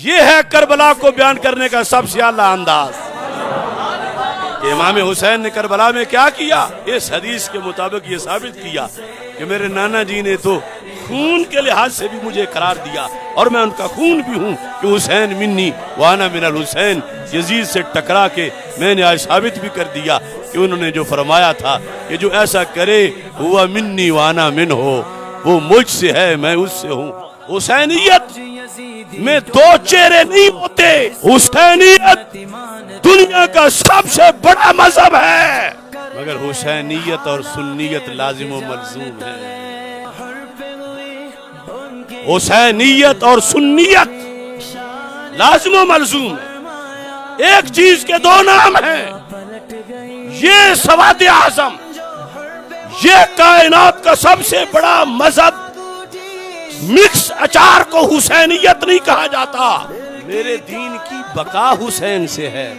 یہ ہے کربلا کو بیان کرنے کا سب سے اعلیٰ انداز کہ امام حسین نے کربلا میں کیا کیا. اس حدیث کے مطابق یہ ثابت کیا کہ میرے نانا جی نے تو خون کے لحاظ سے بھی مجھے قرار دیا اور میں ان کا خون بھی ہوں کہ حسین منی وانا من الحسین. یزید سے ٹکرا کے میں نے آج ثابت بھی کر دیا کہ انہوں نے جو فرمایا تھا کہ جو ایسا کرے ہوا منی وانا من ہو، وہ مجھ سے ہے میں اس سے ہوں. حسینیت میں دو چہرے نہیں ہوتے. حسینیت دنیا کا سب سے بڑا مذہب ہے، مگر حسینیت اور سنیت لازم و ملزوم ہے. حسینیت اور سنیت لازم و ملزوم ہے. ایک چیز کے دو نام ہیں. یہ سواد اعظم، یہ کائنات کا سب سے بڑا مذہب، مکس اچار کو حسینیت نہیں کہا جاتا. میرے دین کی بقا حسین سے ہے،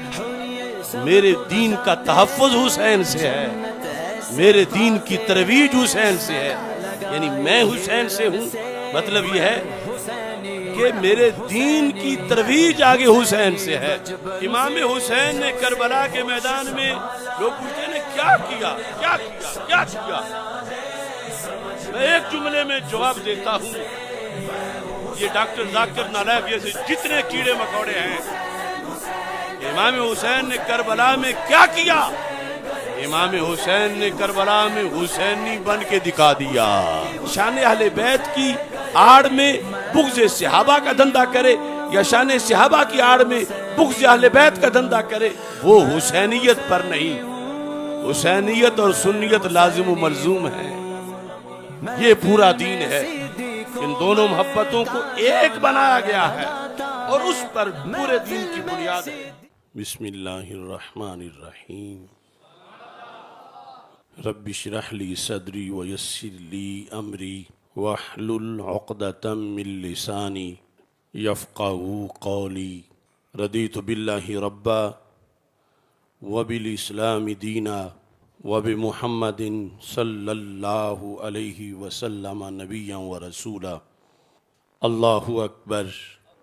میرے دین کا تحفظ حسین سے ہے، میرے دین کی ترویج حسین سے ہے. یعنی میں حسین سے ہوں، مطلب یہ ہے کہ میرے دین کی ترویج آگے حسین سے ہے. امام حسین نے کربلا کے میدان میں لوگ پوچھتے ہیں کیا کیا کیا کیا کیا کیا. میں ایک جملے میں جواب دیتا ہوں. یہ ڈاکٹر ذاکر نالائق جیسے جتنے کیڑے مکوڑے ہیں، امام حسین نے کربلا میں کیا کیا؟ امام حسین نے کربلا میں حسینی بن کے دکھا دیا. شان اہل بیت کی آڑ میں بغض صحابہ کا دھندا کرے یا شان صحابہ کی آڑ میں بغض اہل بیت کا دھندا کرے، وہ حسینیت پر نہیں. حسینیت اور سنیت لازم و ملزوم ہے. یہ پورا دین ہے. ان دونوں محبتوں کو ایک بنایا گیا ہے اور اس پر پورے دین کی بنیاد ہے. بسم اللہ الرحمن الرحیم. رب اشرح لی صدری ویسر لی امری واحلل عقدۃ من لسانی یفقہوا قولی. رضیت باللہ ربا وبالاسلام دینا وبمحمد صلی اللہ علیہ وسلم نبیا ورسولا. اللہ اکبر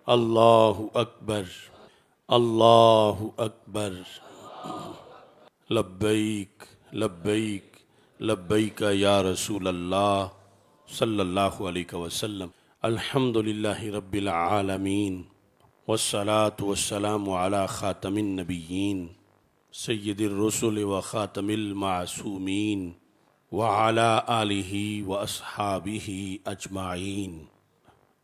اللہ اکبر اللہ اکبر. لبیک لبیک لبیک یا رسول اللہ صلی اللہ علیہ وسلم. الحمدللہ رب العالمین والصلاة والسلام علی خاتم النبیین سید الرسل و خاتم المعصومین وعلی آلہ واصحابہ اجمعین.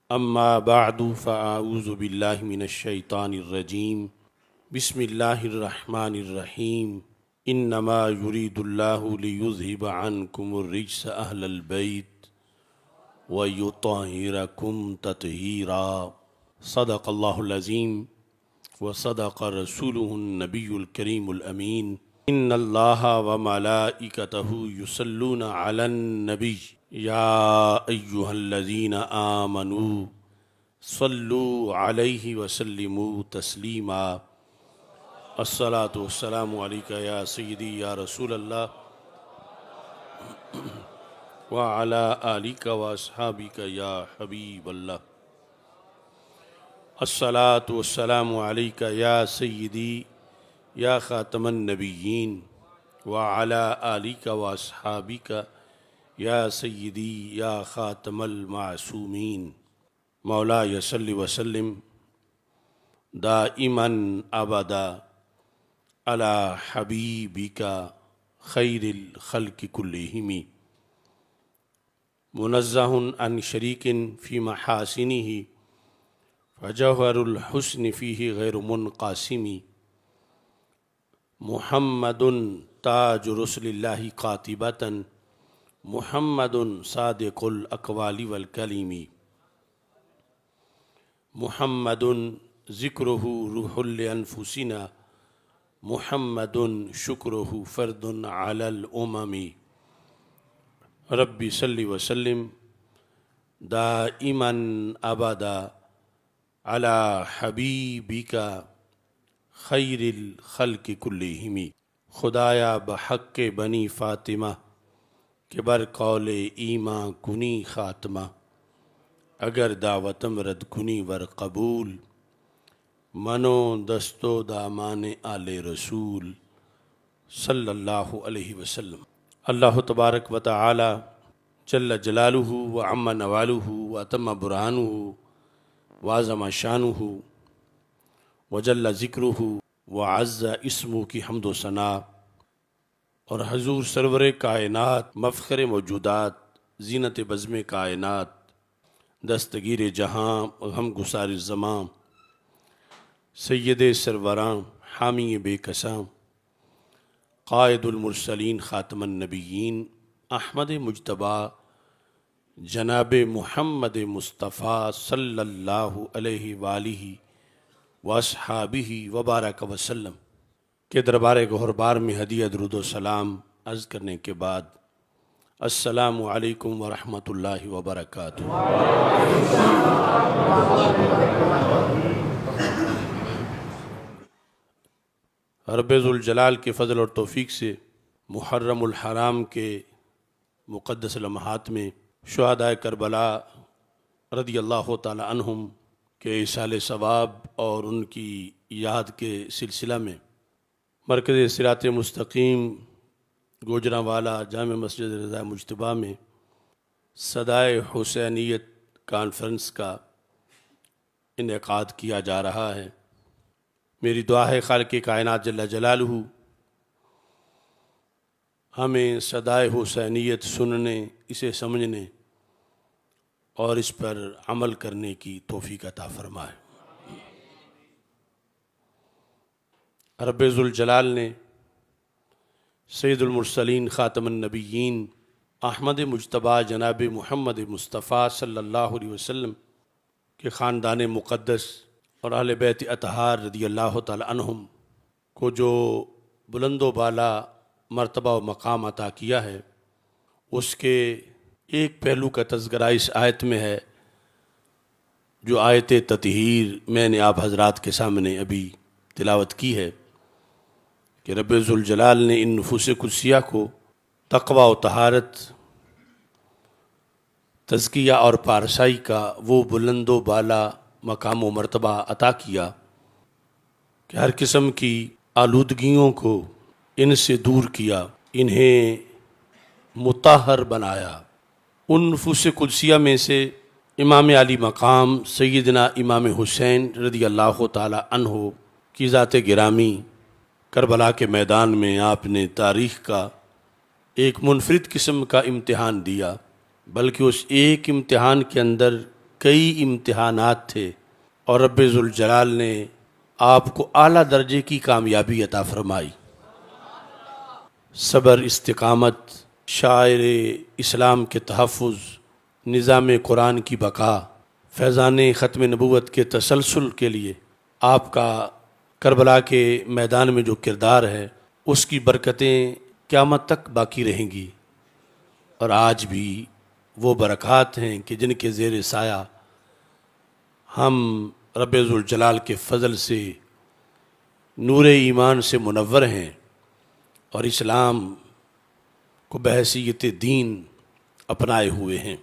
اما بعد فاعوذ باللہ من الشیطان الرجیم. بسم اللہ الرحمن الرحیم. انما یرید اللہ لیذہب عنکم الرجس اہل البیت ویطہرکم تطہیرا. صدق اللہ العظیم وصدق رسولہ النبی الکریم الامین. ان اللہ وملائکتہ یصلون علی النبی یا ایہا الذین آمنوا صلوا علیہ وسلموا تسلیما. الصلاۃ والسلام علیک یا سیدی یا رسول اللہ وعلی آلک واصحابک یا حبیب اللہ. الصلاۃ والسلام علیک یا سیدی یا خاتم النبیین وعلی آلک واصحابک یا سیدی یا خاتم المعصومین. مولاي صل وسلم دائما ابدا على حبیبک خیر الخلق کلہم. منزہ عن شریک فی محاسنہ فجوہر الحسن فیہ غیر منقاسم. محمد تاج رسل اللہ قاطبۃ محمد صادق الاقوال والکلم. محمد ذکرہ روح لانفسنا محمد شکرہ فرد علی الامم. رب صلی وسلم دائما ابدا علی حبیبک خیر الخلق کلہم. خدایا بحق بنی فاطمہ کہ بر قول ایمان کنی خاتمہ. اگر دعوتم رد کنی ور قبول منو دستو دامان آل رسول صلی اللہ علیہ وسلم۔ اللہ تبارک و تعالی جل جلالہ و عم نوالہ و اتم برہانہ و عظم شانہ و جل ذکرہ و عز اسمہ کی حمد و ثنا، اور حضور سرور کائنات، مفخر موجودات، زینت بزم کائنات، دستگیر جہاں، غم گسار زماں، سید سروراں، حامی بے کساں، قائد المرسلین، خاتم النبیین، احمد مجتبیٰ جناب محمد مصطفیٰ صلی اللہ علیہ وآلہ واصحابہ وبارک وسلم کے دربار گہربار میں ہدیہ درود و سلام عرض کرنے کے بعد، السلام علیکم ورحمۃ اللہ وبرکاتہ۔ رب ذوالجلال کے فضل اور توفیق سے محرم الحرام کے مقدس لمحات میں شہدائے کربلا رضی اللہ تعالی عنہم کے ایصال ثواب اور ان کی یاد کے سلسلہ میں مرکز صراط مستقیم گوجرانوالا جامع مسجد رضا مجتبیٰ میں صدائے حسینیت کانفرنس کا انعقاد کیا جا رہا ہے۔ میری دعا ہے خالق کائنات جل جلالہ ہمیں صدائے حسینیت سننے، اسے سمجھنے اور اس پر عمل کرنے کی توفیق عطا فرمائے۔ رب ذوالجلال نے سید المرسلین، خاتم النبیین، احمد مجتبیٰ جناب محمد مصطفیٰ صلی اللہ علیہ وسلم کے خاندان مقدس اور اہل بیت اطہار رضی اللہ تعالی عنہم کو جو بلند و بالا مرتبہ و مقام عطا کیا ہے، اس کے ایک پہلو کا تذکرہ اس آیت میں ہے، جو آیت تطہیر میں نے آپ حضرات کے سامنے ابھی تلاوت کی ہے، کہ رب ذوالجلال نے ان نفوس قدسیہ کو تقوی و طہارت، تزکیہ اور پارسائی کا وہ بلند و بالا مقام و مرتبہ عطا کیا کہ ہر قسم کی آلودگیوں کو ان سے دور کیا، انہیں مطہر بنایا۔ ان نفوس قدسیہ میں سے امام علی مقام سیدنا امام حسین رضی اللہ تعالی عنہ کی ذات گرامی، کربلا کے میدان میں آپ نے تاریخ کا ایک منفرد قسم کا امتحان دیا، بلکہ اس ایک امتحان کے اندر کئی امتحانات تھے، اور رب ذوالجلال نے آپ کو اعلیٰ درجے کی کامیابی عطا فرمائی۔ صبر، استقامت، شاعر اسلام کے تحفظ، نظام قرآن کی بقا، فیضان ختم نبوت کے تسلسل کے لیے آپ کا کربلا کے میدان میں جو کردار ہے، اس کی برکتیں قیامت تک باقی رہیں گی، اور آج بھی وہ برکات ہیں کہ جن کے زیر سایہ ہم رب ذوالجلال کے فضل سے نور ایمان سے منور ہیں اور اسلام کو بحیثیت دین اپنائے ہوئے ہیں۔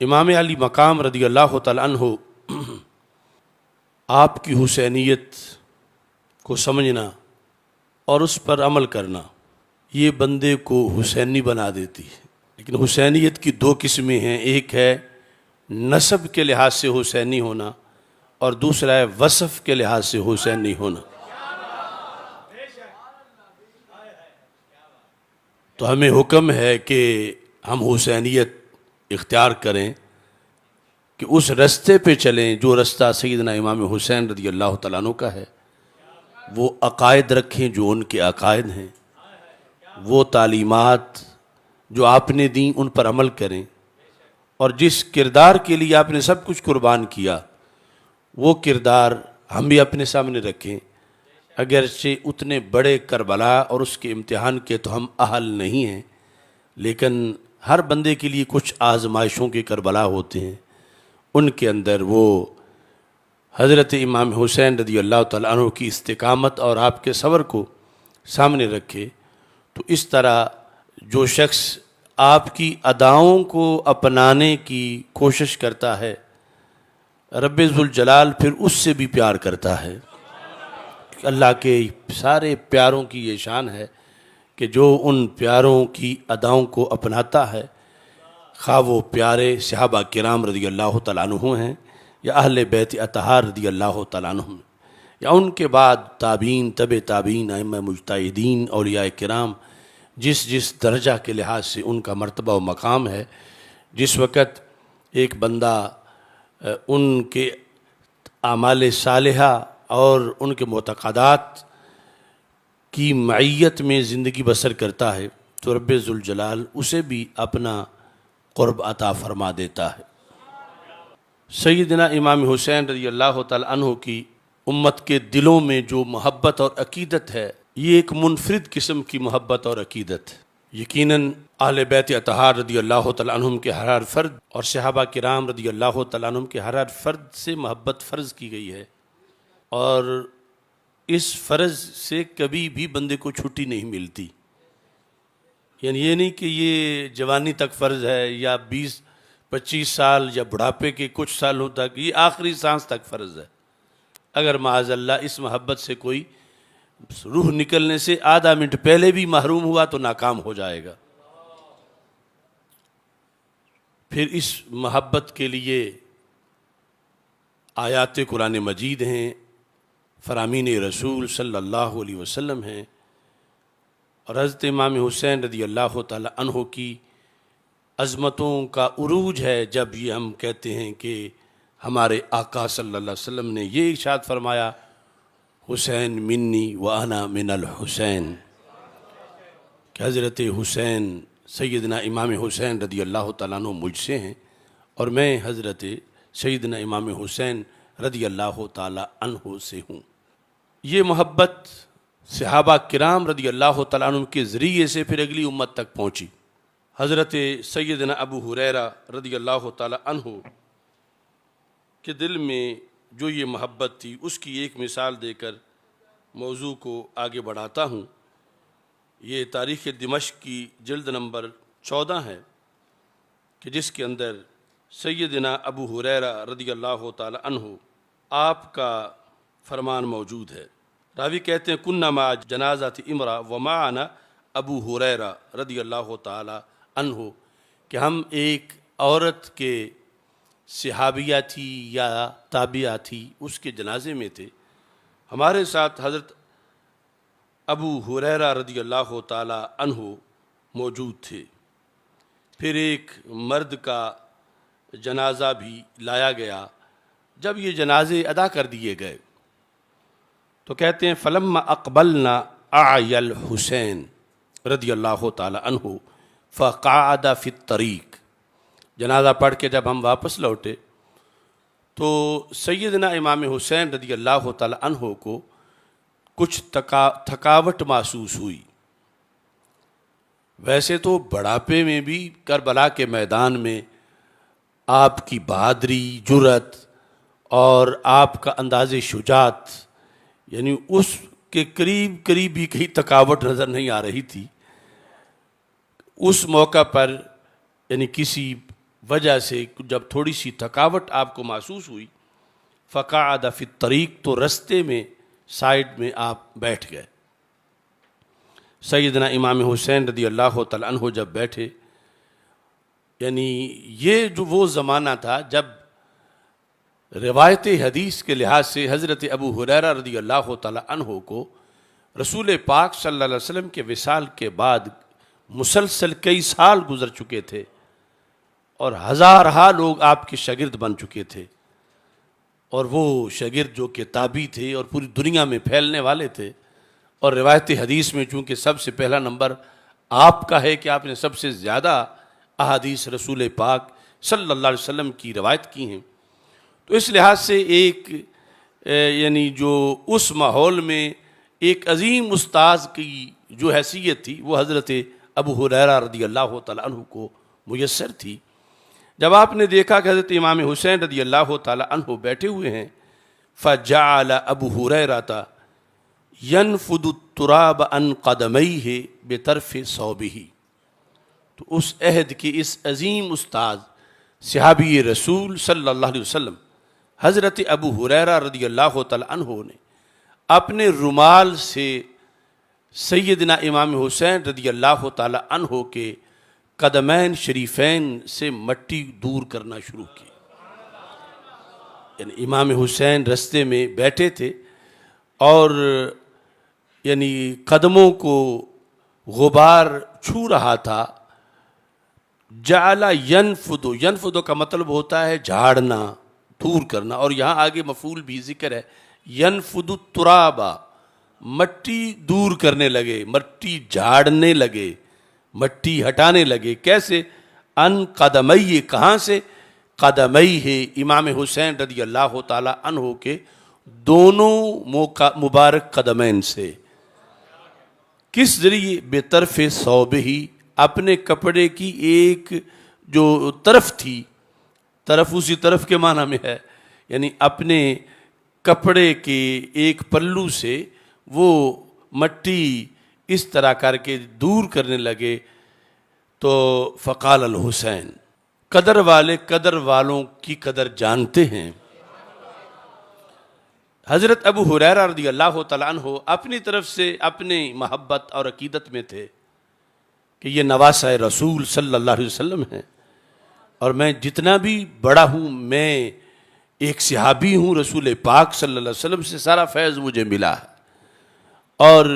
امام علی مقام رضی اللہ تعالی عنہ، آپ کی حسینیت کو سمجھنا اور اس پر عمل کرنا، یہ بندے کو حسینی بنا دیتی ہے۔ لیکن حسینیت کی دو قسمیں ہیں، ایک ہے نسب کے لحاظ سے حسینی ہونا، اور دوسرا ہے وصف کے لحاظ سے حسینی ہونا۔ تو ہمیں حکم ہے کہ ہم حسینیت اختیار کریں، کہ اس رستے پہ چلیں جو رستہ سیدنا امام حسین رضی اللہ تعالیٰ عنہ کا ہے، وہ عقائد رکھیں جو ان کے عقائد ہیں، وہ تعلیمات جو آپ نے دیں ان پر عمل کریں، اور جس کردار کے لیے آپ نے سب کچھ قربان کیا، وہ کردار ہم بھی اپنے سامنے رکھیں۔ اگرچہ اتنے بڑے کربلا اور اس کے امتحان کے تو ہم اہل نہیں ہیں، لیکن ہر بندے کے لیے کچھ آزمائشوں کے کربلا ہوتے ہیں، ان کے اندر وہ حضرت امام حسین رضی اللہ تعالیٰ عنہ کی استقامت اور آپ کے صبر کو سامنے رکھے۔ تو اس طرح جو شخص آپ کی اداؤں کو اپنانے کی کوشش کرتا ہے رب ذوالجلال پھر اس سے بھی پیار کرتا ہے۔ اللہ کے سارے پیاروں کی یہ شان ہے کہ جو ان پیاروں کی اداؤں کو اپناتا ہے، خواہ وہ پیارے صحابہ کرام رضی اللہ تعالیٰ عنہ ہیں یا اہل بیت اطہار رضی اللہ تعالیٰ عنہ ہیں، یا ان کے بعد تابعین، تبع تابعین، ائمہ مجتہدین، اولیاء کرام، جس جس درجہ کے لحاظ سے ان کا مرتبہ و مقام ہے۔ جس وقت ایک بندہ ان کے اعمال صالحہ اور ان کے معتقدات کی معیت میں زندگی بسر کرتا ہے تو رب ذوالجلال اسے بھی اپنا قرب عطا فرما دیتا ہے۔ سیدنا امام حسین رضی اللہ تعالی عنہ کی امت کے دلوں میں جو محبت اور عقیدت ہے، یہ ایک منفرد قسم کی محبت اور عقیدت ہے۔ یقیناً اہل بیت اطہار رضی اللہ تعالیٰ عنہم کے ہر فرد اور صحابہ کرام رضی اللہ تعالیٰ عنہم کے ہر فرد سے محبت فرض کی گئی ہے، اور اس فرض سے کبھی بھی بندے کو چھٹی نہیں ملتی۔ یعنی یہ نہیں کہ یہ جوانی تک فرض ہے یا 20-25 سال یا بڑھاپے کے کچھ سالوں تک، یہ آخری سانس تک فرض ہے۔ اگر معاذ اللہ اس محبت سے کوئی روح نکلنے سے آدھا منٹ پہلے بھی محروم ہوا تو ناکام ہو جائے گا۔ پھر اس محبت کے لیے آیات قرآن مجید ہیں، فرامین رسول صلی اللہ علیہ وسلم ہیں، اور حضرت امام حسین رضی اللہ تعالی عنہ کی عظمتوں کا عروج ہے جب یہ ہم کہتے ہیں کہ ہمارے آقا صلی اللہ علیہ وسلم نے یہ ارشاد فرمایا، حسین منی وانا من الحسین، کہ حضرت حسین سیدنا امام حسین رضی اللہ تعالیٰ عنہ مجھ سے ہیں اور میں حضرت سیدنا امام حسین رضی اللہ تعالیٰ عنہ سے ہوں۔ یہ محبت صحابہ کرام رضی اللہ تعالیٰ عنہ کے ذریعے سے پھر اگلی امت تک پہنچی۔ حضرت سیدنا ابو ہریرہ رضی اللہ تعالیٰ عنہ کے دل میں جو یہ محبت تھی، اس کی ایک مثال دے کر موضوع کو آگے بڑھاتا ہوں۔ یہ تاریخ دمشق کی جلد نمبر 14 ہے کہ جس کے اندر سیدنا ابو ہریرہ رضی اللہ تعالی عنہ آپ کا فرمان موجود ہے۔ راوی کہتے ہیں کننا مع جنازۃ امرأ ومعنا ابو ہریرہ رضی اللہ تعالی عنہ، کہ ہم ایک عورت کے صحابیہ تھی یا تابعہ تھی، اس کے جنازے میں تھے، ہمارے ساتھ حضرت ابو ہریرہ رضی اللہ تعالی عنہ موجود تھے۔ پھر ایک مرد کا جنازہ بھی لایا گیا۔ جب یہ جنازے ادا کر دیے گئے تو کہتے ہیں فلما اقبلنا اعی الحسین رضی اللہ تعالی عنہ فقعد فی الطریق، جنازہ پڑھ کے جب ہم واپس لوٹے تو سیدنا امام حسین رضی اللہ تعالی عنہ کو کچھ تھکاوٹ محسوس ہوئی۔ ویسے تو بڑھاپے میں بھی کربلا کے میدان میں آپ کی بہادری، جرأت اور آپ کا انداز شجاعت، یعنی اس کے قریب بھی کہیں تھکاوٹ نظر نہیں آ رہی تھی۔ اس موقع پر یعنی کسی وجہ سے جب تھوڑی سی تھکاوٹ آپ کو محسوس ہوئی، فقعد فی الطریق، تو رستے میں سائیڈ میں آپ بیٹھ گئے۔ سیدنا امام حسین رضی اللہ تعالی عنہ جب بیٹھے، یعنی یہ جو وہ زمانہ تھا جب روایت حدیث کے لحاظ سے حضرت ابو ہریرہ رضی اللہ تعالی عنہ کو رسول پاک صلی اللہ علیہ وسلم کے وصال کے بعد مسلسل کئی سال گزر چکے تھے اور ہزارہا لوگ آپ کے شاگرد بن چکے تھے، اور وہ شاگرد جو کہ تابعی تھے اور پوری دنیا میں پھیلنے والے تھے، اور روایت حدیث میں چونکہ سب سے پہلا نمبر آپ کا ہے کہ آپ نے سب سے زیادہ احادیث رسول پاک صلی اللہ علیہ وسلم کی روایت کی ہیں، تو اس لحاظ سے ایک یعنی جو اس ماحول میں ایک عظیم استاذ کی جو حیثیت تھی وہ حضرت ابو ہریرہ رضی اللہ تعالیٰ عنہ کو میسر تھی۔ جب آپ نے دیکھا کہ حضرت امام حسین رضی اللہ تعالیٰ عنہ بیٹھے ہوئے ہیں، فجعل ابو ہریرہ ينفض التراب عن قدمیہ بطرف ثوبہ، تو اس عہد کے اس عظیم استاذ صحابی رسول صلی اللہ علیہ وسلم حضرت ابو ہریرہ رضی اللہ تعالی عنہ نے اپنے رومال سے سیدنا امام حسین رضی اللہ تعالی عنہ کے قدمین شریفین سے مٹی دور کرنا شروع کی. یعنی امام حسین رستے میں بیٹھے تھے اور یعنی قدموں کو غبار چھو رہا تھا. جعل ینفدو کا مطلب ہوتا ہے جھاڑنا، دور کرنا، اور یہاں آگے مفعول بھی ذکر ہے، ینفد الترابا، مٹی دور کرنے لگے، مٹی جھاڑنے لگے، مٹی ہٹانے لگے. کیسے؟ ان قدمی، کہاں سے؟ قدمی ہے امام حسین رضی اللہ تعالی عنہ کے دونوں مبارک قدمین سے. کس ذریعے؟ بے طرف ثوب ہی، اپنے کپڑے کی ایک جو طرف تھی، طرف اسی طرف کے معنی میں ہے، یعنی اپنے کپڑے کے ایک پلو سے وہ مٹی اس طرح کر کے دور کرنے لگے. تو فقال الحسین، قدر والے قدر والوں کی قدر جانتے ہیں. حضرت ابو ہریرہ رضی اللہ تعالیٰ عنہ اپنی طرف سے اپنی محبت اور عقیدت میں تھے کہ یہ نواسہ رسول صلی اللہ علیہ وسلم ہیں، اور میں جتنا بھی بڑا ہوں میں ایک صحابی ہوں، رسول پاک صلی اللہ علیہ وسلم سے سارا فیض مجھے ملا ہے، اور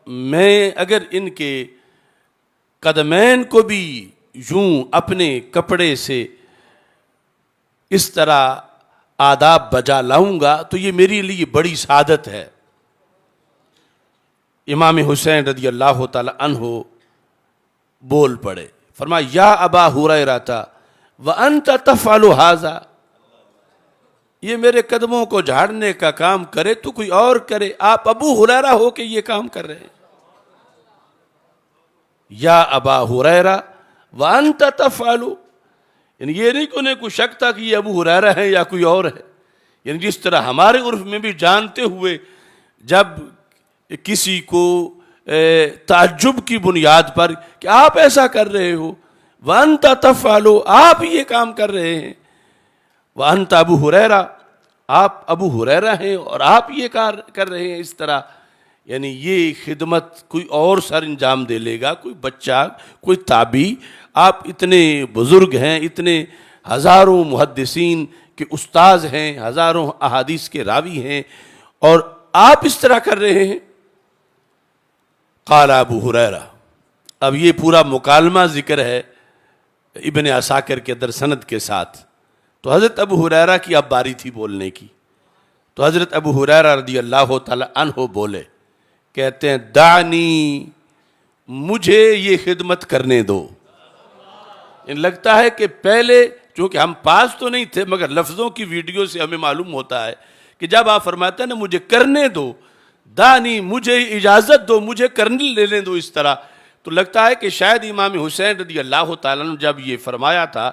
میں اگر ان کے قدمین کو بھی یوں اپنے کپڑے سے اس طرح آداب بجا لاؤں گا تو یہ میرے لیے بڑی سعادت ہے. امام حسین رضی اللہ تعالی عنہ بول پڑے، فرمایا یا ابا ہریرہ وانت تفعل ھذا، یہ میرے قدموں کو جھاڑنے کا کام کرے تو کوئی اور کرے، آپ ابو ہریرہ ہو کے یہ کام کر رہے ہیں. یا ابا ہریرہ وانت تفعل، یعنی یہ نہیں کہ انہیں کوئی شک تھا کہ یہ ابو ہریرہ ہے یا کوئی اور ہے. یعنی جس طرح ہمارے عرف میں بھی جانتے ہوئے جب کسی کو تعجب کی بنیاد پر کہ آپ ایسا کر رہے ہو، وانت تفعل، آپ یہ کام کر رہے ہیں، وانت ابو ہریرہ، آپ ابو ہریرہ ہیں اور آپ یہ کار کر رہے ہیں اس طرح. یعنی یہ خدمت کوئی اور سر انجام دے لے گا، کوئی بچہ، کوئی تابعی. آپ اتنے بزرگ ہیں، اتنے ہزاروں محدثین کے استاذ ہیں، ہزاروں احادیث کے راوی ہیں، اور آپ اس طرح کر رہے ہیں. قال ابو ہریرہ، اب یہ پورا مکالمہ ذکر ہے ابن عساکر کے اندر سند کے ساتھ. تو حضرت ابو ہریرہ کی اب باری تھی بولنے کی. تو حضرت ابو ہریرہ رضی اللہ تعالی عنہ بولے، کہتے ہیں دعنی، مجھے یہ خدمت کرنے دو. لگتا ہے کہ پہلے چونکہ ہم پاس تو نہیں تھے مگر لفظوں کی ویڈیو سے ہمیں معلوم ہوتا ہے کہ جب آپ فرماتے ہیں نا مجھے کرنے دو، دانی، مجھے اجازت دو، مجھے کرنے لینے دو، اس طرح، تو لگتا ہے کہ شاید امام حسین رضی اللہ تعالیٰ عنہ جب یہ فرمایا تھا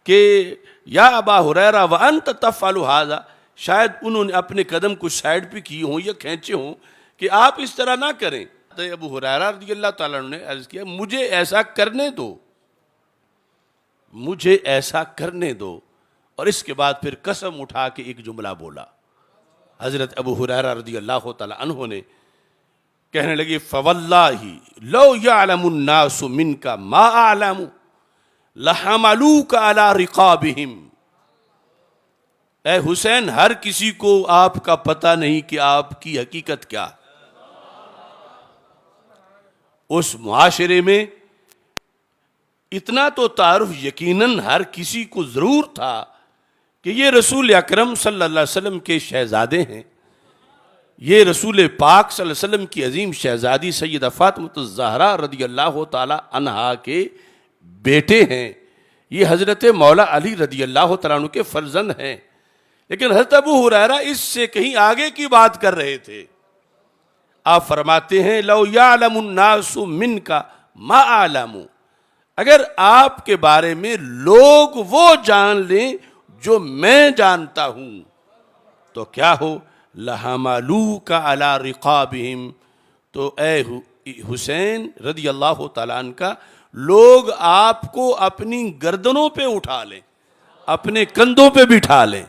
کہ یا ابا ہریرہ وانت تفعل ھذا، شاید انہوں نے اپنے قدم کو سائڈ پہ کیے ہوں یا کھینچے ہوں کہ آپ اس طرح نہ کریں. تو ابو ہریرہ رضی اللہ تعالیٰ عنہ نے عرض کیا مجھے ایسا کرنے دو، مجھے ایسا کرنے دو. اور اس کے بعد پھر قسم اٹھا کے ایک جملہ بولا. حضرت ابو ہریرہ رضی اللہ تعالی عنہ نے کہنے لگے فواللہ لو یعلم الناس منک ما اعلم لحملوک علی رقابہم. اے حسین، ہر کسی کو آپ کا پتہ نہیں کہ آپ کی حقیقت کیا. اس معاشرے میں اتنا تو تعارف یقیناً ہر کسی کو ضرور تھا کہ یہ رسول اکرم صلی اللہ علیہ وسلم کے شہزادے ہیں، یہ رسول پاک صلی اللہ علیہ وسلم کی عظیم شہزادی سیدہ فاطمہ الزہرا رضی اللہ تعالی عنہا کے بیٹے ہیں، یہ حضرت مولا علی رضی اللہ تعالیٰ عنہ کے فرزند ہیں. لیکن حضرت ابو ہریرہ اس سے کہیں آگے کی بات کر رہے تھے. آپ فرماتے ہیں لو یعلم الناس منک ما اعلم، اگر آپ کے بارے میں لوگ وہ جان لیں جو میں جانتا ہوں تو کیا ہو، لحملوک علی رقابہم، تو اے حسین رضی اللہ تعالیٰ عنہ کا لوگ آپ کو اپنی گردنوں پہ اٹھا لیں، اپنے کندھوں پہ بٹھا لیں،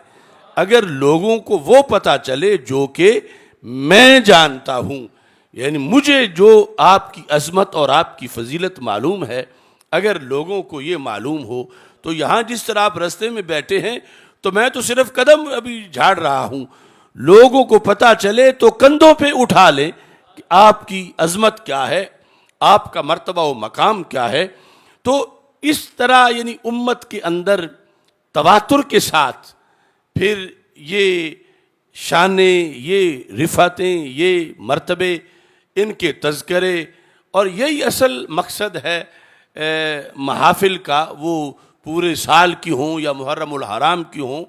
اگر لوگوں کو وہ پتہ چلے جو کہ میں جانتا ہوں، یعنی مجھے جو آپ کی عظمت اور آپ کی فضیلت معلوم ہے، اگر لوگوں کو یہ معلوم ہو تو یہاں جس طرح آپ رستے میں بیٹھے ہیں تو میں تو صرف قدم ابھی جھاڑ رہا ہوں، لوگوں کو پتہ چلے تو کندھوں پہ اٹھا لیں کہ آپ کی عظمت کیا ہے، آپ کا مرتبہ و مقام کیا ہے۔ تو اس طرح یعنی امت کے اندر تواتر کے ساتھ پھر یہ شانیں، یہ رفعتیں، یہ مرتبے، ان کے تذکرے، اور یہی اصل مقصد ہے محافل کا، وہ پورے سال کی ہوں یا محرم الحرام کی ہوں،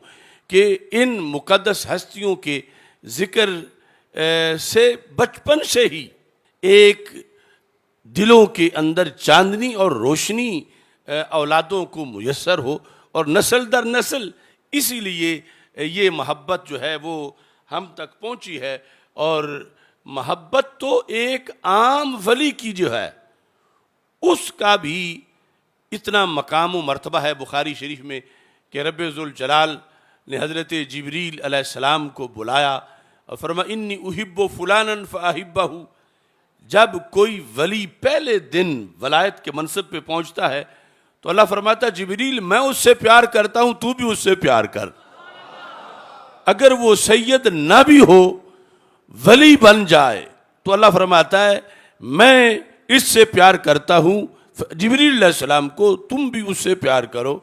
کہ ان مقدس ہستیوں کے ذکر سے بچپن سے ہی ایک دلوں کے اندر چاندنی اور روشنی اولادوں کو میسر ہو، اور نسل در نسل اسی لیے یہ محبت جو ہے وہ ہم تک پہنچی ہے۔ اور محبت تو ایک عام ولی کی جو ہے اس کا بھی اتنا مقام و مرتبہ ہے بخاری شریف میں کہ رب ذوالجلال نے حضرت جبریل علیہ السلام کو بلایا اور فرمایا انی احب فلانا فاحبہ۔ جب کوئی ولی پہلے دن ولایت کے منصب پہ پہنچتا ہے تو اللہ فرماتا ہے جبریل میں اس سے پیار کرتا ہوں، تو بھی اس سے پیار کر۔ اگر وہ سید نہ بھی ہو، ولی بن جائے تو اللہ فرماتا ہے میں اس سے پیار کرتا ہوں جبریل علیہ السلام کو، تم بھی اس سے پیار کرو۔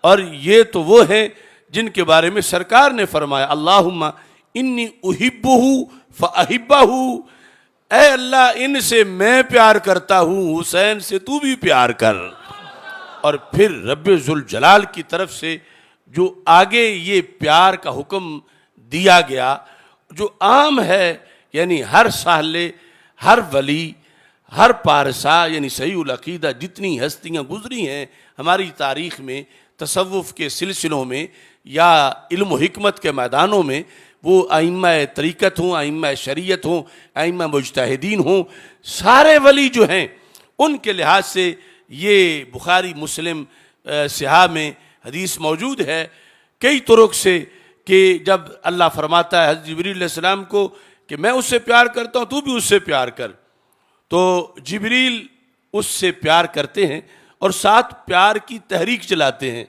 اور یہ تو وہ ہیں جن کے بارے میں سرکار نے فرمایا اللہم انی احبہ فاحبہ، اے اللہ ان سے میں پیار کرتا ہوں، حسین سے تو بھی پیار کر۔ اور پھر رب ذوالجلال کی طرف سے جو آگے یہ پیار کا حکم دیا گیا جو عام ہے، یعنی ہر سالے، ہر ولی، ہر پارسا، یعنی صحیح العقیدہ جتنی ہستیاں گزری ہیں ہماری تاریخ میں، تصوف کے سلسلوں میں یا علم و حکمت کے میدانوں میں، وہ ائمہ طریقت ہوں، ائمہ شریعت ہوں، ائمہ مجتہدین ہوں، سارے ولی جو ہیں ان کے لحاظ سے یہ بخاری مسلم صحاح میں حدیث موجود ہے کئی طرق سے کہ جب اللہ فرماتا ہے حضرت جبریل علیہ السلام کو کہ میں اس سے پیار کرتا ہوں تو بھی اس سے پیار کر، تو جبریل اس سے پیار کرتے ہیں اور ساتھ پیار کی تحریک چلاتے ہیں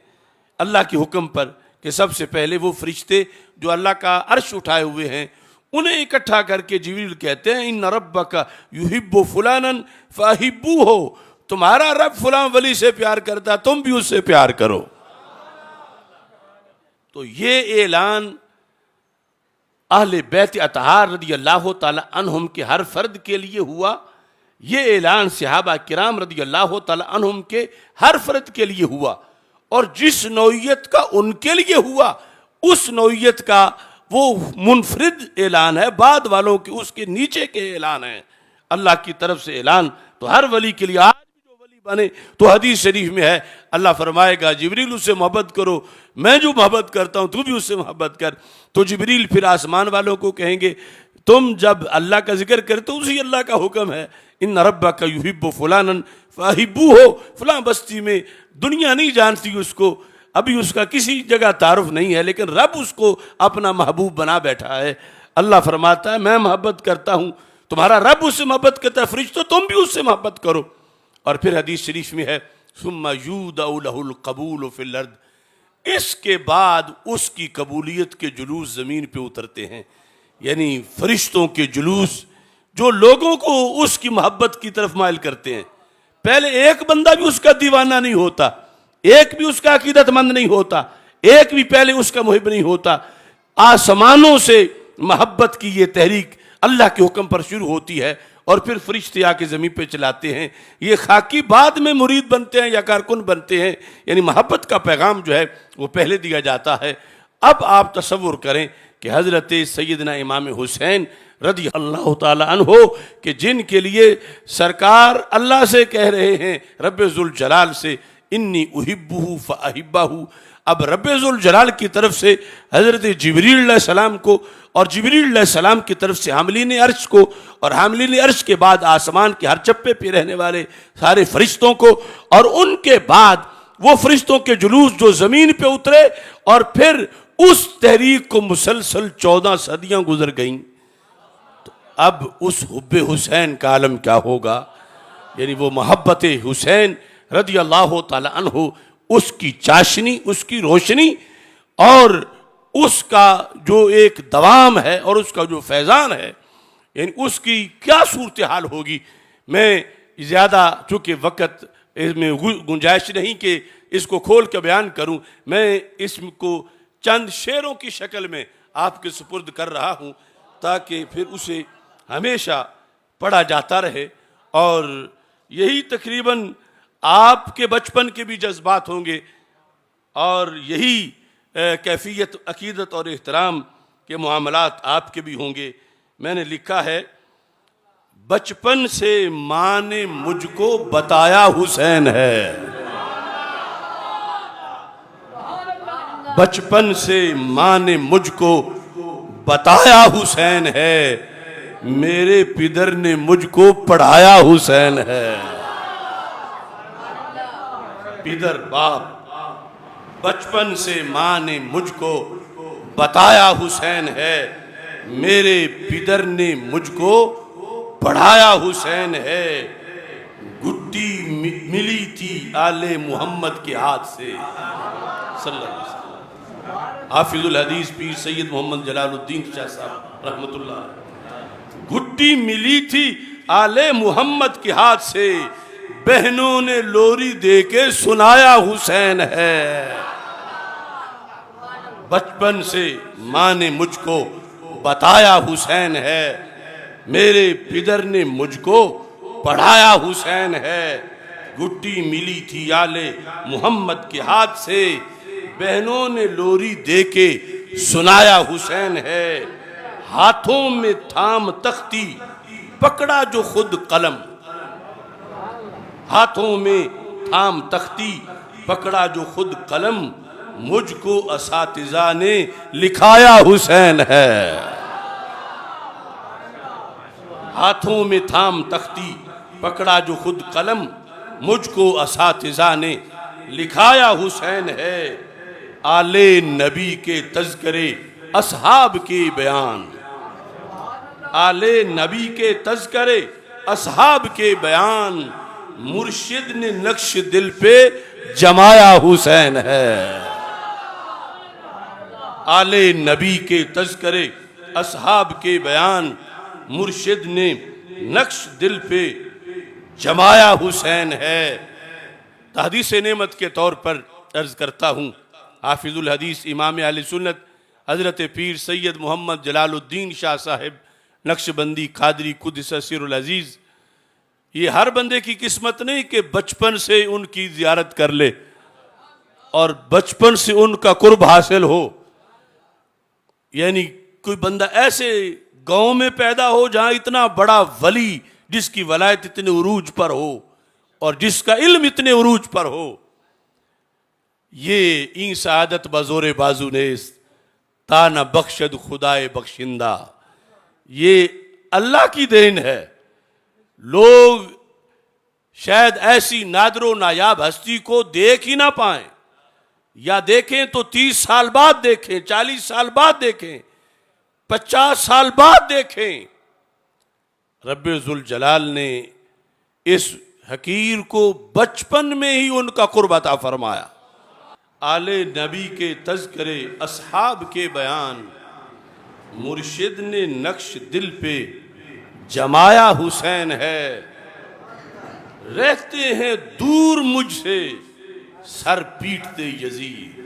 اللہ کے حکم پر کہ سب سے پہلے وہ فرشتے جو اللہ کا عرش اٹھائے ہوئے ہیں انہیں اکٹھا کر کے جبریل کہتے ہیں ان ربک یحب فلانا فاحبوہ، تمہارا رب فلاں ولی سے پیار کرتا تم بھی اس سے پیار کرو۔ تو یہ اعلان اہل بیت اطہار رضی اللہ تعالی عنہم کے ہر فرد کے لیے ہوا، یہ اعلان صحابہ کرام رضی اللہ تعالی عنہم کے ہر فرد کے لیے ہوا، اور جس نوعیت کا ان کے لیے ہوا اس نوعیت کا وہ منفرد اعلان ہے، بعد والوں کے اس کے نیچے کے اعلان ہیں، اللہ کی طرف سے اعلان تو ہر ولی کے لیے۔ آج بھی جو ولی بنے تو حدیث شریف میں ہے اللہ فرمائے گا جبریل اس سے محبت کرو، میں جو محبت کرتا ہوں تو بھی اس سے محبت کر۔ تو جبریل پھر آسمان والوں کو کہیں گے تم جب اللہ کا ذکر کرتے ہو اسی اللہ کا حکم ہے ان ربک یحب فلانا فاحبوہ، فلاں بستی میں دنیا نہیں جانتی اس کو، ابھی اس کا کسی جگہ تعارف نہیں ہے، لیکن رب اس کو اپنا محبوب بنا بیٹھا ہے۔ اللہ فرماتا ہے میں محبت کرتا ہوں، تمہارا رب اس سے محبت کرتا ہے، فرشتوں تم بھی اس سے محبت کرو۔ اور پھر حدیث شریف میں ہے ثم یودع لہ القبول فی الارض، اس کے بعد اس کی قبولیت کے جلوس زمین پہ اترتے ہیں، یعنی فرشتوں کے جلوس جو لوگوں کو اس کی محبت کی طرف مائل کرتے ہیں۔ پہلے ایک بندہ بھی اس کا دیوانہ نہیں ہوتا، ایک بھی اس کا عقیدت مند نہیں ہوتا، ایک بھی پہلے اس کا محب نہیں ہوتا، آسمانوں سے محبت کی یہ تحریک اللہ کے حکم پر شروع ہوتی ہے، اور پھر فرشتے آ کے زمین پہ چلاتے ہیں، یہ خاکی بعد میں مرید بنتے ہیں یا کارکن بنتے ہیں، یعنی محبت کا پیغام جو ہے وہ پہلے دیا جاتا ہے۔ اب آپ تصور کریں کہ حضرت سیدنا امام حسین رضی اللہ تعالی عنہ کہ جن کے لیے سرکار اللہ سے کہہ رہے ہیں رب ذوالجلال سے انی احبہ فاحبہ، اب رب ذوالجلال کی طرف سے حضرت جبریل علیہ السلام کو اور جبریل علیہ السلام کی طرف سے حاملین عرش کو اور حاملین عرش کے بعد آسمان کے ہر چپے پہ رہنے والے سارے فرشتوں کو، اور ان کے بعد وہ فرشتوں کے جلوس جو زمین پہ اترے اور پھر اس تحریک کو مسلسل 14 صدیاں گزر گئیں، تو اب اس حب حسین کا عالم کیا ہوگا؟ یعنی وہ محبت حسین رضی اللہ تعالی عنہ، اس کی چاشنی، اس کی روشنی اور اس کا جو ایک دوام ہے اور اس کا جو فیضان ہے، یعنی اس کی کیا صورتحال ہوگی۔ میں زیادہ چونکہ وقت اس میں گنجائش نہیں کہ اس کو کھول کے بیان کروں، میں اس کو چند شعروں کی شکل میں آپ کے سپرد کر رہا ہوں تاکہ پھر اسے ہمیشہ پڑھا جاتا رہے، اور یہی تقریباً آپ کے بچپن کے بھی جذبات ہوں گے، اور یہی کیفیت عقیدت اور احترام کے معاملات آپ کے بھی ہوں گے۔ میں نے لکھا ہے، بچپن سے ماں نے مجھ کو بتایا حسین ہے، بچپن سے ماں نے مجھ کو بتایا حسین ہے، میرے پدر نے مجھ کو پڑھایا حسین ہے۔ پدر باپ، بچپن سے ماں نے مجھ کو بتایا حسین ہے، میرے پدر نے مجھ کو پڑھایا حسین ہے، گٹی ملی تھی آل محمد کے ہاتھ سے، صلی اللہ علیہ وسلم۔ حافظ الحدیث پیر سید محمد جلال الدین شاہ صاحب رحمت اللہ، گٹی ملی تھی آل محمد کے ہاتھ سے، بہنوں نے لوری دے کے سنایا حسین ہے۔ بچپن سے ماں نے مجھ کو بتایا حسین ہے، میرے پدر نے مجھ کو پڑھایا حسین ہے، گٹی ملی تھی آل محمد کے ہاتھ سے، بہنوں نے لوری دے کے سنایا حسین ہے، ہاتھوں میں تھام تختی پکڑا جو خود قلم، ہاتھوں میں تھام تختی پکڑا جو خود قلم، مجھ کو اساتذہ نے لکھایا حسین ہے۔ ہاتھوں میں تھام تختی پکڑا جو خود قلم، مجھ کو اساتذہ نے لکھایا حسین ہے، آل نبی کے تذکرے اصحاب کے بیان، آل نبی کے تذکرے اصحاب کے بیان، مرشد نے نقش دل پہ جمایا حسین ہے۔ آل نبی کے تذکرے اصحاب کے بیان، مرشد نے نقش دل پہ جمایا حسین ہے۔ تحدیث نعمت کے طور پر عرض کرتا ہوں، حافظ الحدیث امام اہل سنت حضرت پیر سید محمد جلال الدین شاہ صاحب نقشبندی قادری قدس سر العزیز، یہ ہر بندے کی قسمت نہیں کہ بچپن سے ان کی زیارت کر لے اور بچپن سے ان کا قرب حاصل ہو۔ یعنی کوئی بندہ ایسے گاؤں میں پیدا ہو جہاں اتنا بڑا ولی جس کی ولایت اتنے عروج پر ہو اور جس کا علم اتنے عروج پر ہو، یہ این سعادت بزور بازو نیست تا نہ بخشد خدائے بخشندہ، یہ اللہ کی دین ہے۔ لوگ شاید ایسی نادر و نایاب ہستی کو دیکھ ہی نہ پائیں، یا دیکھیں تو 30 سال بعد دیکھیں، 40 سال بعد دیکھیں، 50 سال بعد دیکھیں۔ رب ذوالجلال نے اس حقیر کو بچپن میں ہی ان کا قرب عطا فرمایا۔ آل نبی کے تذکرے اصحاب کے بیان، مرشد نے نقش دل پہ جمایا حسین ہے، رہتے ہیں دور مجھ سے سر پیٹتے یزید،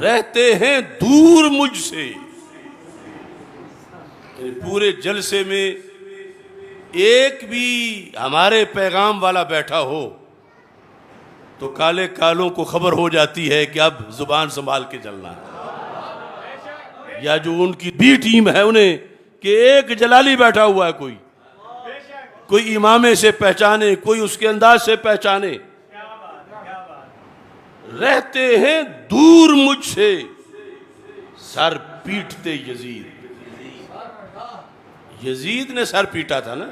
رہتے ہیں دور مجھ سے۔ پورے جلسے میں ایک بھی ہمارے پیغام والا بیٹھا ہو تو کالے کالوں کو خبر ہو جاتی ہے کہ اب زبان سنبھال کے چلنا ہے، یا جو ان کی بی ٹیم ہے انہیں کہ ایک جلالی بیٹھا ہوا ہے، کوئی امامے سے پہچانے، کوئی اس کے انداز سے پہچانے۔ رہتے ہیں دور مجھ سے سر پیٹتے یزید، یزید نے سر پیٹا تھا نا۔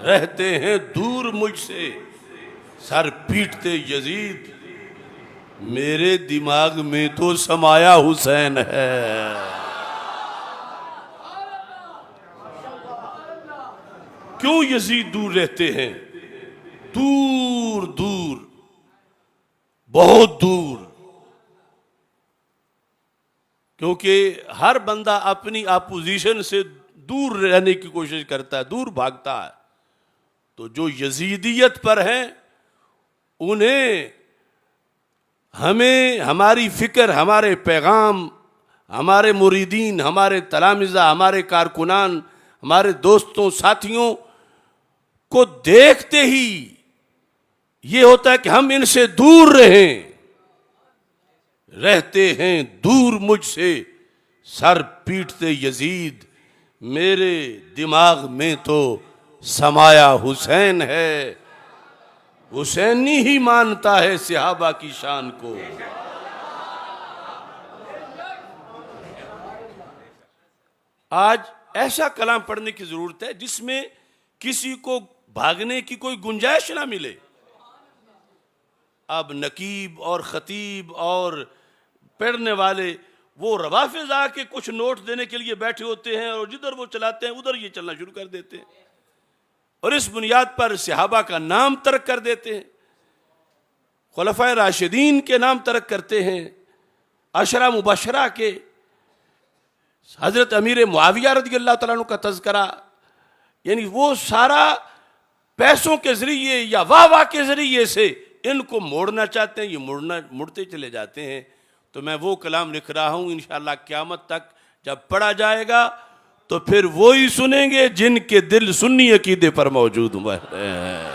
رہتے ہیں دور مجھ سے سر پیٹتے یزید، میرے دماغ میں تو سمایا حسین ہے. کیوں یزید دور رہتے ہیں؟ دور دور، بہت دور. کیونکہ ہر بندہ اپنی اپوزیشن سے دور رہنے کی کوشش کرتا ہے، دور بھاگتا ہے. تو جو یزیدیت پر ہیں انہیں ہمیں ہماری فکر، ہمارے پیغام، ہمارے مریدین، ہمارے تلامذہ، ہمارے کارکنان، ہمارے دوستوں ساتھیوں کو دیکھتے ہی یہ ہوتا ہے کہ ہم ان سے دور رہیں. رہتے ہیں دور مجھ سے سر پیٹتے یزید، میرے دماغ میں تو سمایا حسین ہے. حسینی ہی مانتا ہے صحابہ کی شان کو. آج ایسا کلام پڑھنے کی ضرورت ہے جس میں کسی کو بھاگنے کی کوئی گنجائش نہ ملے. اب نقیب اور خطیب اور پڑھنے والے وہ روافض آ کے کچھ نوٹ دینے کے لیے بیٹھے ہوتے ہیں اور جدھر وہ چلاتے ہیں ادھر یہ چلنا شروع کر دیتے ہیں اور اس بنیاد پر صحابہ کا نام ترک کر دیتے ہیں، خلفائے راشدین کے نام ترک کرتے ہیں، عشرہ مبشرہ کے، حضرت امیر معاویہ رضی اللہ تعالیٰ عنہ کا تذکرہ. یعنی وہ سارا پیسوں کے ذریعے یا واہ واہ کے ذریعے سے ان کو موڑنا چاہتے ہیں. یہ مڑتے چلے جاتے ہیں. تو میں وہ کلام لکھ رہا ہوں، انشاءاللہ قیامت تک جب پڑھا جائے گا تو پھر وہی سنیں گے جن کے دل سنی عقیدے پر موجود ہوئے ہیں.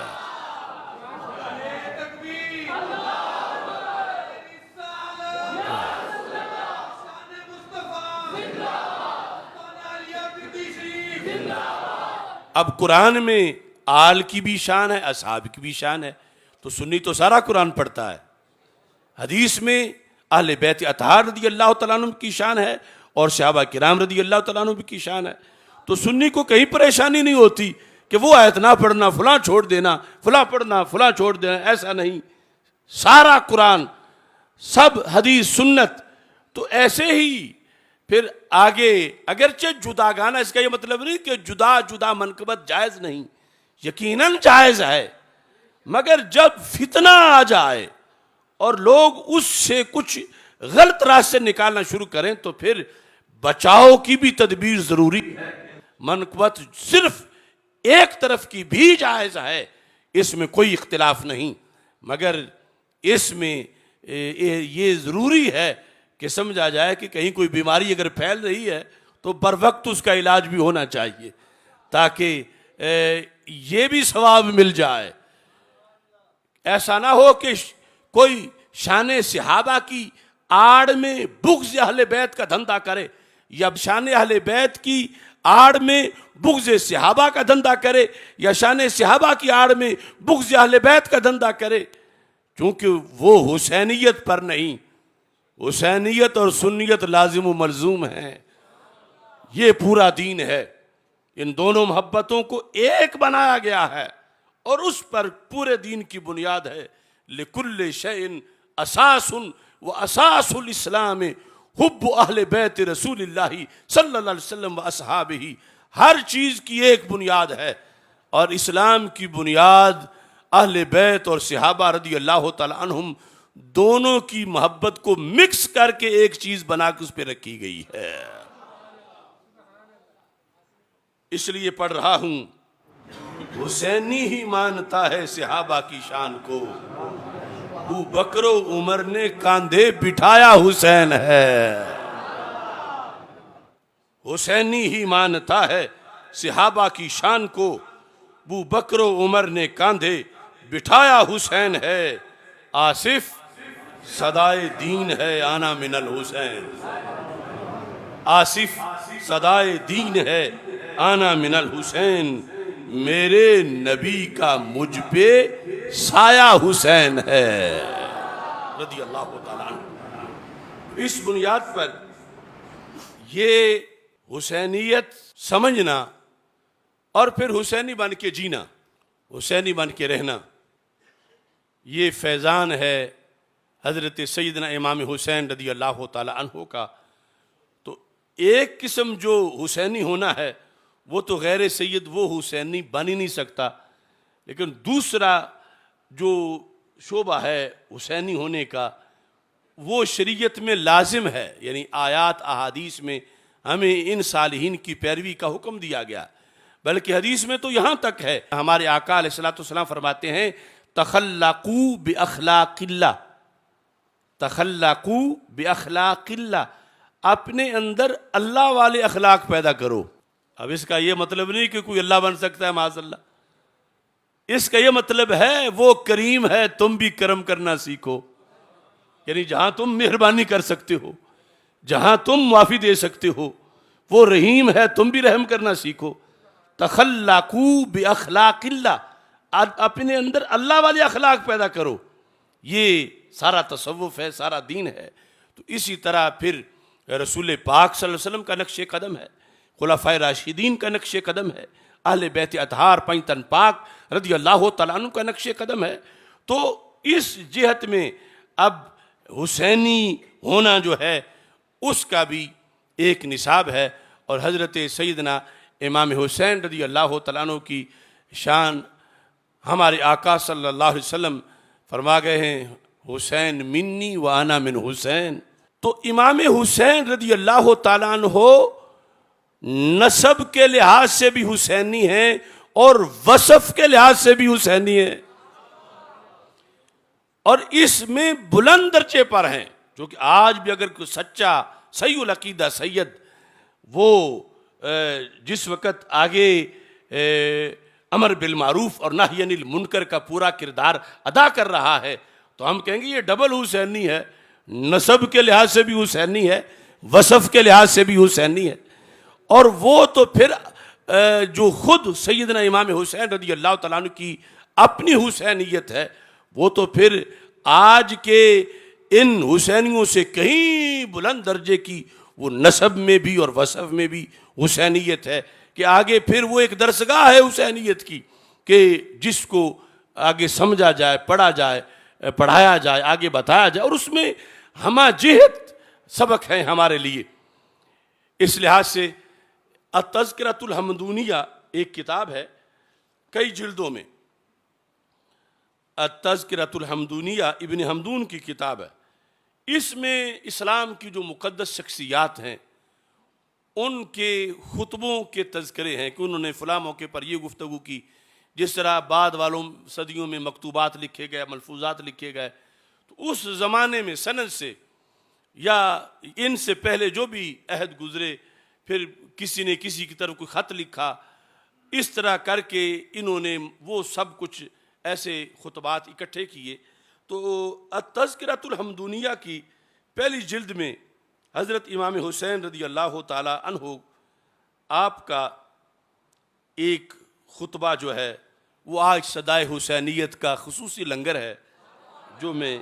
اب قرآن میں آل کی بھی شان ہے، اصحاب کی بھی شان ہے. تو سنی تو سارا قرآن پڑھتا ہے. حدیث میں اہل بیت اطہار رضی اللہ تعالیٰ عنہ کی شان ہے اور صحابہ کرام رضی اللہ تعالیٰ عنہ کی شان ہے. تو سنی کو کہیں پریشانی نہیں ہوتی کہ وہ آیت نہ پڑھنا، فلاں چھوڑ دینا، فلاں پڑھنا، فلاں چھوڑ دینا. ایسا نہیں، سارا قرآن، سب حدیث سنت. تو ایسے ہی پھر آگے اگرچہ جدا گانا، اس کا یہ مطلب نہیں کہ جدا جدا منقبت جائز نہیں، یقیناً جائز ہے. مگر جب فتنہ آ جائے اور لوگ اس سے کچھ غلط راستے نکالنا شروع کریں تو پھر بچاؤ کی بھی تدبیر ضروری ہے. منقبت صرف ایک طرف کی بھی جائز ہے، اس میں کوئی اختلاف نہیں. مگر اس میں یہ ضروری ہے کہ سمجھا جائے کہ کہیں کوئی بیماری اگر پھیل رہی ہے تو بر وقت اس کا علاج بھی ہونا چاہیے تاکہ یہ بھی ثواب مل جائے. ایسا نہ ہو کہ کوئی شان صحابہ کی آڑ میں بغض اہل بیت کا دھندا کرے یا شان اہل بیت کی آڑ میں بغض صحابہ کا دھندا کرے یا شان صحابہ کی آڑ میں بغض اہل بیت کا دھندا کرے. چونکہ وہ حسینیت پر نہیں، حسینیت اور سنیت لازم و ملزوم ہیں. یہ پورا دین ہے. ان دونوں محبتوں کو ایک بنایا گیا ہے اور اس پر پورے دین کی بنیاد ہے. لِكُلِّ شَيْءٍ أَسَاسٌ وَأَسَاسُ الْإِسْلَامِ حُبُّ أَهْلِ بَيْتِ رسول اللہ صلی اللہ علیہ وسلم وَأَصْحَابِهِ. ہر چیز کی ایک بنیاد ہے اور اسلام کی بنیاد اہل بیت اور صحابہ رضی اللہ تعالی عنہم دونوں کی محبت کو مکس کر کے ایک چیز بنا کے اس پہ رکھی گئی ہے. اس لیے پڑھ رہا ہوں، حسینی ہی مانتا ہے صحابہ کی شان کو، ابو بکر و عمر نے کاندھے بٹھایا حسین ہے. حسینی ہی مانتا ہے صحابہ کی شان کو، ابو بکر و عمر نے کاندھے بٹھایا حسین ہے. آصف صدائے دین ہے آنا من الحسین، آصف صدائے دین ہے آنا من الحسین. میرے نبی کا مجھ پہ سایہ حسین ہے رضی اللہ تعالیٰ عنہ. اس بنیاد پر یہ حسینیت سمجھنا اور پھر حسینی بن کے جینا، حسینی بن کے رہنا، یہ فیضان ہے حضرت سیدنا امام حسین رضی اللہ تعالی عنہ کا، تو ایک قسم جو حسینی ہونا ہے وہ تو غیر سید وہ حسینی بن ہی نہیں سکتا، لیکن دوسرا جو شعبہ ہے حسینی ہونے کا وہ شریعت میں لازم ہے، یعنی آیات احادیث میں ہمیں ان صالحین کی پیروی کا حکم دیا گیا، بلکہ حدیث میں تو یہاں تک ہے، ہمارے آقا علیہ الصلوۃ والسلام فرماتے ہیں تخلقوا باخلاق اللہ، تخلقوا باخلاق اللہ، اپنے اندر اللہ والے اخلاق پیدا کرو۔ اب اس کا یہ مطلب نہیں کہ کوئی اللہ بن سکتا ہے معاذ اللہ، اس کا یہ مطلب ہے وہ کریم ہے، تم بھی کرم کرنا سیکھو، یعنی جہاں تم مہربانی کر سکتے ہو، جہاں تم معافی دے سکتے ہو، وہ رحیم ہے، تم بھی رحم کرنا سیکھو۔ تخلقوا باخلاق اللہ، اپنے اندر اللہ والے اخلاق پیدا کرو، یہ سارا تصوف ہے، سارا دین ہے۔ تو اسی طرح پھر رسول پاک صلی اللہ علیہ وسلم کا نقش قدم ہے، خلفائے راشدین کا نقش قدم ہے، اہل بیت اطہار پنجتن پاک رضی اللہ تعالیٰ عنہ کا نقش قدم ہے۔ تو اس جہت میں اب حسینی ہونا جو ہے اس کا بھی ایک نصاب ہے، اور حضرت سیدنا امام حسین رضی اللہ تعالیٰ عنہ کی شان ہمارے آقا صلی اللہ علیہ وسلم فرما گئے ہیں حسین منی و انا من حسین۔ تو امام حسین رضی اللہ تعالیٰ عنہ نسب کے لحاظ سے بھی حسینی ہیں اور وصف کے لحاظ سے بھی حسینی ہیں، اور اس میں بلند درجے پر ہیں، جو کہ آج بھی اگر کوئی سچا صحیح العقیدہ سید وہ جس وقت آگے امر بالمعروف اور نہی عن المنکر کا پورا کردار ادا کر رہا ہے تو ہم کہیں گے یہ ڈبل حسینی ہے، نسب کے لحاظ سے بھی حسینی ہے، وصف کے لحاظ سے بھی حسینی ہے۔ اور وہ تو پھر جو خود سیدنا امام حسین رضی اللہ تعالیٰ عنہ کی اپنی حسینیت ہے، وہ تو پھر آج کے ان حسینیوں سے کہیں بلند درجے کی وہ نسب میں بھی اور وصف میں بھی حسینیت ہے، کہ آگے پھر وہ ایک درسگاہ ہے حسینیت کی، کہ جس کو آگے سمجھا جائے، پڑھا جائے، پڑھایا جائے، آگے بتایا جائے، اور اس میں ہمہ جہت سبق ہیں ہمارے لیے۔ اس لحاظ سے التذکرۃ الحمدونیہ ایک کتاب ہے کئی جلدوں میں، التذکرۃ الحمدونیہ ابن حمدون کی کتاب ہے، اس میں اسلام کی جو مقدس شخصیات ہیں ان کے خطبوں کے تذکرے ہیں کہ انہوں نے فلاں موقع پر یہ گفتگو کی، جس طرح بعد والوں صدیوں میں مکتوبات لکھے گئے، ملفوظات لکھے گئے، تو اس زمانے میں سند سے یا ان سے پہلے جو بھی عہد گزرے، پھر کسی نے کسی کی طرف کوئی خط لکھا، اس طرح کر کے انہوں نے وہ سب کچھ ایسے خطبات اکٹھے کیے۔ تو التذکرۃ الحمدونیہ کی پہلی جلد میں حضرت امام حسین رضی اللہ تعالی عنہ آپ کا ایک خطبہ جو ہے وہ آج صدائے حسینیت کا خصوصی لنگر ہے، جو میں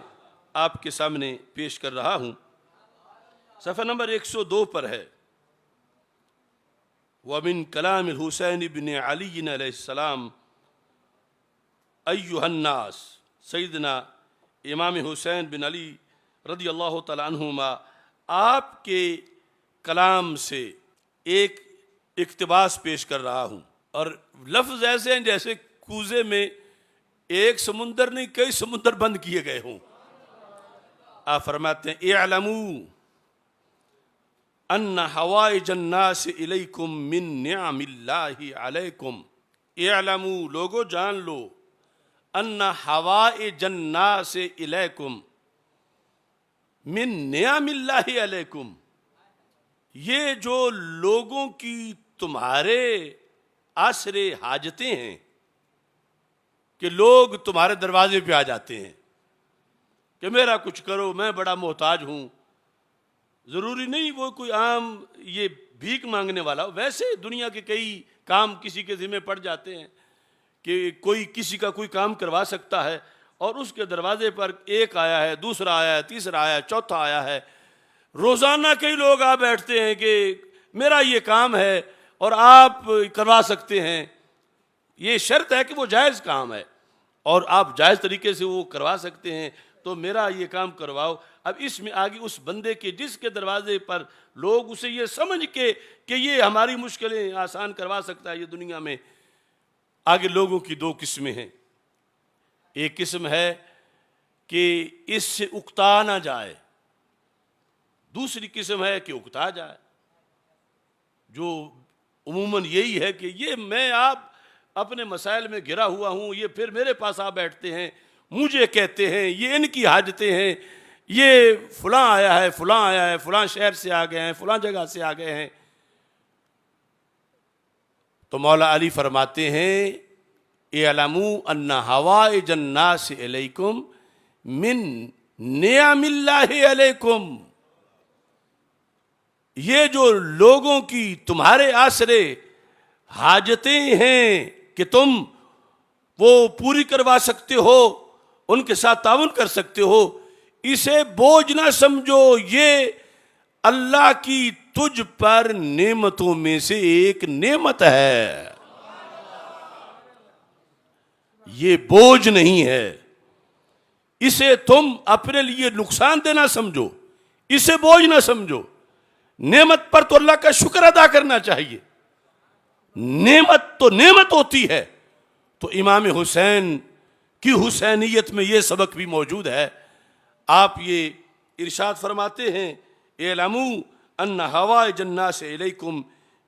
آپ کے سامنے پیش کر رہا ہوں۔ صفحہ نمبر 102 پر ہے، وَمِن كَلَامِ الحسین بن علی علیہ السلام ایھا الناس، سیدنا امام حسین بن علی رضی اللہ تعالی عنہما آپ کے کلام سے ایک اقتباس پیش کر رہا ہوں، اور لفظ ایسے ہیں جیسے کوزے میں ایک سمندر نہیں کئی سمندر بند کیے گئے ہوں۔ آپ فرماتے ہیں اعلموا ان حوائج الناس الیکم من نعم اللہ علیکم، اعلموا لوگو جان لو، ان حوائج الناس الیکم من نعم اللہ علیکم، یہ جو لوگوں کی تمہارے آسرے حاجتیں ہیں، کہ لوگ تمہارے دروازے پہ آ جاتے ہیں کہ میرا کچھ کرو، میں بڑا محتاج ہوں، ضروری نہیں وہ کوئی عام یہ بھیک مانگنے والا ہو، ویسے دنیا کے کئی کام کسی کے ذمہ پڑ جاتے ہیں کہ کوئی کسی کا کوئی کام کروا سکتا ہے، اور اس کے دروازے پر ایک آیا ہے، دوسرا آیا ہے، تیسرا آیا ہے، چوتھا آیا ہے، روزانہ کئی لوگ آ بیٹھتے ہیں کہ میرا یہ کام ہے اور آپ کروا سکتے ہیں۔ یہ شرط ہے کہ وہ جائز کام ہے اور آپ جائز طریقے سے وہ کروا سکتے ہیں، تو میرا یہ کام کرواؤ. اب اس میں آگے اس بندے کے جس کے دروازے پر لوگ اسے یہ سمجھ کے کہ یہ ہماری مشکلیں آسان کروا سکتا ہے یہ دنیا میں، آگے لوگوں کی دو قسمیں ہیں. ایک قسم ہے کہ اس سے اکتا نہ جائے، دوسری قسم ہے کہ اکتا جائے، جو عموماً یہی ہے کہ یہ میں آپ اپنے مسائل میں گھرا ہوا ہوں، یہ پھر میرے پاس آ بیٹھتے ہیں، مجھے کہتے ہیں یہ ان کی حاجتیں ہیں، یہ فلاں آیا ہے، فلاں آیا ہے، فلاں شہر سے آ گئے ہیں، فلاں جگہ سے آ گئے ہیں. تو مولا علی فرماتے ہیں اعلموا ان حوائج الناس الیکم من نعم اللہ علیکم، یہ جو لوگوں کی تمہارے آسرے حاجتیں ہیں کہ تم وہ پوری کروا سکتے ہو، ان کے ساتھ تعاون کر سکتے ہو، اسے بوجھ نہ سمجھو، یہ اللہ کی تجھ پر نعمتوں میں سے ایک نعمت ہے، یہ بوجھ نہیں ہے، اسے تم اپنے لیے نقصان دہ نہ سمجھو، اسے بوجھ نہ سمجھو. نعمت پر تو اللہ کا شکر ادا کرنا چاہیے، نعمت تو نعمت ہوتی ہے. تو امام حسین کی حسینیت میں یہ سبق بھی موجود ہے. آپ یہ ارشاد فرماتے ہیں اعلموا ان حوائج الناس الیکم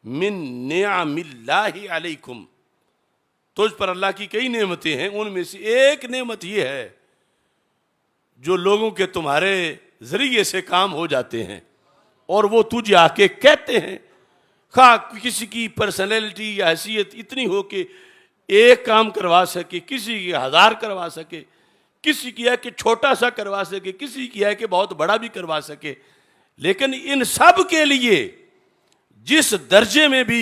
من نعم اللہ علیکم، تجھ پر اللہ کی کئی نعمتیں ہیں، ان میں سے ایک نعمت یہ ہے جو لوگوں کے تمہارے ذریعے سے کام ہو جاتے ہیں اور وہ تجھے آ کے کہتے ہیں، خواہ کسی کی پرسنالٹی یا حیثیت اتنی ہو کہ ایک کام کروا سکے، کسی کی 1000 کروا سکے، کسی کی ہے کہ چھوٹا سا کروا سکے، کسی کی ہے کہ بہت بڑا بھی کروا سکے، لیکن ان سب کے لیے جس درجے میں بھی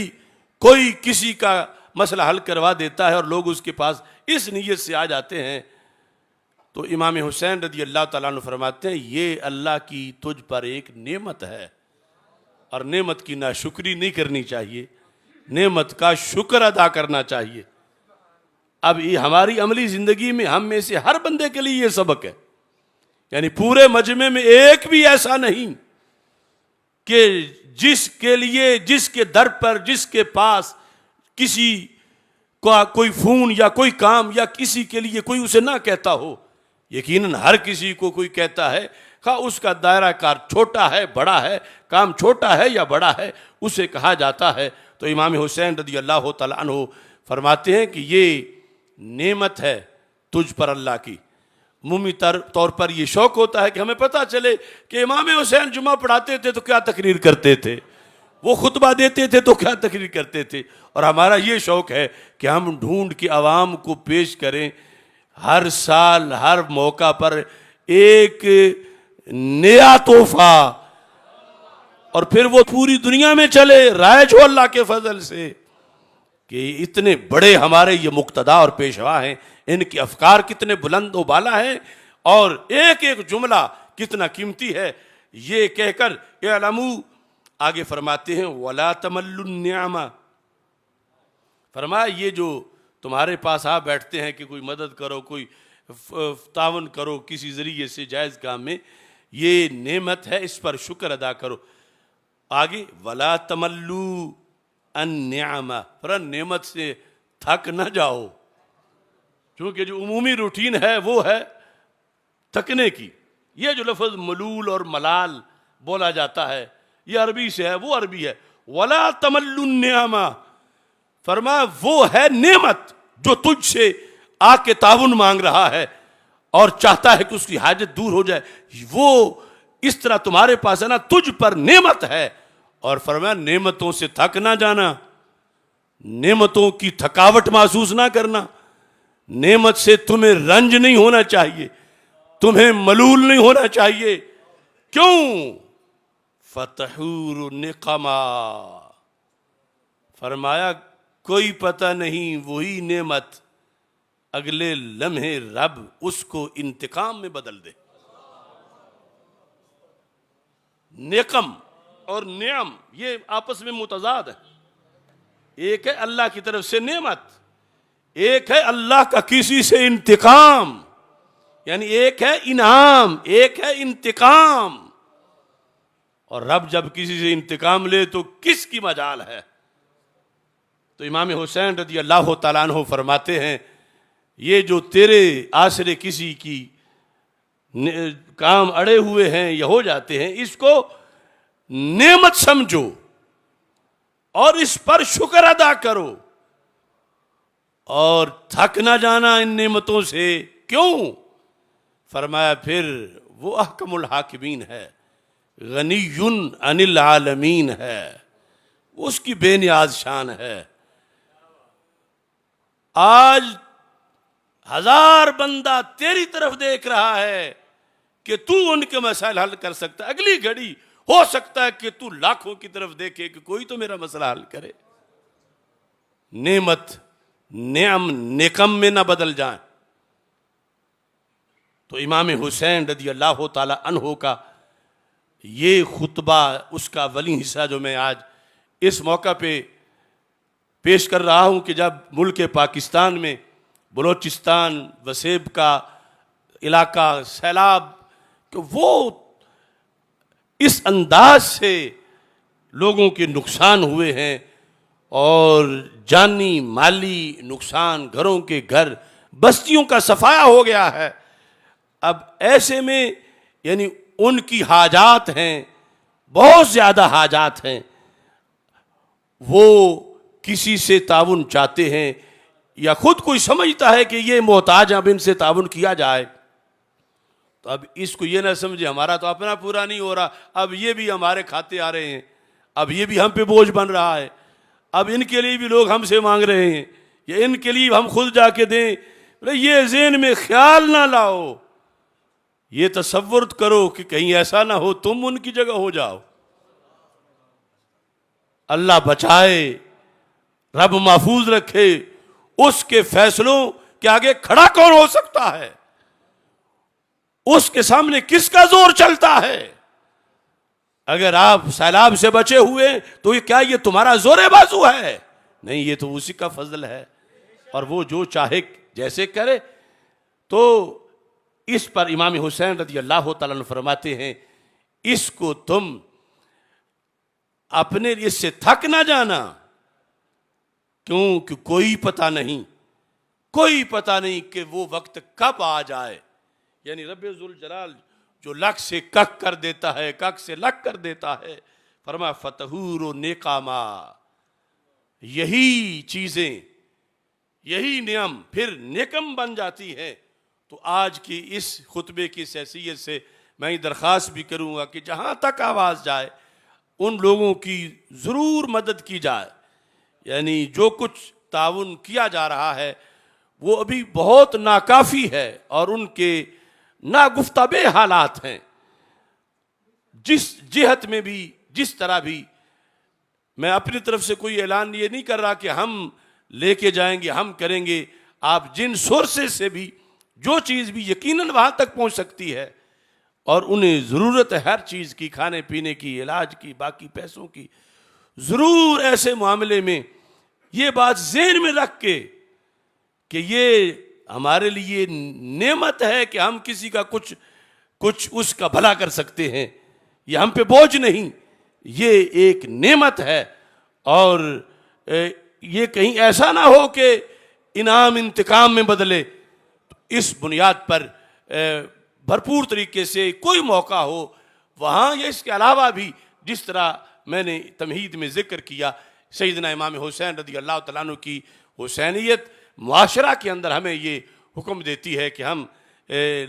کوئی کسی کا مسئلہ حل کروا دیتا ہے اور لوگ اس کے پاس اس نیت سے آ جاتے ہیں، تو امام حسین رضی اللہ تعالیٰ عنہ فرماتے ہیں یہ اللہ کی تجھ پر ایک نعمت ہے، اور نعمت کی ناشکری نہیں کرنی چاہیے، نعمت کا شکر ادا کرنا چاہیے. اب یہ ہماری عملی زندگی میں ہم میں سے ہر بندے کے لیے یہ سبق ہے، یعنی پورے مجمع میں ایک بھی ایسا نہیں کہ جس کے لیے، جس کے در پر، جس کے پاس کسی کا کوئی فون یا کوئی کام یا کسی کے لیے کوئی اسے نہ کہتا ہو. یقیناً ہر کسی کو کوئی کہتا ہے، خواہ اس کا دائرہ کار چھوٹا ہے بڑا ہے، کام چھوٹا ہے یا بڑا ہے، اسے کہا جاتا ہے. تو امام حسین رضی اللہ تعالیٰ عنہ فرماتے ہیں کہ یہ نعمت ہے تجھ پر اللہ کی. عمومی طور پر یہ شوق ہوتا ہے کہ ہمیں پتہ چلے کہ امام حسین جمعہ پڑھاتے تھے تو کیا تقریر کرتے تھے، وہ خطبہ دیتے تھے تو کیا تقریر کرتے تھے، اور ہمارا یہ شوق ہے کہ ہم ڈھونڈ کے عوام کو پیش کریں ہر سال ہر موقع پر ایک نیا تحفہ، اور پھر وہ پوری دنیا میں چلے رائج ہو اللہ کے فضل سے کہ اتنے بڑے ہمارے یہ مقتدا اور پیشوا ہیں، ان کے افکار کتنے بلند و بالا ہیں اور ایک ایک جملہ کتنا قیمتی ہے. یہ کہہ کر اعلموا آگے فرماتے ہیں وَلَا تَمَلُّ النِّعْمَ، فرمایا یہ جو تمہارے پاس آ بیٹھتے ہیں کہ کوئی مدد کرو، کوئی تعاون کرو کسی ذریعے سے جائز کام میں، یہ نعمت ہے، اس پر شکر ادا کرو. آگے وَلَا تَمَلُّوا النِّعْمَ، فرمایا نعمت سے تھک نہ جاؤ، کیونکہ جو عمومی روٹین ہے وہ ہے تھکنے کی. یہ جو لفظ ملول اور ملال بولا جاتا ہے یہ عربی سے ہے، وہ عربی ہے. وَلَا تَمَلُّ النِّعْمَ، فرمایا وہ ہے نعمت جو تجھ سے آ کے تعاون مانگ رہا ہے اور چاہتا ہے کہ اس کی حاجت دور ہو جائے، وہ اس طرح تمہارے پاس ہے نا، تجھ پر نعمت ہے. اور فرمایا نعمتوں سے تھک نہ جانا، نعمتوں کی تھکاوٹ محسوس نہ کرنا، نعمت سے تمہیں رنج نہیں ہونا چاہیے، تمہیں ملول نہیں ہونا چاہیے. کیوں؟ فتحور نقما، فرمایا کوئی پتہ نہیں وہی نعمت اگلے لمحے رب اس کو انتقام میں بدل دے. نقم اور نعم یہ آپس میں متضاد ہے، ایک ہے اللہ کی طرف سے نعمت، ایک ہے اللہ کا کسی سے انتقام. یعنی ایک ہے انعام، ایک ہے انتقام. اور رب جب کسی سے انتقام لے تو کس کی مجال ہے؟ تو امام حسین رضی اللہ تعالیٰ عنہ فرماتے ہیں یہ جو تیرے آسرے کسی کی کام اڑے ہوئے ہیں یا ہو جاتے ہیں، اس کو نعمت سمجھو اور اس پر شکر ادا کرو اور تھک نہ جانا ان نعمتوں سے. کیوں؟ فرمایا پھر وہ احکم الحاکمین ہے، غنی عن العالمین ہے، اس کی بے نیاز شان ہے. آج 1000 بندہ تیری طرف دیکھ رہا ہے کہ تو ان کے مسائل حل کر سکتا ہے، اگلی گھڑی ہو سکتا ہے کہ تو لاکھوں کی طرف دیکھے کہ کوئی تو میرا مسئلہ حل کرے. نعمت نعم نکم میں نہ بدل جائیں. تو امام حسین رضی اللہ تعالی عنہ کا یہ خطبہ، اس کا اولین حصہ جو میں آج اس موقع پہ پیش کر رہا ہوں کہ جب ملک پاکستان میں بلوچستان وسیب کا علاقہ سیلاب، کہ وہ اس انداز سے لوگوں کے نقصان ہوئے ہیں اور جانی مالی نقصان، گھروں کے گھر، بستیوں کا صفایا ہو گیا ہے. اب ایسے میں یعنی ان کی حاجات ہیں، بہت زیادہ حاجات ہیں، وہ کسی سے تعاون چاہتے ہیں یا خود کوئی سمجھتا ہے کہ یہ محتاج، اب ان سے تعاون کیا جائے. تو اب اس کو یہ نہ سمجھے ہمارا تو اپنا پورا نہیں ہو رہا، اب یہ بھی ہمارے کھاتے آ رہے ہیں، اب یہ بھی ہم پہ بوجھ بن رہا ہے، اب ان کے لیے بھی لوگ ہم سے مانگ رہے ہیں یا ان کے لیے ہم خود جا کے دیں. یہ ذہن میں خیال نہ لاؤ، یہ تصور کرو کہ کہیں ایسا نہ ہو تم ان کی جگہ ہو جاؤ. اللہ بچائے، رب محفوظ رکھے. اس کے فیصلوں کے آگے کھڑا کون ہو سکتا ہے؟ اس کے سامنے کس کا زور چلتا ہے؟ اگر آپ سیلاب سے بچے ہوئے تو یہ کیا یہ تمہارا زور بازو ہے؟ نہیں، یہ تو اسی کا فضل ہے، اور وہ جو چاہے جیسے کرے. تو اس پر امام حسین رضی اللہ تعالیٰ عنہ فرماتے ہیں اس کو تم اپنے اس سے تھک نہ جانا، کیونکہ کوئی پتہ نہیں کہ وہ وقت کب آ جائے. یعنی رب ذوالجلال جو لک سے کک کر دیتا ہے، کک سے لک کر دیتا ہے، فرمایا فتحور و نیکاما، یہی چیزیں، یہی نعم پھر نیکم بن جاتی ہے. تو آج کی اس خطبے کی حیثیت سے میں درخواست بھی کروں گا کہ جہاں تک آواز جائے ان لوگوں کی ضرور مدد کی جائے. یعنی جو کچھ تعاون کیا جا رہا ہے وہ ابھی بہت ناکافی ہے اور ان کے ناگفتہ حالات ہیں. جس جہت میں بھی، جس طرح بھی، میں اپنی طرف سے کوئی اعلان یہ نہیں کر رہا کہ ہم لے کے جائیں گے، ہم کریں گے. آپ جن سورسز سے بھی جو چیز بھی یقیناً وہاں تک پہنچ سکتی ہے اور انہیں ضرورت ہے ہر چیز کی، کھانے پینے کی، علاج کی، باقی پیسوں کی، ضرور ایسے معاملے میں یہ بات ذہن میں رکھ کے کہ یہ ہمارے لیے نعمت ہے کہ ہم کسی کا کچھ اس کا بھلا کر سکتے ہیں. یہ ہم پہ بوجھ نہیں، یہ ایک نعمت ہے. اور یہ کہیں ایسا نہ ہو کہ انعام انتقام میں بدلے. اس بنیاد پر بھرپور طریقے سے کوئی موقع ہو وہاں، یا اس کے علاوہ بھی جس طرح میں نے تمہید میں ذکر کیا، سیدنا امام حسین رضی اللہ تعالیٰ عنہ کی حسینیت معاشرہ کے اندر ہمیں یہ حکم دیتی ہے کہ ہم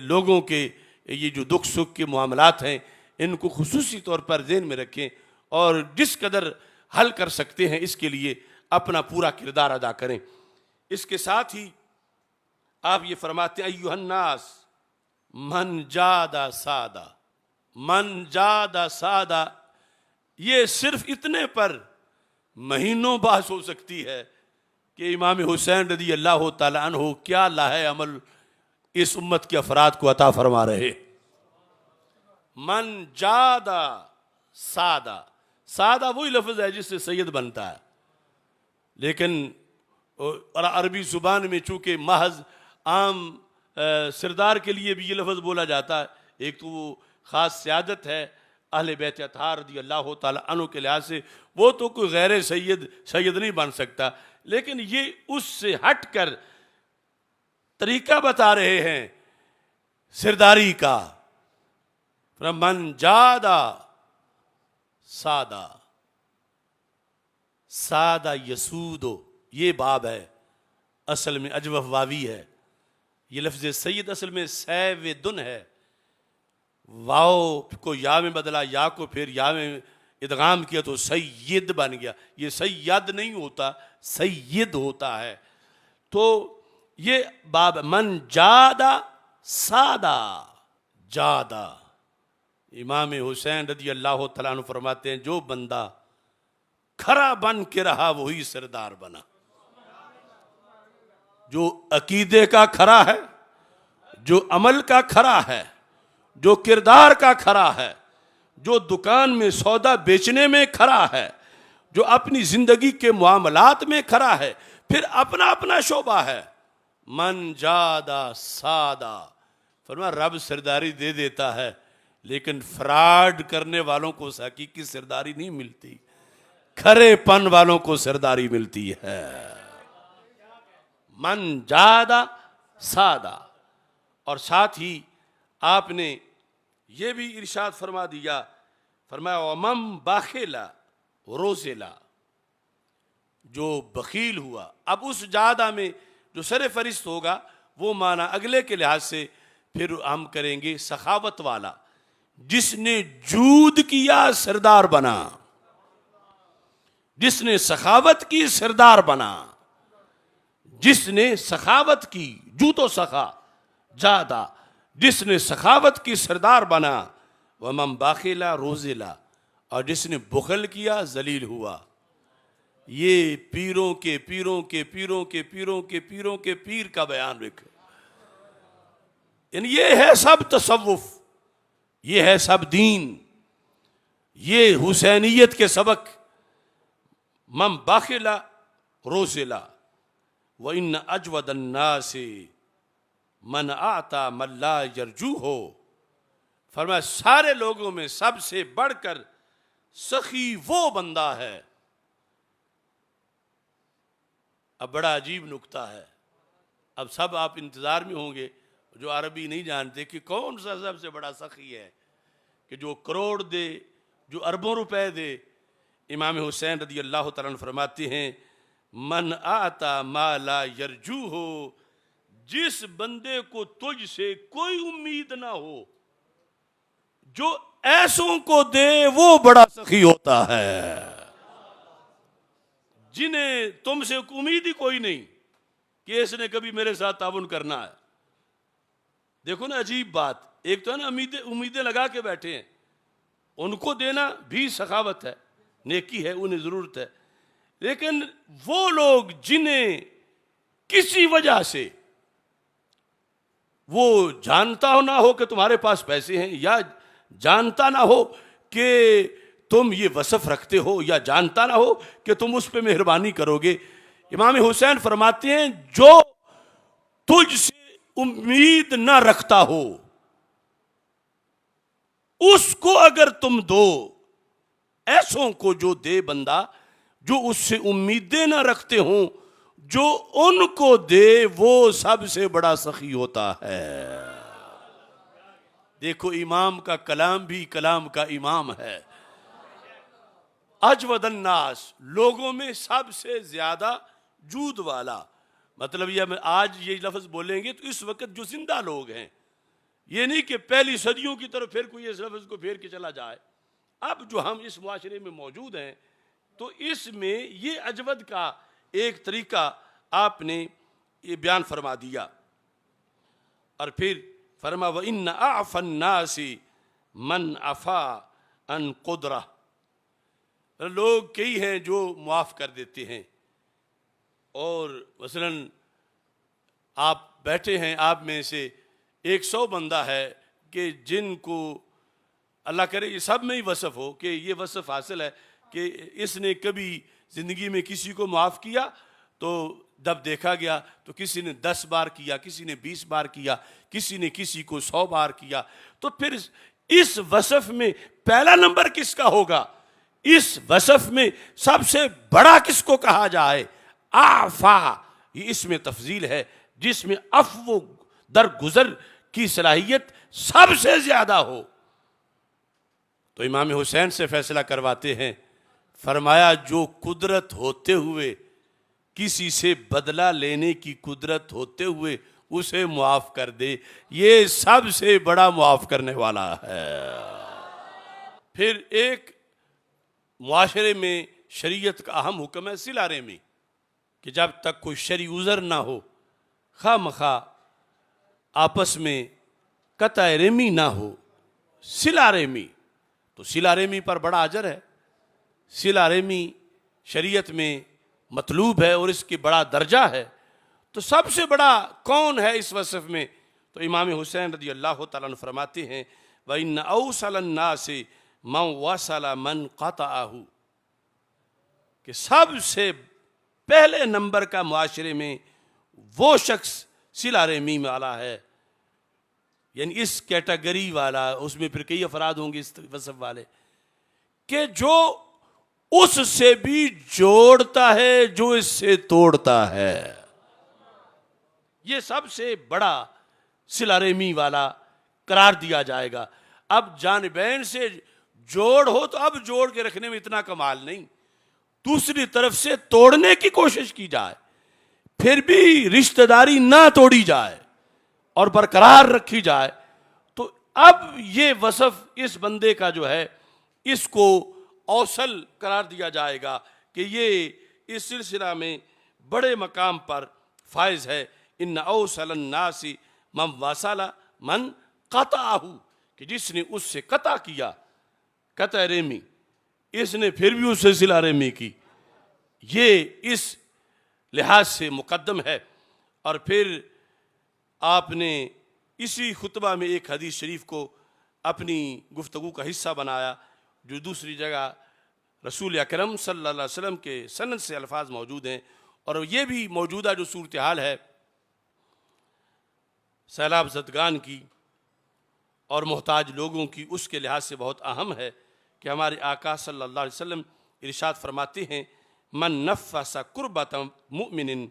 لوگوں کے یہ جو دکھ سکھ کے معاملات ہیں ان کو خصوصی طور پر ذہن میں رکھیں اور جس قدر حل کر سکتے ہیں اس کے لیے اپنا پورا کردار ادا کریں. اس کے ساتھ ہی آپ یہ فرماتے ہیں ایھا الناس من جاد سادہ، یہ صرف اتنے پر مہینوں بحث ہو سکتی ہے کہ امام حسین رضی اللہ تعالیٰ عنہ کیا لاہ عمل اس امت کے افراد کو عطا فرما رہے. من جاد سادہ وہی لفظ ہے جس سے سید بنتا ہے، لیکن عربی زبان میں چونکہ محض عام سردار کے لیے بھی یہ لفظ بولا جاتا ہے. ایک تو وہ خاص سیادت ہے اہل بیت اطہار رضی اللہ تعالیٰ عنہ کے لحاظ سے، وہ تو کوئی غیر سید نہیں بن سکتا، لیکن یہ اس سے ہٹ کر طریقہ بتا رہے ہیں سرداری کا. من جادہ سادہ سادہ یسودو، یہ باب ہے، اصل میں اجوف واوی ہے. یہ لفظ سید اصل میں سیودن ہے، واو کو یا میں بدلا، یا کو پھر یا میں ادغام کیا تو سید بن گیا. یہ سید نہیں ہوتا، سید ہوتا ہے. تو یہ باب من جادہ سادہ، جادہ. امام حسین رضی اللہ تعالیٰ عنہ فرماتے ہیں جو بندہ کھرا بن کے رہا وہی سردار بنا. جو عقیدے کا کھرا ہے، جو عمل کا کھرا ہے، جو کردار کا کھرا ہے، جو دکان میں سودا بیچنے میں کھرا ہے، جو اپنی زندگی کے معاملات میں کھرا ہے، پھر اپنا اپنا شعبہ ہے. من جادہ سادہ، فرمایا رب سرداری دے دیتا ہے لیکن فراڈ کرنے والوں کو حقیقی سرداری نہیں ملتی، کھرے پن والوں کو سرداری ملتی ہے. من جادہ سادہ. اور ساتھ ہی آپ نے یہ بھی ارشاد فرما دیا، فرمایا ومن باخلا روزلا، جو بخیل ہوا. اب اس جادہ میں جو سر فہرست ہوگا وہ معنی اگلے کے لحاظ سے پھر ہم کریں گے سخاوت والا. جس نے جود کیا سردار بنا، جس نے سخاوت کی سردار بنا، جس نے سخاوت کی، جود و سخا جادہ، جس نے سخاوت کی سردار بنا. ومن باخلا روزلا، اور جس نے بخل کیا ذلیل ہوا. یہ پیروں کے پیروں کے پیروں کے پیروں کے پیروں کے پیر کا بیان رکھے. یعنی یہ ہے سب تصوف، یہ ہے سب دین، یہ حسینیت کے سبق. من باخلا روزلا وَإِنَّ أَجْوَدَ النَّاسِ مَنْ أَعْطَى مَنْ لَا يَرْجُوهُ. فرمایا سارے لوگوں میں سب سے بڑھ کر سخی وہ بندہ ہے. اب بڑا عجیب نکتہ ہے، اب سب آپ انتظار میں ہوں گے جو عربی نہیں جانتے کہ کون سا سب سے بڑا سخی ہے کہ جو کروڑ دے، جو اربوں روپے دے. امام حسین رضی اللہ تعالیٰ عنہ فرماتے ہیں من آتا ما لا یرجوہ، جس بندے کو تجھ سے کوئی امید نہ ہو، جو ایسوں کو دے وہ بڑا سخی ہوتا ہے. جنہیں تم سے امید ہی کوئی نہیں کہ اس نے کبھی میرے ساتھ تعاون کرنا ہے. دیکھو نا عجیب بات، ایک تو ہے نا امیدیں لگا کے بیٹھے ہیں، ان کو دینا بھی سخاوت ہے، نیکی ہے، انہیں ضرورت ہے. لیکن وہ لوگ جنہیں کسی وجہ سے وہ جانتا ہو نہ ہو کہ تمہارے پاس پیسے ہیں، یا جانتا نہ ہو کہ تم یہ وصف رکھتے ہو، یا جانتا نہ ہو کہ تم اس پہ مہربانی کرو گے. امام حسین فرماتے ہیں جو تجھ سے امید نہ رکھتا ہو اس کو اگر تم دو، ایسوں کو جو دے بندہ جو اس سے امیدیں نہ رکھتے ہوں، جو ان کو دے وہ سب سے بڑا سخی ہوتا ہے. دیکھو امام کا کلام بھی کلام کا امام ہے. اجود الناس، لوگوں میں سب سے زیادہ جود والا. مطلب یہ آج یہ لفظ بولیں گے تو اس وقت جو زندہ لوگ ہیں، یہ نہیں کہ پہلی صدیوں کی طرف پھر کوئی اس لفظ کو پھیر کے چلا جائے. اب جو ہم اس معاشرے میں موجود ہیں تو اس میں یہ اجود کا ایک طریقہ آپ نے یہ بیان فرما دیا. اور پھر فرما وَإِنَّ أَعْفَ النَّاسِ مَنْ عَفَا عَنْ قُدْرَةٍ. لوگ کئی ہیں جو معاف کر دیتے ہیں، اور مثلا آپ بیٹھے ہیں، آپ میں سے 100 بندہ ہے کہ جن کو اللہ کرے یہ سب میں ہی وصف ہو کہ یہ وصف حاصل ہے کہ اس نے کبھی زندگی میں کسی کو معاف کیا تو جب دیکھا گیا تو کسی نے 10 بار کیا، کسی نے 20 بار کیا، کسی نے کسی کو 100 بار کیا. تو پھر اس وصف میں پہلا نمبر کس کا ہوگا؟ اس وصف میں سب سے بڑا کس کو کہا جائے؟ آفا. یہ اس میں تفضیل ہے جس میں عفو درگزر کی صلاحیت سب سے زیادہ ہو. تو امام حسین سے فیصلہ کرواتے ہیں، فرمایا جو قدرت ہوتے ہوئے کسی سے بدلہ لینے کی قدرت ہوتے ہوئے اسے معاف کر دے، یہ سب سے بڑا معاف کرنے والا ہے. پھر ایک معاشرے میں شریعت کا اہم حکم ہے صلہ رحمی، کہ جب تک کوئی شرعی عذر نہ ہو، خواہ مخواہ آپس میں قطع رحمی نہ ہو، صلہ رحمی. تو صلہ رحمی پر بڑا اجر ہے. صلہ رحمی شریعت میں مطلوب ہے اور اس کی بڑا درجہ ہے. تو سب سے بڑا کون ہے اس وصف میں؟ تو امام حسین رضی اللہ تعالیٰ عنہ فرماتے ہیں وَإِنَّ أَوْصَلَ النَّاسِ مَنْ وَصَلَ مَنْ قَطَعَهُ، کہ سب سے پہلے نمبر کا معاشرے میں وہ شخص صلہ رحمی والا ہے، یعنی اس کیٹیگری والا. اس میں پھر کئی افراد ہوں گے اس وصف والے، کہ جو اس سے بھی جوڑتا ہے جو اس سے توڑتا ہے. یہ سب سے بڑا صلہ رحمی والا قرار دیا جائے گا. اب جانبین سے جوڑ ہو تو اب جوڑ کے رکھنے میں اتنا کمال نہیں، دوسری طرف سے توڑنے کی کوشش کی جائے، پھر بھی رشتہ داری نہ توڑی جائے اور برقرار رکھی جائے. تو اب یہ وصف اس بندے کا جو ہے اس کو اوصل قرار دیا جائے گا کہ یہ اس سلسلہ میں بڑے مقام پر فائز ہے. ان اوصل الناس من وصل من قطعہ، کہ جس نے اس سے قطع کیا، قطع رحمی، اس نے پھر بھی اس سے صلہ رحمی کی، یہ اس لحاظ سے مقدم ہے. اور پھر آپ نے اسی خطبہ میں ایک حدیث شریف کو اپنی گفتگو کا حصہ بنایا جو دوسری جگہ رسول اکرم صلی اللہ علیہ وسلم کے سند سے الفاظ موجود ہیں. اور یہ بھی موجودہ جو صورتحال ہے سیلاب زدگان کی اور محتاج لوگوں کی، اس کے لحاظ سے بہت اہم ہے کہ ہمارے آقا صلی اللہ علیہ وسلم ارشاد فرماتے ہیں من نفس کربۃ مؤمن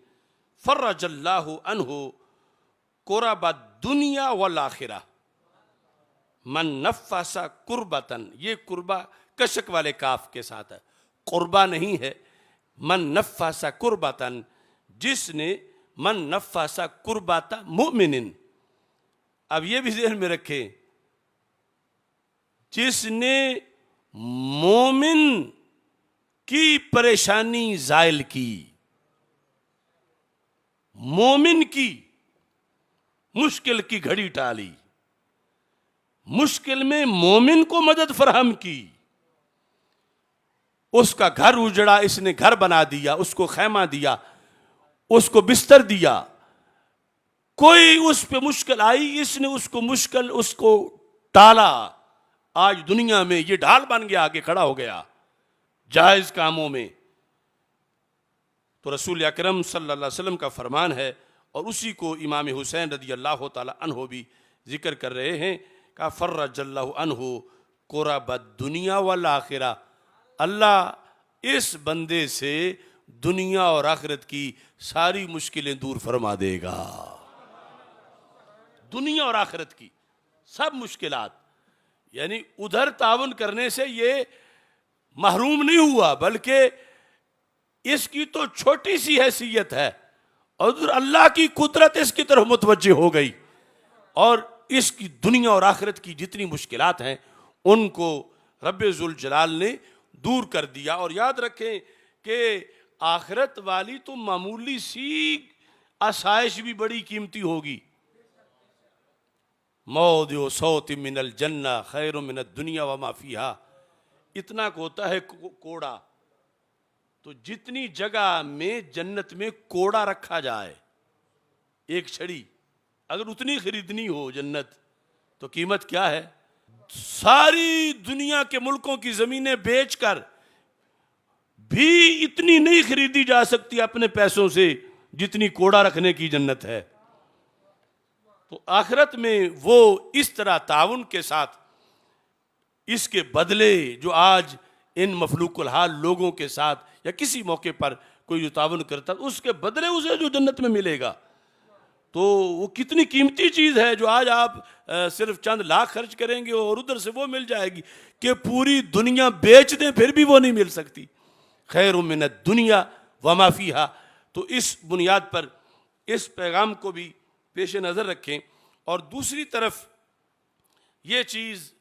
فرج اللہ عنہ کرب الدنیا والآخرہ. من نفس کربتن، یہ کربہ کشک والے کاف کے ساتھ ہے، قربہ نہیں ہے. من نفس کربتن، جس نے من نفس کربۃ مؤمن. اب یہ بھی ذہن میں رکھیں، جس نے مومن کی پریشانی زائل کی، مومن کی مشکل کی گھڑی ٹالی، مشکل میں مومن کو مدد فراہم کی، اس کا گھر اجڑا اس نے گھر بنا دیا، اس کو خیمہ دیا، اس کو بستر دیا. کوئی اس پہ مشکل آئی، اس نے اس کو ٹالا. آج دنیا میں یہ ڈھال بن گیا، آگے کھڑا ہو گیا جائز کاموں میں. تو رسول اکرم صلی اللہ علیہ وسلم کا فرمان ہے اور اسی کو امام حسین رضی اللہ تعالی عنہ بھی ذکر کر رہے ہیں کہ فرج اللہ عنہ کرب الدنیا والآخرہ. اللہ اس بندے سے دنیا اور آخرت کی ساری مشکلیں دور فرما دے گا. دنیا اور آخرت کی سب مشکلات، یعنی ادھر تعاون کرنے سے یہ محروم نہیں ہوا، بلکہ اس کی تو چھوٹی سی حیثیت ہے اور ادھر اللہ کی قدرت اس کی طرف متوجہ ہو گئی اور اس کی دنیا اور آخرت کی جتنی مشکلات ہیں ان کو رب ذوالجلال نے دور کر دیا. اور یاد رکھیں کہ آخرت والی تو معمولی سی آسائش بھی بڑی قیمتی ہوگی. موضع صوت من الجنہ خیر من الدنیا وما فیہا، اتنا کو ہوتا ہے کوڑا. تو جتنی جگہ میں جنت میں کوڑا رکھا جائے، ایک چھڑی اگر اتنی خریدنی ہو جنت تو قیمت کیا ہے؟ ساری دنیا کے ملکوں کی زمینیں بیچ کر بھی اتنی نہیں خریدی جا سکتی اپنے پیسوں سے جتنی کوڑا رکھنے کی جنت ہے۔ تو آخرت میں وہ اس طرح تعاون کے ساتھ اس کے بدلے جو آج ان مفلوق الحال لوگوں کے ساتھ یا کسی موقع پر کوئی جو تعاون کرتا ہے اس کے بدلے اسے جو جنت میں ملے گا، تو وہ کتنی قیمتی چیز ہے جو آج آپ صرف چند لاکھ خرچ کریں گے اور ادھر سے وہ مل جائے گی کہ پوری دنیا بیچ دیں پھر بھی وہ نہیں مل سکتی۔ خیر من الدنیا وما فیہا۔ تو اس بنیاد پر اس پیغام کو بھی پیش نظر رکھیں۔ اور دوسری طرف یہ چیز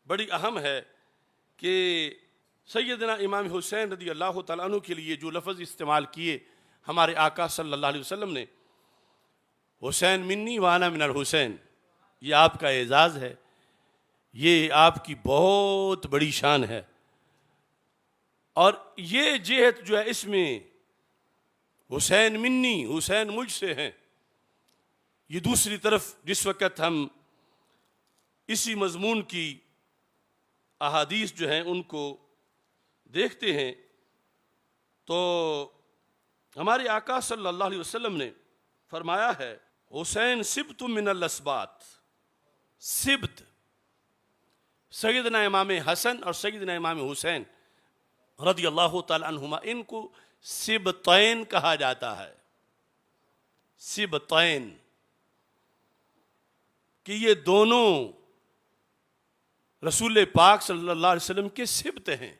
بڑی اہم ہے کہ سیدنا امام حسین رضی اللہ تعالیٰ عنہ کے لیے جو لفظ استعمال کیے ہمارے آقا صلی اللہ علیہ وسلم نے، حسین منی وانا من الحسین، یہ آپ کا اعزاز ہے، یہ آپ کی بہت بڑی شان ہے۔ اور یہ جہت جو ہے اس میں حسین منی، حسین مجھ سے ہیں، یہ دوسری طرف جس وقت ہم اسی مضمون کی احادیث جو ہیں ان کو دیکھتے ہیں تو ہمارے آقا صلی اللہ علیہ وسلم نے فرمایا ہے حسین سبت من الاسباط، سبت سیدنا امام حسن اور سیدنا امام حسین رضی اللہ تعالی عنہما، ان کو سبتین کہا جاتا ہے، سبتین، کہ یہ دونوں رسول پاک صلی اللہ علیہ وسلم کے سبت ہیں۔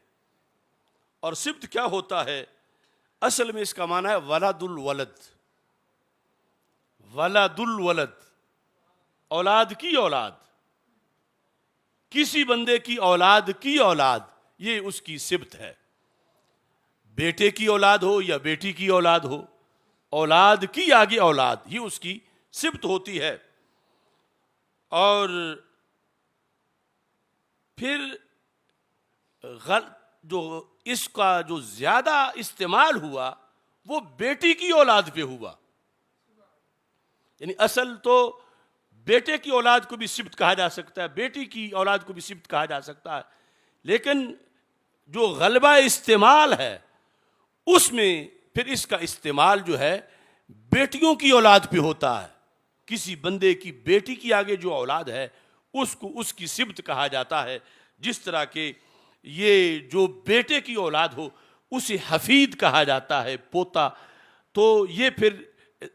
اور سبت کیا ہوتا ہے؟ اصل میں اس کا معنی ہے ولد الولد، ولد الولد، اولاد کی اولاد، کسی بندے کی اولاد کی اولاد، یہ اس کی سبت ہے۔ بیٹے کی اولاد ہو یا بیٹی کی اولاد ہو، اولاد کی آگے اولاد، یہ اس کی سبت ہوتی ہے۔ اور پھر جو اس کا جو زیادہ استعمال ہوا وہ بیٹی کی اولاد پہ ہوا، یعنی اصل تو بیٹے کی اولاد کو بھی سبت کہا جا سکتا ہے، بیٹی کی اولاد کو بھی سبت کہا جا سکتا ہے، لیکن جو غلبہ استعمال ہے اس میں پھر اس کا استعمال جو ہے بیٹیوں کی اولاد پہ ہوتا ہے۔ کسی بندے کی بیٹی کی آگے جو اولاد ہے اس کو اس کی سبت کہا جاتا ہے، جس طرح کہ یہ جو بیٹے کی اولاد ہو اسے حفید کہا جاتا ہے، پوتا۔ تو یہ پھر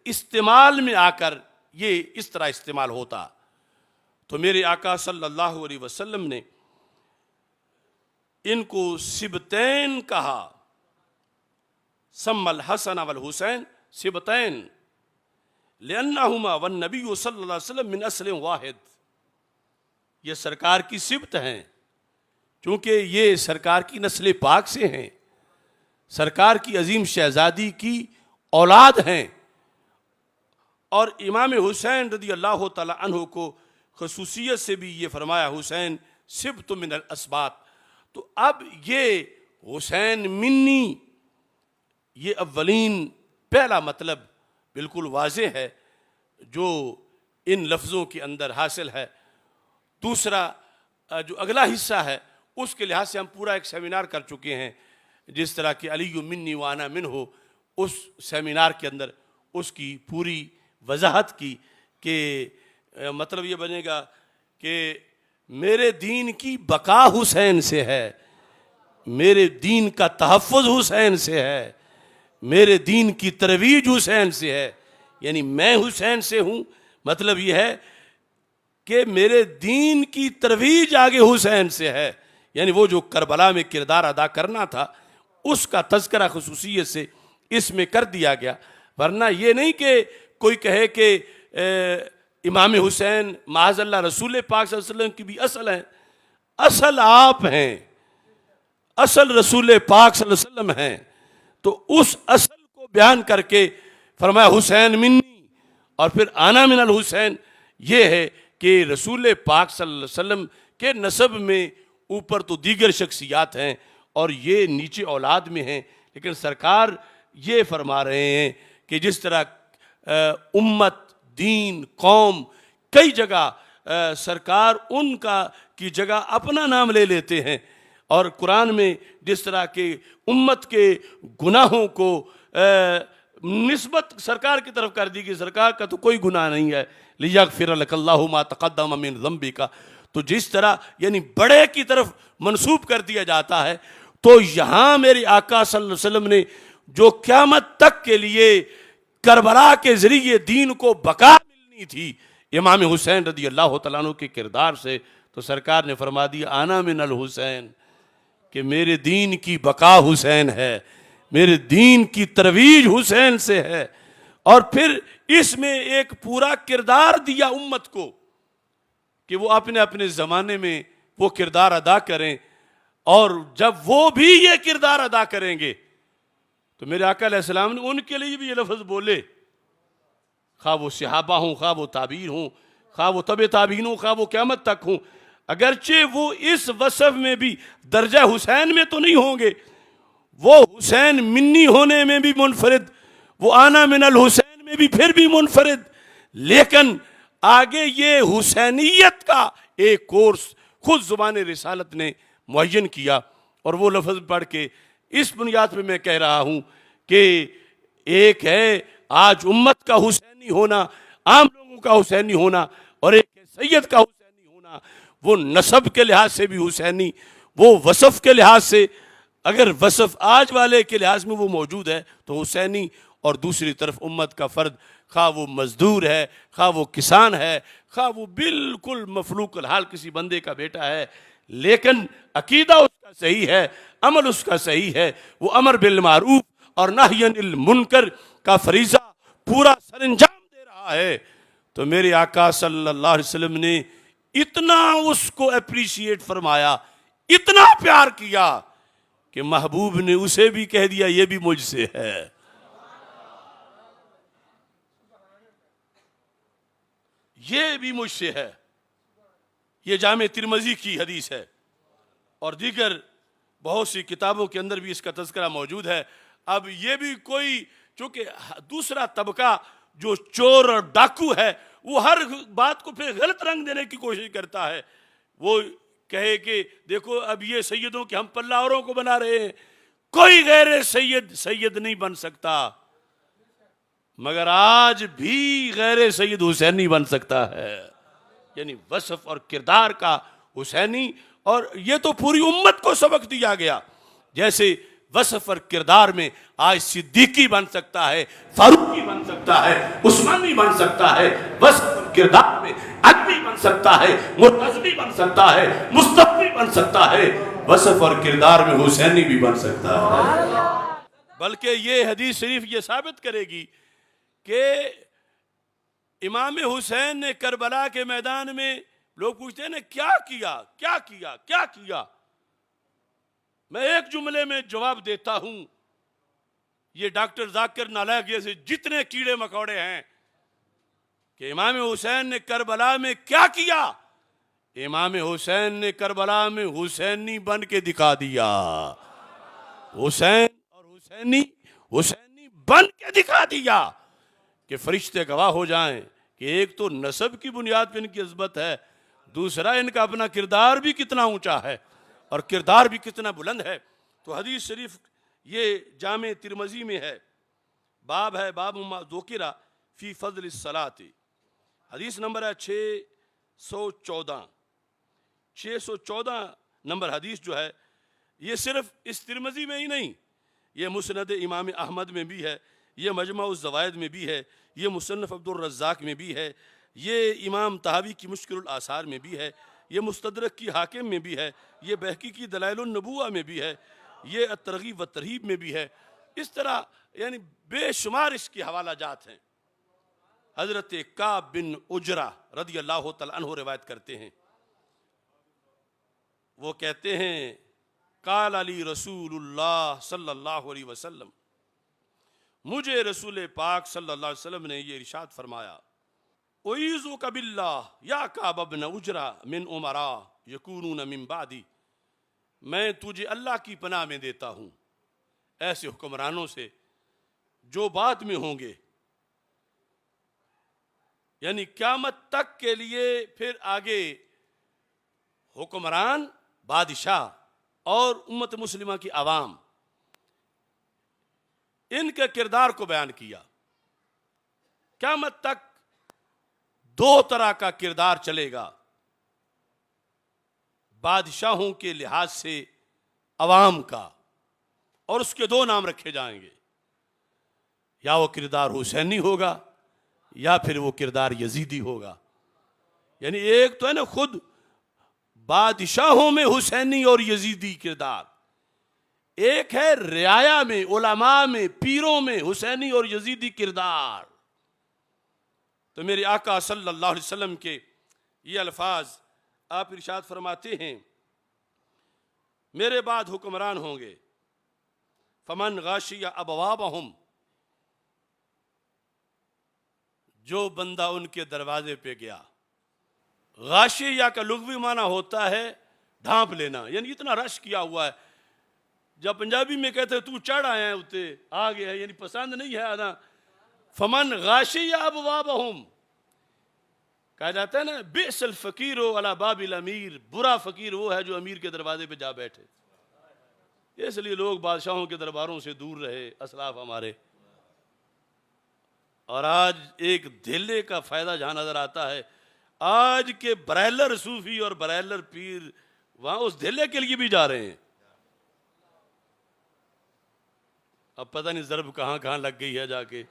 استعمال میں آ کر یہ اس طرح استعمال ہوتا۔ تو میرے آقا صلی اللہ علیہ وسلم نے ان کو سبتین کہا، سم الحسن والحسین سبتین لأنہما والنبی صلی اللہ علیہ وسلم من اصل واحد، یہ سرکار کی سبت ہیں چونکہ یہ سرکار کی نسل پاک سے ہیں، سرکار کی عظیم شہزادی کی اولاد ہیں۔ اور امام حسین رضی اللہ تعالی عنہ کو خصوصیت سے بھی یہ فرمایا حسین سبت من الاسباط۔ تو اب یہ حسین منی، یہ اولین پہلا مطلب بالکل واضح ہے جو ان لفظوں کے اندر حاصل ہے۔ دوسرا جو اگلا حصہ ہے اس کے لحاظ سے ہم پورا ایک سیمینار کر چکے ہیں، جس طرح کہ علی منی وانا منہ، اس سیمینار کے اندر اس کی پوری وضاحت کی کہ مطلب یہ بنے گا کہ میرے دین کی بقا حسین سے ہے، میرے دین کا تحفظ حسین سے ہے، میرے دین کی ترویج حسین سے ہے، یعنی میں حسین سے ہوں، مطلب یہ ہے کہ میرے دین کی ترویج آگے حسین سے ہے، یعنی وہ جو کربلا میں کردار ادا کرنا تھا اس کا تذکرہ خصوصیت سے اس میں کر دیا گیا۔ ورنہ یہ نہیں کہ کوئی کہے کہ امام حسین معاذ اللہ رسول پاک صلی اللہ علیہ وسلم کی بھی اصل ہیں، اصل آپ ہیں، اصل رسول پاک صلی اللہ علیہ وسلم ہیں۔ تو اس اصل کو بیان کر کے فرمایا حسین منی، اور پھر آنا من الحسین، یہ ہے کہ رسول پاک صلی اللہ علیہ وسلم کے نسب میں اوپر تو دیگر شخصیات ہیں اور یہ نیچے اولاد میں ہیں، لیکن سرکار یہ فرما رہے ہیں کہ جس طرح امت، دین، قوم، کئی جگہ سرکار ان کا کی جگہ اپنا نام لے لیتے ہیں اور قرآن میں جس طرح کے امت کے گناہوں کو نسبت سرکار کی طرف کر دی کہ سرکار کا تو کوئی گناہ نہیں ہے، لیغفر لک اللہ ما تقدم من ذنبک، تو جس طرح یعنی بڑے کی طرف منسوب کر دیا جاتا ہے، تو یہاں میرے آقا صلی اللہ علیہ وسلم نے جو قیامت تک کے لیے کربلا کے ذریعے دین کو بقا ملنی تھی امام حسین رضی اللہ تعالیٰ عنہ کے کردار سے، تو سرکار نے فرما دیا آنا من الحسین، کہ میرے دین کی بقا حسین ہے، میرے دین کی ترویج حسین سے ہے۔ اور پھر اس میں ایک پورا کردار دیا امت کو کہ وہ اپنے اپنے زمانے میں وہ کردار ادا کریں، اور جب وہ بھی یہ کردار ادا کریں گے تو میرے آقا علیہ السلام نے ان کے لیے بھی یہ لفظ بولے، خواہ وہ صحابہ ہوں، خواہ وہ تابعین ہوں، خواہ وہ تبع تابعین ہوں، خواہ وہ قیامت تک ہوں، اگرچہ وہ اس وصف میں بھی درجہ حسین میں تو نہیں ہوں گے، وہ حسین منی ہونے میں بھی منفرد، وہ آنا من الحسین میں بھی پھر بھی منفرد، لیکن آگے یہ حسینیت کا ایک کورس خود زبان رسالت نے معین کیا، اور وہ لفظ پڑھ کے اس بنیاد پہ میں کہہ رہا ہوں کہ ایک ہے آج امت کا حسینی ہونا، عام لوگوں کا حسینی ہونا، اور ایک ہے سید کا حسینی ہونا، وہ نسب کے لحاظ سے بھی حسینی، وہ وصف کے لحاظ سے، اگر وصف آج والے کے لحاظ میں وہ موجود ہے تو حسینی، اور دوسری طرف امت کا فرد، خواہ وہ مزدور ہے، خواہ وہ کسان ہے، خواہ وہ بالکل مفلوق الحال کسی بندے کا بیٹا ہے، لیکن عقیدہ اس کا صحیح ہے، عمل اس کا صحیح ہے، وہ امر بالمعروف اور نہی عن المنکر کا فریضہ پورا سر انجام دے رہا ہے، تو میرے آقا صلی اللہ علیہ وسلم نے اتنا اس کو اپریشیٹ فرمایا، اتنا پیار کیا کہ محبوب نے اسے بھی کہہ دیا یہ بھی مجھ سے ہے۔ یہ بھی مجھ سے ہے۔ یہ جامع ترمذی کی حدیث ہے، اور دیگر بہت سی کتابوں کے اندر بھی اس کا تذکرہ موجود ہے۔ اب یہ بھی کوئی، چونکہ دوسرا طبقہ جو چور اور ڈاکو ہے، وہ ہر بات کو پھر غلط رنگ دینے کی کوشش کرتا ہے، وہ کہے کہ دیکھو اب یہ سیدوں کے ہم پلہ اوروں کو بنا رہے ہیں، کوئی غیر سید سید نہیں بن سکتا، مگر آج بھی غیر سید حسینی بن سکتا ہے، یعنی وصف اور کردار کا حسینی، اور یہ تو پوری امت کو سبق دیا گیا، جیسے وصف اور کردار میں آج صدیقی بن سکتا ہے، فاروقی بن سکتا ہے، عثمانی بن سکتا ہے، وصف اور کردار میں عدوی بن سکتا ہے، مرتضوی بن سکتا ہے، مصطفی بن سکتا ہے، وصف اور کردار میں حسینی بھی بن سکتا ہے۔ بلکہ یہ حدیث شریف یہ ثابت کرے گی کہ امام حسین نے کربلا کے میدان میں، لوگ پوچھتے ہیں نا کیا کیا کیا کیا کیا کیا، میں ایک جملے میں جواب دیتا ہوں، یہ ڈاکٹر ذاکر نالائق جیسے جتنے کیڑے مکوڑے ہیں، کہ امام حسین نے کربلا میں کیا کیا، امام حسین نے کربلا میں حسینی بن کے دکھا دیا، حسین اور حسینی بن کے دکھا دیا، کہ فرشتے گواہ ہو جائیں کہ ایک تو نسب کی بنیاد پہ ان کی عظمت ہے، دوسرا ان کا اپنا کردار بھی کتنا اونچا ہے اور کردار بھی کتنا بلند ہے۔ تو حدیث شریف یہ جامع ترمذی میں ہے، باب ہے باب ما ذکر فی فضل الصلاۃ، حدیث نمبر ہے 614 نمبر حدیث جو ہے، یہ صرف اس ترمذی میں ہی نہیں، یہ مسند امام احمد میں بھی ہے، یہ مجمع الزوائد میں بھی ہے، یہ مصنف عبد الرزاق میں بھی ہے، یہ امام طحاوی کی مشکل الاثار میں بھی ہے، یہ مستدرک کی حاکم میں بھی ہے، یہ بہقی کی دلائل النبوہ میں بھی ہے، یہ الترغیب والترہیب میں بھی ہے، اس طرح یعنی بے شمار اس کی حوالہ جات ہیں۔ حضرت کعب بن عجرہ رضی اللہ تعالیٰ عنہ روایت کرتے ہیں، وہ کہتے ہیں قال علی رسول اللہ صلی اللہ علیہ وسلم، مجھے رسول پاک صلی اللہ علیہ وسلم نے یہ ارشاد فرمایا، اعیذک باللہ یا کعب بن عجرہ من امراء یکونون من بعدی، میں تجھے اللہ کی پناہ میں دیتا ہوں ایسے حکمرانوں سے جو بعد میں ہوں گے، یعنی قیامت تک کے لیے پھر آگے حکمران بادشاہ اور امت مسلمہ کی عوام، ان کے کردار کو بیان کیا. قیامت تک دو طرح کا کردار چلے گا بادشاہوں کے لحاظ سے عوام کا، اور اس کے دو نام رکھے جائیں گے، یا وہ کردار حسینی ہوگا یا پھر وہ کردار یزیدی ہوگا. یعنی ایک تو ہے نا خود بادشاہوں میں حسینی اور یزیدی کردار، ایک ہے رعایا میں، علماء میں، پیروں میں حسینی اور یزیدی کردار. تو میرے آقا صلی اللہ علیہ وسلم کے یہ الفاظ آپ ارشاد فرماتے ہیں، میرے بعد حکمران ہوں گے، فمن غاشی ابوابہم، جو بندہ ان کے دروازے پہ گیا. غاشیہ کا لغوی معنی ہوتا ہے ڈھانپ لینا، یعنی اتنا رش کیا ہوا ہے. جب پنجابی میں کہتے ہیں تو چڑھ آئے ہیں اتے آ گئے ہیں، یعنی پسند نہیں ہے آنا. فمن غاشی ابوابہم، کہا جاتا ہے نا بئس الفقیر علی باب الامیر، برا فقیر وہ ہے جو امیر کے دروازے پہ جا بیٹھے. اس لیے لوگ بادشاہوں کے درباروں سے دور رہے اسلاف ہمارے. اور آج ایک دھیلے کا فائدہ جہاں نظر آتا ہے، آج کے برائلر صوفی اور برائلر پیر وہاں اس دھیلے کے لیے بھی جا رہے ہیں. اب پتہ نہیں ضرب کہاں کہاں لگ گئی ہے جا کے.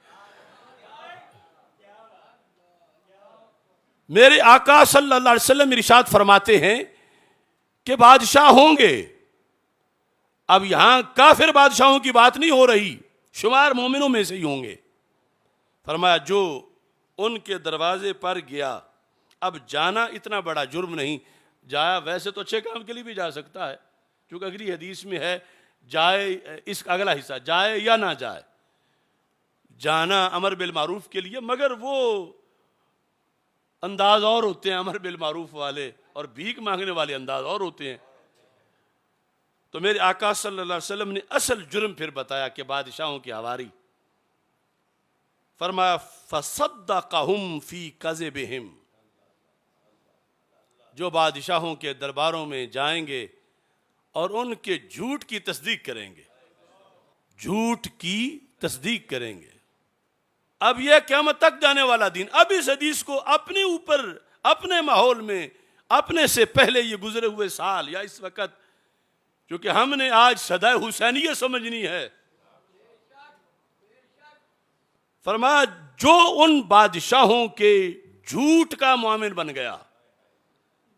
میرے آقا صلی اللہ علیہ وسلم ارشاد فرماتے ہیں کہ بادشاہ ہوں گے. اب یہاں کافر بادشاہوں کی بات نہیں ہو رہی، شمار مومنوں میں سے ہی ہوں گے. فرمایا جو ان کے دروازے پر گیا، اب جانا اتنا بڑا جرم نہیں، جایا ویسے تو اچھے کام کے لیے بھی جا سکتا ہے، کیونکہ اگلی حدیث میں ہے جائے، اس کا اگلا حصہ جائے یا نہ جائے، جانا امر بالمعروف کے لیے، مگر وہ انداز اور ہوتے ہیں امر بالمعروف والے، اور بھیک مانگنے والے انداز اور ہوتے ہیں. تو میرے آقا صلی اللہ علیہ وسلم نے اصل جرم پھر بتایا کہ بادشاہوں کی ہواری. فرمایا فصدقہم فی کذبہم، جو بادشاہوں کے درباروں میں جائیں گے اور ان کے جھوٹ کی تصدیق کریں گے، جھوٹ کی تصدیق کریں گے. اب یہ قیامت تک جانے والا دن، اب اس حدیث کو اپنے اوپر، اپنے ماحول میں، اپنے سے پہلے یہ گزرے ہوئے سال یا اس وقت، کیونکہ ہم نے آج صدائے حسینیہ سمجھنی ہے. فرمایا جو ان بادشاہوں کے جھوٹ کا معامل بن گیا،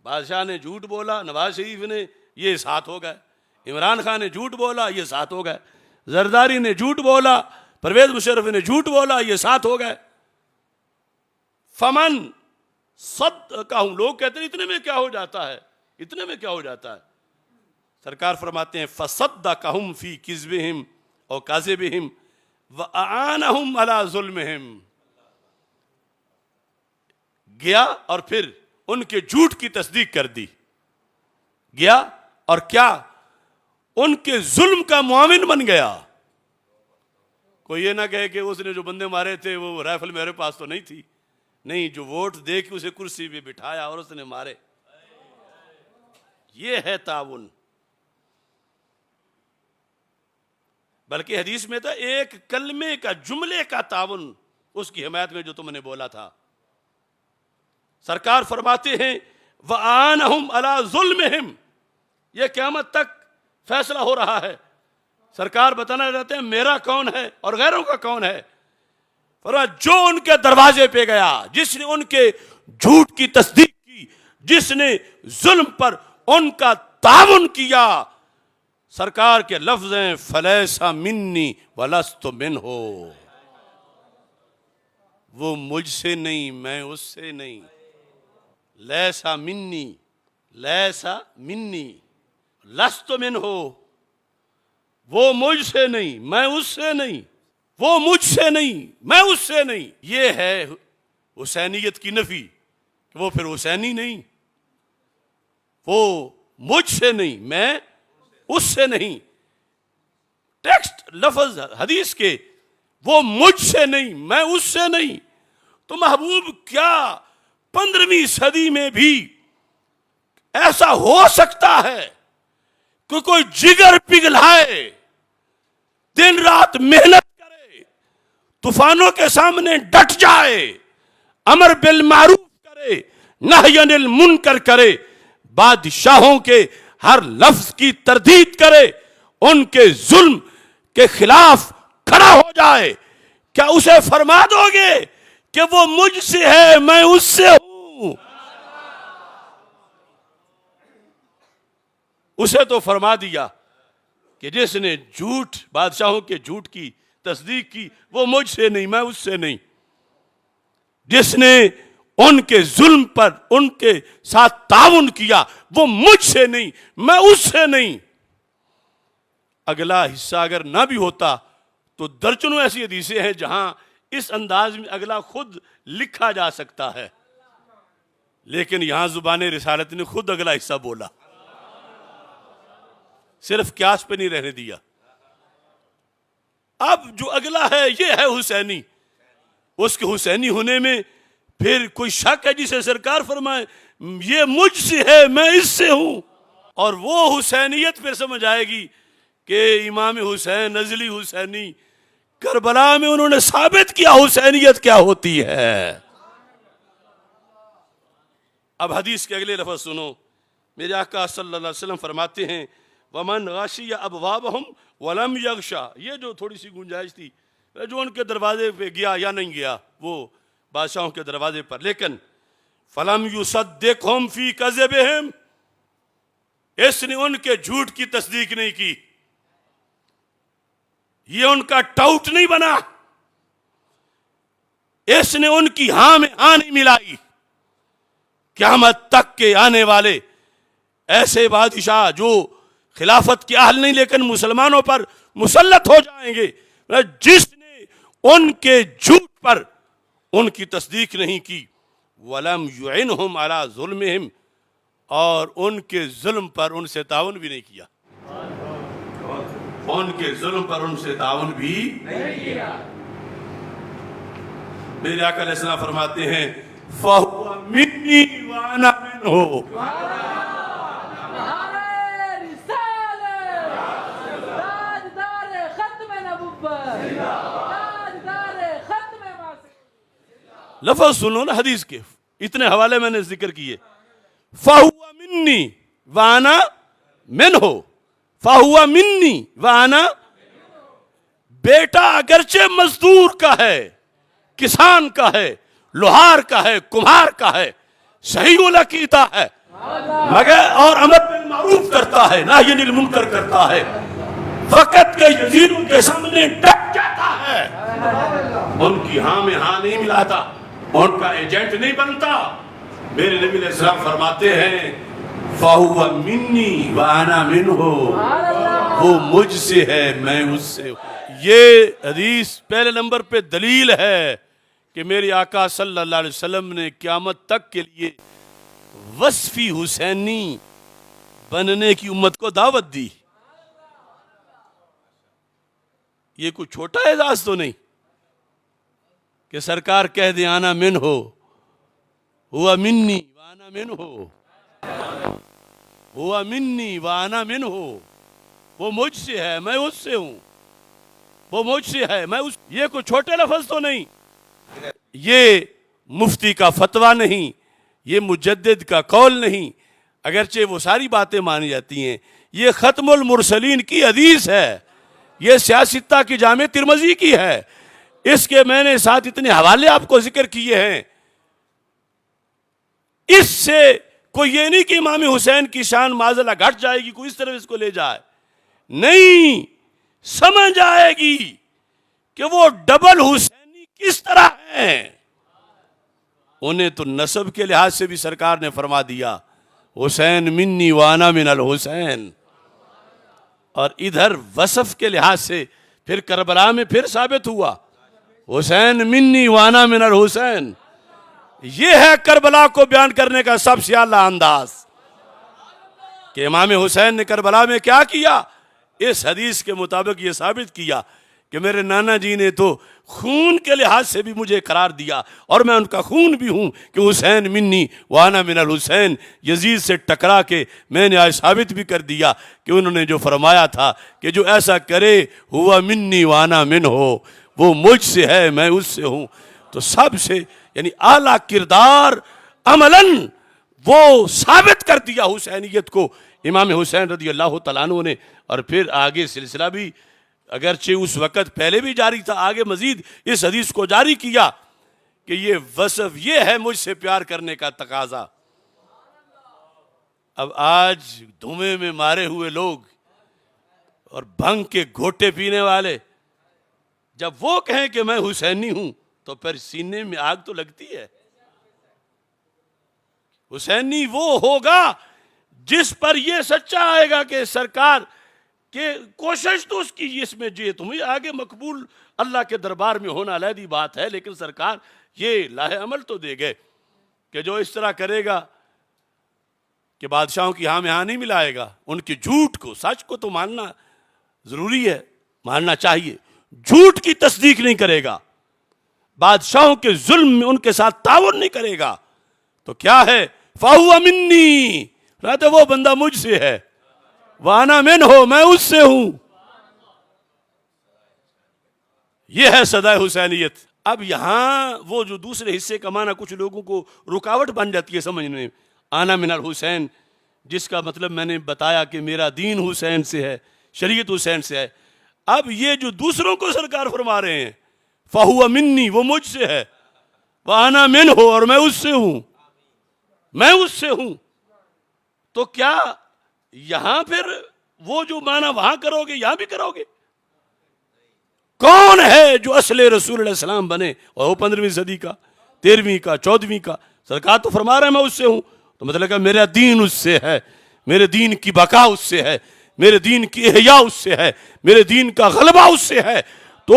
بادشاہ نے جھوٹ بولا، نواز شریف نے، یہ ساتھ ہو گئے. عمران خان نے جھوٹ بولا، یہ ساتھ ہو گئے. زرداری نے جھوٹ بولا، پرویز مشرف نے جھوٹ بولا، یہ ساتھ ہو گئے. فمن صدقہم، لوگ کہتے ہیں اتنے میں کیا ہو جاتا ہے، اتنے میں کیا ہو جاتا ہے. سرکار فرماتے ہیں فصدقہم فی کذبہم اور کاذبہم وَأَعَانَهُمْ عَلَىٰ ظُلْمِهِمْ، گیا اور پھر ان کے جھوٹ کی تصدیق کر دی. گیا اور کیا ان کے ظلم کا معاون بن گیا. کوئی یہ نہ کہے کہ اس نے جو بندے مارے تھے وہ رائفل میرے پاس تو نہیں تھی، نہیں، جو ووٹ دے کے اسے کرسی پہ بٹھایا اور اس نے مارے. یہ ہے تعاون. بلکہ حدیث میں تھا ایک کلمے کا، جملے کا تعاون اس کی حمایت میں جو تم نے بولا تھا. سرکار فرماتے ہیں وَآنَهُمْ عَلَىٰ ظُلْمِهِمْ، یہ قیامت تک فیصلہ ہو رہا ہے. سرکار بتانا رہتے ہیں میرا کون ہے اور غیروں کا کون ہے. فرمایا جو ان کے دروازے پہ گیا، جس نے ان کے جھوٹ کی تصدیق کی، جس نے ظلم پر ان کا تعاون کیا، سرکار کے لفظ ہیں فلیس منی ولست منہ، وہ مجھ سے نہیں، میں اس سے نہیں. لیسا منی، لیسا منی، لست منہ، وہ مجھ سے نہیں، میں اس سے نہیں، وہ مجھ سے نہیں، میں اس سے نہیں. یہ ہے حسینیت کی نفی کہ وہ پھر حسینی نہیں، وہ مجھ سے نہیں، میں اس سے نہیں. ٹیکسٹ لفظ حدیث کے وہ مجھ سے نہیں، میں اس سے نہیں. تو محبوب کیا 15ویں صدی میں بھی ایسا ہو سکتا ہے کہ کوئی جگر پگھلائے، دن رات محنت کرے، طوفانوں کے سامنے ڈٹ جائے، امر بالمعروف کرے، نہی عن المنکر کرے، بادشاہوں کے ہر لفظ کی تردید کرے، ان کے ظلم کے خلاف کھڑا ہو جائے، کیا اسے فرما دو گے کہ وہ مجھ سے ہے میں اس سے ہوں؟ اسے تو فرما دیا کہ جس نے جھوٹ، بادشاہوں کے جھوٹ کی تصدیق کی، وہ مجھ سے نہیں میں اس سے نہیں۔ جس نے ان کے ظلم پر ان کے ساتھ تعاون کیا، وہ مجھ سے نہیں میں اس سے نہیں۔ اگلا حصہ اگر نہ بھی ہوتا تو درجنوں ایسی حدیثیں ہیں جہاں اس انداز میں اگلا خود لکھا جا سکتا ہے، لیکن یہاں زبان رسالت نے خود اگلا حصہ بولا، صرف قیاس پہ نہیں رہنے دیا۔ اب جو اگلا ہے یہ ہے حسینی، اس کے حسینی ہونے میں پھر کوئی شک ہے جسے سرکار فرمائے یہ مجھ سے ہے میں اس سے ہوں، اور وہ حسینیت پھر سمجھ آئے گی کہ امام حسین نزلی حسینی کربلا میں انہوں نے ثابت کیا حسینیت کیا ہوتی ہے۔ اب حدیث کے اگلے لفظ سنو، میرے آقا صلی اللہ علیہ وسلم فرماتے ہیں وَمَنْ غَشِيَ أَبْوَابَهُمْ وَلَمْ يَغْشَ، یہ جو تھوڑی سی گنجائش تھی، جو ان کے دروازے پہ گیا یا نہیں گیا، وہ بادشاہوں کے دروازے پر، لیکن فَلَمْ يُصَدِّقْهُمْ فِي كَذِبِهِمْ، اس نے ان کے جھوٹ کی تصدیق نہیں کی، یہ ان کا ٹاؤٹ نہیں بنا، اس نے ان کی ہاں میں ہاں نہیں ملائی۔ قیامت تک کے آنے والے ایسے بادشاہ جو خلافت کے اہل نہیں لیکن مسلمانوں پر مسلط ہو جائیں گے، جس نے ان کے جھوٹ پر ان کی تصدیق نہیں کی، وَلَمْ يُعِنْهُمْ عَلَى ظُلْمِهِمْ، اور ان کے ظلم پر ان سے تعاون بھی نہیں کیا، ان کے ظلم پر ان سے تعاون بھی نہیں کیا۔ میرے آقا علیہ السلام فرماتے ہیں فَهُوَ مِنِّي وَأَنَا مِنْهُ، لفظ سنو نا حدیث کے، اتنے حوالے میں نے ذکر کیے، فَهُوَ مِنِّي وَأَنَا مِنْهُ، فَهُوَ مِنِّي وَأَنَا، بیٹا اگرچہ مزدور کا ہے، کسان کا ہے، لوہار کا ہے، کمہار کا ہے، صحیح العقیدہ ہے، مگر اور امر بالمعروف کرتا ہے، نہی عن المنکر کرتا ہے، وقت کے یزیدوں کے سامنے ڈٹ جاتا ہے، ان کی ہاں میں ہاں نہیں ملاتا، ان کا ایجنٹ نہیں بنتا، میرے نبی علیہ السلام فرماتے ہیں فَهُوَ مِنِّي وَأَنَا مِنْهُ، وہ مجھ سے ہے میں اس سے ہوں۔ یہ حدیث پہلے نمبر پہ دلیل ہے کہ میرے آقا صلی اللہ علیہ وسلم نے قیامت تک کے لیے وصفی حسینی بننے کی امت کو دعوت دی۔ یہ کوئی چھوٹا اعزاز تو نہیں کہ سرکار کہہ دے آنا من ہو، ہوا منی وانا من ہو، ہوا منی وانا من ہو، وہ مجھ سے ہے میں اس سے ہوں، وہ مجھ سے ہے میں اس، یہ کوئی چھوٹے لفظ تو نہیں، یہ مفتی کا فتویٰ نہیں، یہ مجدد کا قول نہیں، اگرچہ وہ ساری باتیں مانی جاتی ہیں، یہ ختم المرسلین کی حدیث ہے، یہ سیاستہ کی جامع ترمذی کی ہے، اس کے میں نے ساتھ اتنے حوالے آپ کو ذکر کیے ہیں۔ اس سے کوئی یہ نہیں کہ امام حسین کی شان معاذ اللہ گھٹ جائے گی، کوئی اس طرح اس کو لے جائے، نہیں، سمجھ آئے گی کہ وہ ڈبل حسینی کس طرح ہیں۔ انہیں تو نسب کے لحاظ سے بھی سرکار نے فرما دیا حسین منی وانا من الحسین، اور ادھر وصف کے لحاظ سے پھر کربلا میں پھر ثابت ہوا حسین منی وانا من الحسین۔ یہ ہے کربلا کو بیان کرنے کا سب سے اعلیٰ انداز کہ امام حسین نے کربلا میں کیا کیا، اس حدیث کے مطابق یہ ثابت کیا کہ میرے نانا جی نے تو خون کے لحاظ سے بھی مجھے قرار دیا اور میں ان کا خون بھی ہوں کہ حسین منی وانا من الحسین. یزید سے ٹکرا کے میں نے آج ثابت بھی کر دیا کہ انہوں نے جو فرمایا تھا کہ جو ایسا کرے ہوا منی وانا من ہو، وہ مجھ سے ہے میں اس سے ہوں. تو سب سے یعنی اعلیٰ کردار عملاً وہ ثابت کر دیا حسینیت کو امام حسین رضی اللہ تعالیٰ عنہ نے. اور پھر آگے سلسلہ بھی اگرچہ اس وقت پہلے بھی جاری تھا، آگے مزید اس حدیث کو جاری کیا کہ یہ وصف یہ ہے مجھ سے پیار کرنے کا تقاضا. اب آج دھوئیں میں مارے ہوئے لوگ اور بھنگ کے گھوٹے پینے والے جب وہ کہیں کہ میں حسینی ہوں تو پھر سینے میں آگ تو لگتی ہے. حسینی وہ ہوگا جس پر یہ سچا آئے گا کہ سرکار کہ کوشش تو اس کی اس میں جی تمہیں آگے مقبول اللہ کے دربار میں ہونا علیحدی بات ہے، لیکن سرکار یہ لاہ عمل تو دے گئے کہ جو اس طرح کرے گا کہ بادشاہوں کی ہاں میں ہاں نہیں ملائے گا، ان کے جھوٹ کو سچ کو تو ماننا ضروری ہے، ماننا چاہیے، جھوٹ کی تصدیق نہیں کرے گا، بادشاہوں کے ظلم میں ان کے ساتھ تعاون نہیں کرے گا، تو کیا ہے فَهُوَ مِنِّي، رہتے وہ بندہ مجھ سے ہے، وَأَنَا مِنْهُ، میں اس سے ہوں. یہ ہے صدائے حسینیت. اب یہاں وہ جو دوسرے حصے کا معنی کچھ لوگوں کو رکاوٹ بن جاتی ہے سمجھنے میں، آنا من الحسین، جس کا مطلب میں نے بتایا کہ میرا دین حسین سے ہے، شریعت حسین سے ہے. اب یہ جو دوسروں کو سرکار فرما رہے ہیں فَهُوَ مِنِّي، وہ مجھ سے ہے، وَأَنَا مِنْهُ، اور میں اس سے ہوں، میں اس سے ہوں. تو کیا یہاں پھر وہ جو معنی وہاں کرو گے یہاں بھی کرو گے؟ کون ہے جو اصل رسول علیہ السلام بنے، اور وہ 15ویں صدی کا، 13ویں کا، 14ویں کا؟ سرکار تو فرما رہے ہیں میں اس سے ہوں، تو مطلب کہ میرا دین اس سے ہے، میرے دین کی بقا اس سے ہے، میرے دین کی احیاء اس سے ہے، میرے دین کا غلبہ اس سے ہے. تو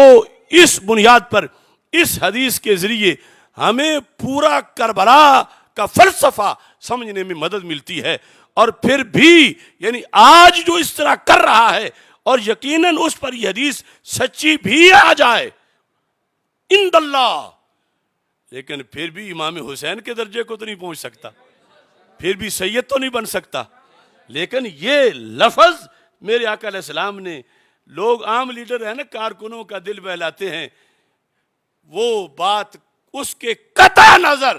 اس بنیاد پر اس حدیث کے ذریعے ہمیں پورا کربلا کا فلسفہ سمجھنے میں مدد ملتی ہے. اور پھر بھی یعنی آج جو اس طرح کر رہا ہے اور یقیناً اس پر یہ حدیث سچی بھی آ جائے عند اللہ، لیکن پھر بھی امام حسین کے درجے کو تو نہیں پہنچ سکتا، پھر بھی سید تو نہیں بن سکتا. لیکن یہ لفظ میرے آقا علیہ السلام نے، لوگ عام لیڈر ہیں نا کارکنوں کا دل بہلاتے ہیں، وہ بات اس کے قطع نظر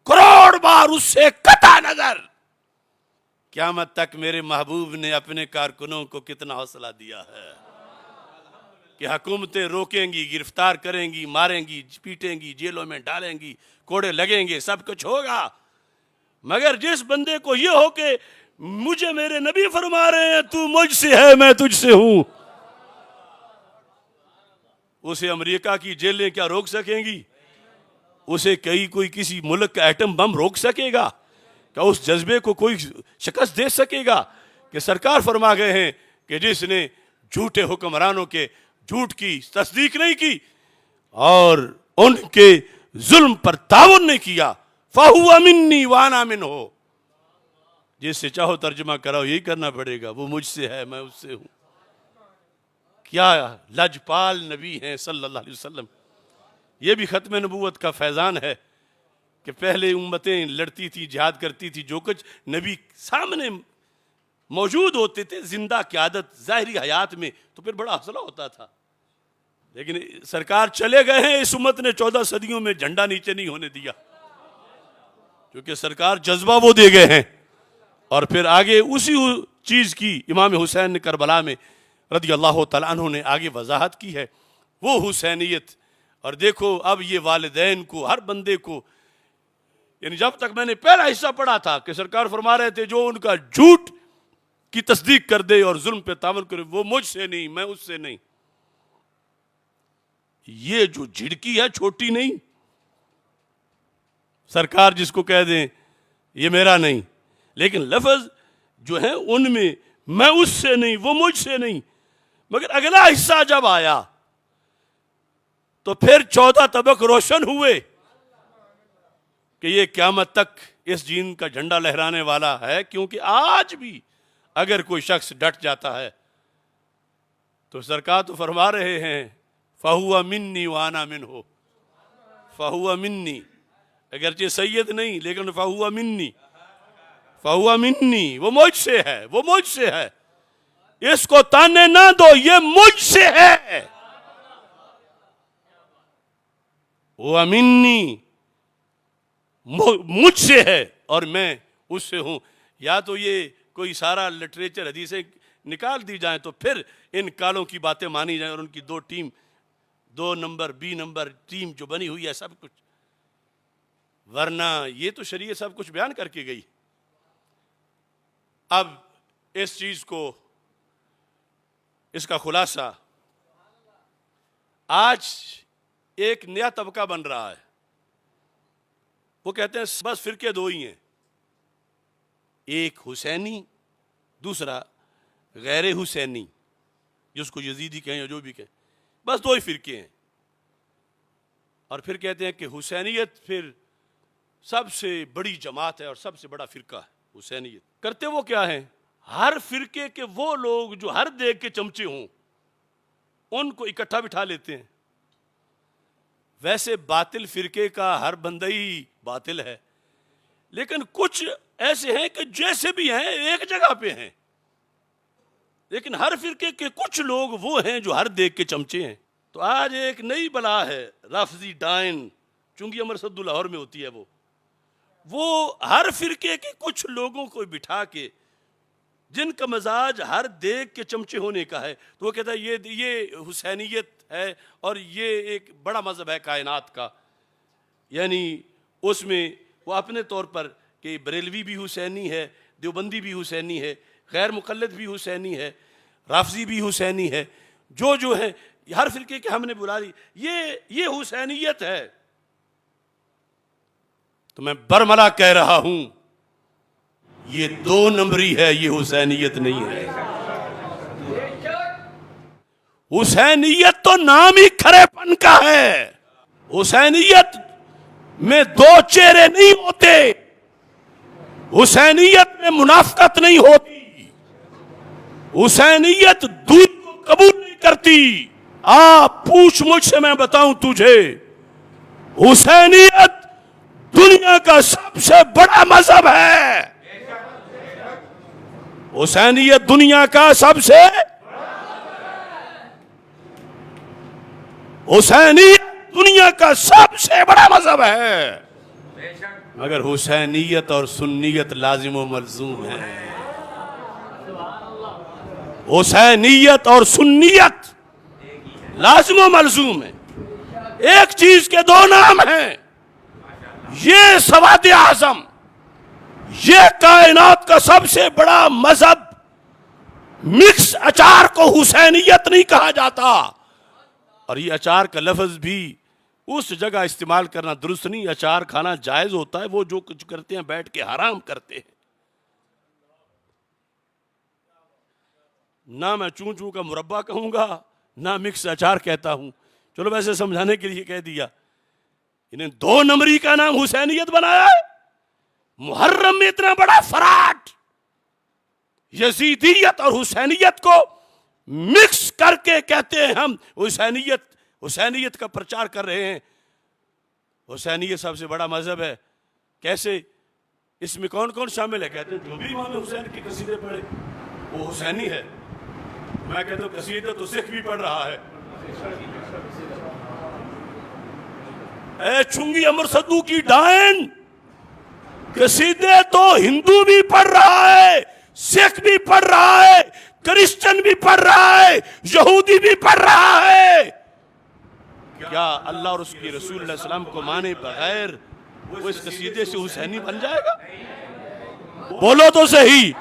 کروڑ بار اس سے قطع نظر قیامت تک میرے محبوب نے اپنے کارکنوں کو کتنا حوصلہ دیا ہے کہ حکومتیں روکیں گی، گرفتار کریں گی، ماریں گی، پیٹیں گی، جیلوں میں ڈالیں گی، کوڑے لگیں گے، سب کچھ ہوگا، مگر جس بندے کو یہ ہو کہ مجھے میرے نبی فرما رہے ہیں تو مجھ سے ہے میں تجھ سے ہوں، اسے امریکہ کی جیلیں کیا روک سکیں گی؟ اسے کوئی کسی ملک کا ایٹم بم روک سکے گا؟ کیا اس جذبے کو کوئی شکست دے سکے گا؟ کہ سرکار فرما گئے ہیں کہ جس نے جھوٹے حکمرانوں کے جھوٹ کی تصدیق نہیں کی اور ان کے ظلم پر تعاون نہیں کیا، فَهُوَ مِنِّي وَأَنَا مِنْهُ، جس سے چاہو ترجمہ کراؤ یہی کرنا پڑے گا، وہ مجھ سے ہے میں اس سے ہوں. کیا لجپال نبی ہیں صلی اللہ علیہ وسلم. یہ بھی ختم نبوت کا فیضان ہے کہ پہلے امتیں لڑتی تھی، جہاد کرتی تھی، جو کچھ نبی سامنے موجود ہوتے تھے زندہ قیادت ظاہری حیات میں تو پھر بڑا حوصلہ ہوتا تھا. لیکن سرکار چلے گئے ہیں، اس امت نے 14 صدیوں میں جھنڈا نیچے نہیں ہونے دیا، کیونکہ سرکار جذبہ وہ دے گئے ہیں. اور پھر آگے اسی چیز کی امام حسین نے کربلا میں رضی اللہ تعالیٰ عنہ نے آگے وضاحت کی ہے، وہ حسینیت. اور دیکھو اب یہ والدین کو، ہر بندے کو، یعنی جب تک میں نے پہلا حصہ پڑھا تھا کہ سرکار فرما رہے تھے جو ان کا جھوٹ کی تصدیق کر دے اور ظلم پہ تعاون کرے وہ مجھ سے نہیں میں اس سے نہیں. یہ جو جھڑکی ہے چھوٹی نہیں، سرکار جس کو کہہ دیں یہ میرا نہیں، لیکن لفظ جو ہیں ان میں میں اس سے نہیں وہ مجھ سے نہیں. مگر اگلا حصہ جب آیا تو پھر 14 طبق روشن ہوئے کہ یہ قیامت تک اس دین کا جھنڈا لہرانے والا ہے. کیونکہ آج بھی اگر کوئی شخص ڈٹ جاتا ہے تو سرکار تو فرما رہے ہیں فہو منی وانا منہ، فہو منی، اگرچہ سید نہیں لیکن فہو منی، فہو منی، وہ مجھ سے ہے، وہ مجھ سے ہے، اس کو تانے نہ دو، یہ مجھ سے ہے، وہ منی، مجھ سے ہے اور میں اس سے ہوں۔ یا تو یہ کوئی سارا لٹریچر حدیثیں نکال دی جائیں تو پھر ان کالوں کی باتیں مانی جائیں اور ان کی دو نمبر بی نمبر ٹیم جو بنی ہوئی ہے سب کچھ، ورنہ یہ تو شریعت سب کچھ بیان کر کے گئی۔ اب اس چیز کو، اس کا خلاصہ، آج ایک نیا طبقہ بن رہا ہے، وہ کہتے ہیں بس فرقے دو ہی ہیں، ایک حسینی، دوسرا غیر حسینی، جس کو یزیدی کہیں یا جو بھی کہیں، بس دو ہی فرقے ہیں۔ اور پھر کہتے ہیں کہ حسینیت پھر سب سے بڑی جماعت ہے اور سب سے بڑا فرقہ ہے حسینیت۔ کرتے وہ کیا ہیں؟ ہر فرقے کے وہ لوگ جو ہر دیگ کے چمچے ہوں ان کو اکٹھا بٹھا لیتے ہیں۔ ویسے باطل فرقے کا ہر بندہ ہی باطل ہے، لیکن کچھ ایسے ہیں کہ جیسے بھی ہیں ایک جگہ پہ ہیں، لیکن ہر فرقے کے کچھ لوگ وہ ہیں جو ہر دیگ کے چمچے ہیں۔ تو آج ایک نئی بلا ہے رافضی ڈائن، چونگی امر صد لاہور میں ہوتی ہے، وہ ہر فرقے کے کچھ لوگوں کو بٹھا کے، جن کا مزاج ہر دیگ کے چمچے ہونے کا ہے، تو وہ کہتا ہے یہ حسینیت ہے اور یہ ایک بڑا مذہب ہے کائنات کا۔ یعنی اس میں وہ اپنے طور پر کہ بریلوی بھی حسینی ہے، دیوبندی بھی حسینی ہے، غیر مقلد بھی حسینی ہے، رافضی بھی حسینی ہے، جو ہے ہر فرقے کے ہم نے بلا لی، یہ حسینیت ہے۔ تو میں برملا کہہ رہا ہوں یہ دو نمبری ہے، یہ حسینیت نہیں ہے۔ حسینیت تو نام ہی کھرے پن کا ہے۔ حسینیت میں دو چہرے نہیں ہوتے، حسینیت میں منافقت نہیں ہوتی، حسینیت دودھ کو قبول نہیں کرتی۔ آپ پوچھ مجھ سے، میں بتاؤں تجھے، حسینیت دنیا کا سب سے بڑا مذہب ہے۔ حسینیت دنیا کا سب سے، حسینیت دنیا کا سب سے بڑا مذہب ہے، مگر حسینیت اور سنیت لازم و ملزوم ہے۔ حسینیت اور سنیت لازم و ملزوم ہے، ایک چیز کے دو نام ہیں۔ یہ سواد اعظم، یہ کائنات کا سب سے بڑا مذہب، مکس اچار کو حسینیت نہیں کہا جاتا، اور یہ اچار کا لفظ بھی اس جگہ استعمال کرنا درست نہیں۔ اچار کھانا جائز ہوتا ہے، وہ جو کچھ کرتے ہیں بیٹھ کے حرام کرتے ہیں۔ نہ میں چون چون کا مربع کہوں گا، نہ مکس اچار کہتا ہوں، چلو ویسے سمجھانے کے لیے کہہ دیا۔ انہیں دو نمبری کا نام حسینیت بنایا ہے۔ محرم میں اتنا بڑا فراڈ، یزیدیت اور حسینیت کو مکس کر کے کہتے ہیں ہم حسینیت کا پرچار کر رہے ہیں۔ حسینیت سب سے بڑا مذہب ہے، کیسے؟ اس میں کون کون شامل ہے؟ کہتے ہیں جو بھی امام حسین کی قصیدے پڑھے وہ حسینی ہے۔ میں کہتا ہوں قصیدہ تو سکھ بھی پڑھ رہا ہے۔ اے چنگی امر صدو کی ڈائن، قصیدے تو ہندو بھی پڑھ رہا ہے، سکھ بھی پڑھ رہا ہے، کرسچن بھی پڑھ رہا ہے، یہودی بھی پڑھ رہا ہے۔ کیا اللہ اور اس کی رسول اللہ علیہ وسلم کو مانے بغیر وہ اس قصیدے سے حسینی بن جائے گا؟ بولو تو صحیح۔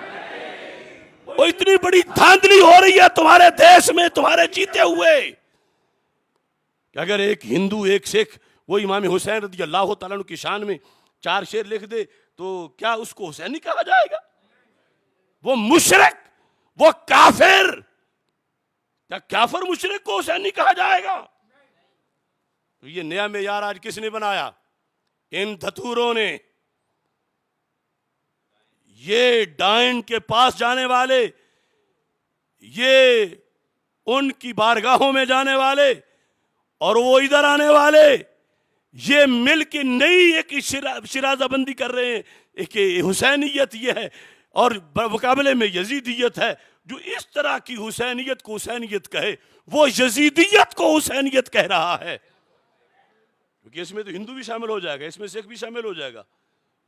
وہ اتنی بڑی دھاندلی ہو رہی ہے تمہارے دیش میں، تمہارے جیتے ہوئے، کہ اگر ایک ہندو ایک سکھ وہ امام حسین رضی اللہ تعالیٰ عنہ کی شان میں 4 شعر لکھ دے تو کیا اس کو حسینی کہا جائے گا؟ وہ مشرک، وہ کافر، کیا کافر مشرک کو حسینی کہا جائے گا؟ تو یہ نیا معیار آج کس نے بنایا؟ ان دھتوروں نے۔ یہ ڈائن کے پاس جانے والے، یہ ان کی بارگاہوں میں جانے والے اور وہ ادھر آنے والے یہ مل کے نئی ایک شرازہ بندی کر رہے ہیں کہ حسینیت یہ ہے اور مقابلے میں یزیدیت ہے. جو اس طرح کی حسینیت کو حسینیت کہے وہ یزیدیت کو حسینیت کہہ رہا ہے. کیونکہ اس میں تو ہندو بھی شامل ہو جائے گا, اس میں سکھ بھی شامل ہو جائے گا.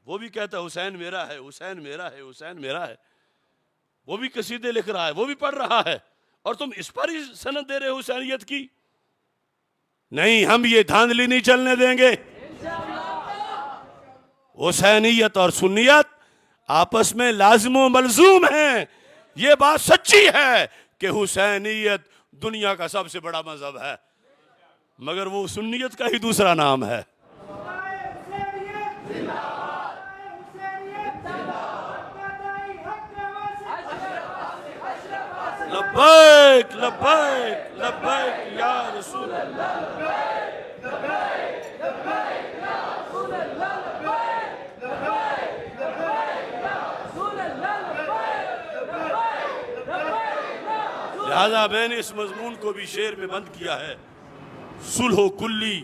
وہ بھی کہتا ہے حسین میرا ہے, حسین میرا ہے, حسین میرا ہے. وہ بھی قصیدے لکھ رہا ہے, وہ بھی پڑھ رہا ہے, اور تم اس پر ہی سند دے رہے ہو حسینیت کی. نہیں, ہم یہ دھاندلی نہیں چلنے دیں گے. حسینیت اور سنیت آپس میں لازم و ملزوم ہیں. یہ بات سچی ہے کہ حسینیت دنیا کا سب سے بڑا مذہب ہے, مگر وہ سنیت کا ہی دوسرا نام ہے. لبیک لبیک لبیک یا رسول اللہ. لہذا میں نے اس مضمون کو بھی شعر میں بند کیا ہے. صلح و کلی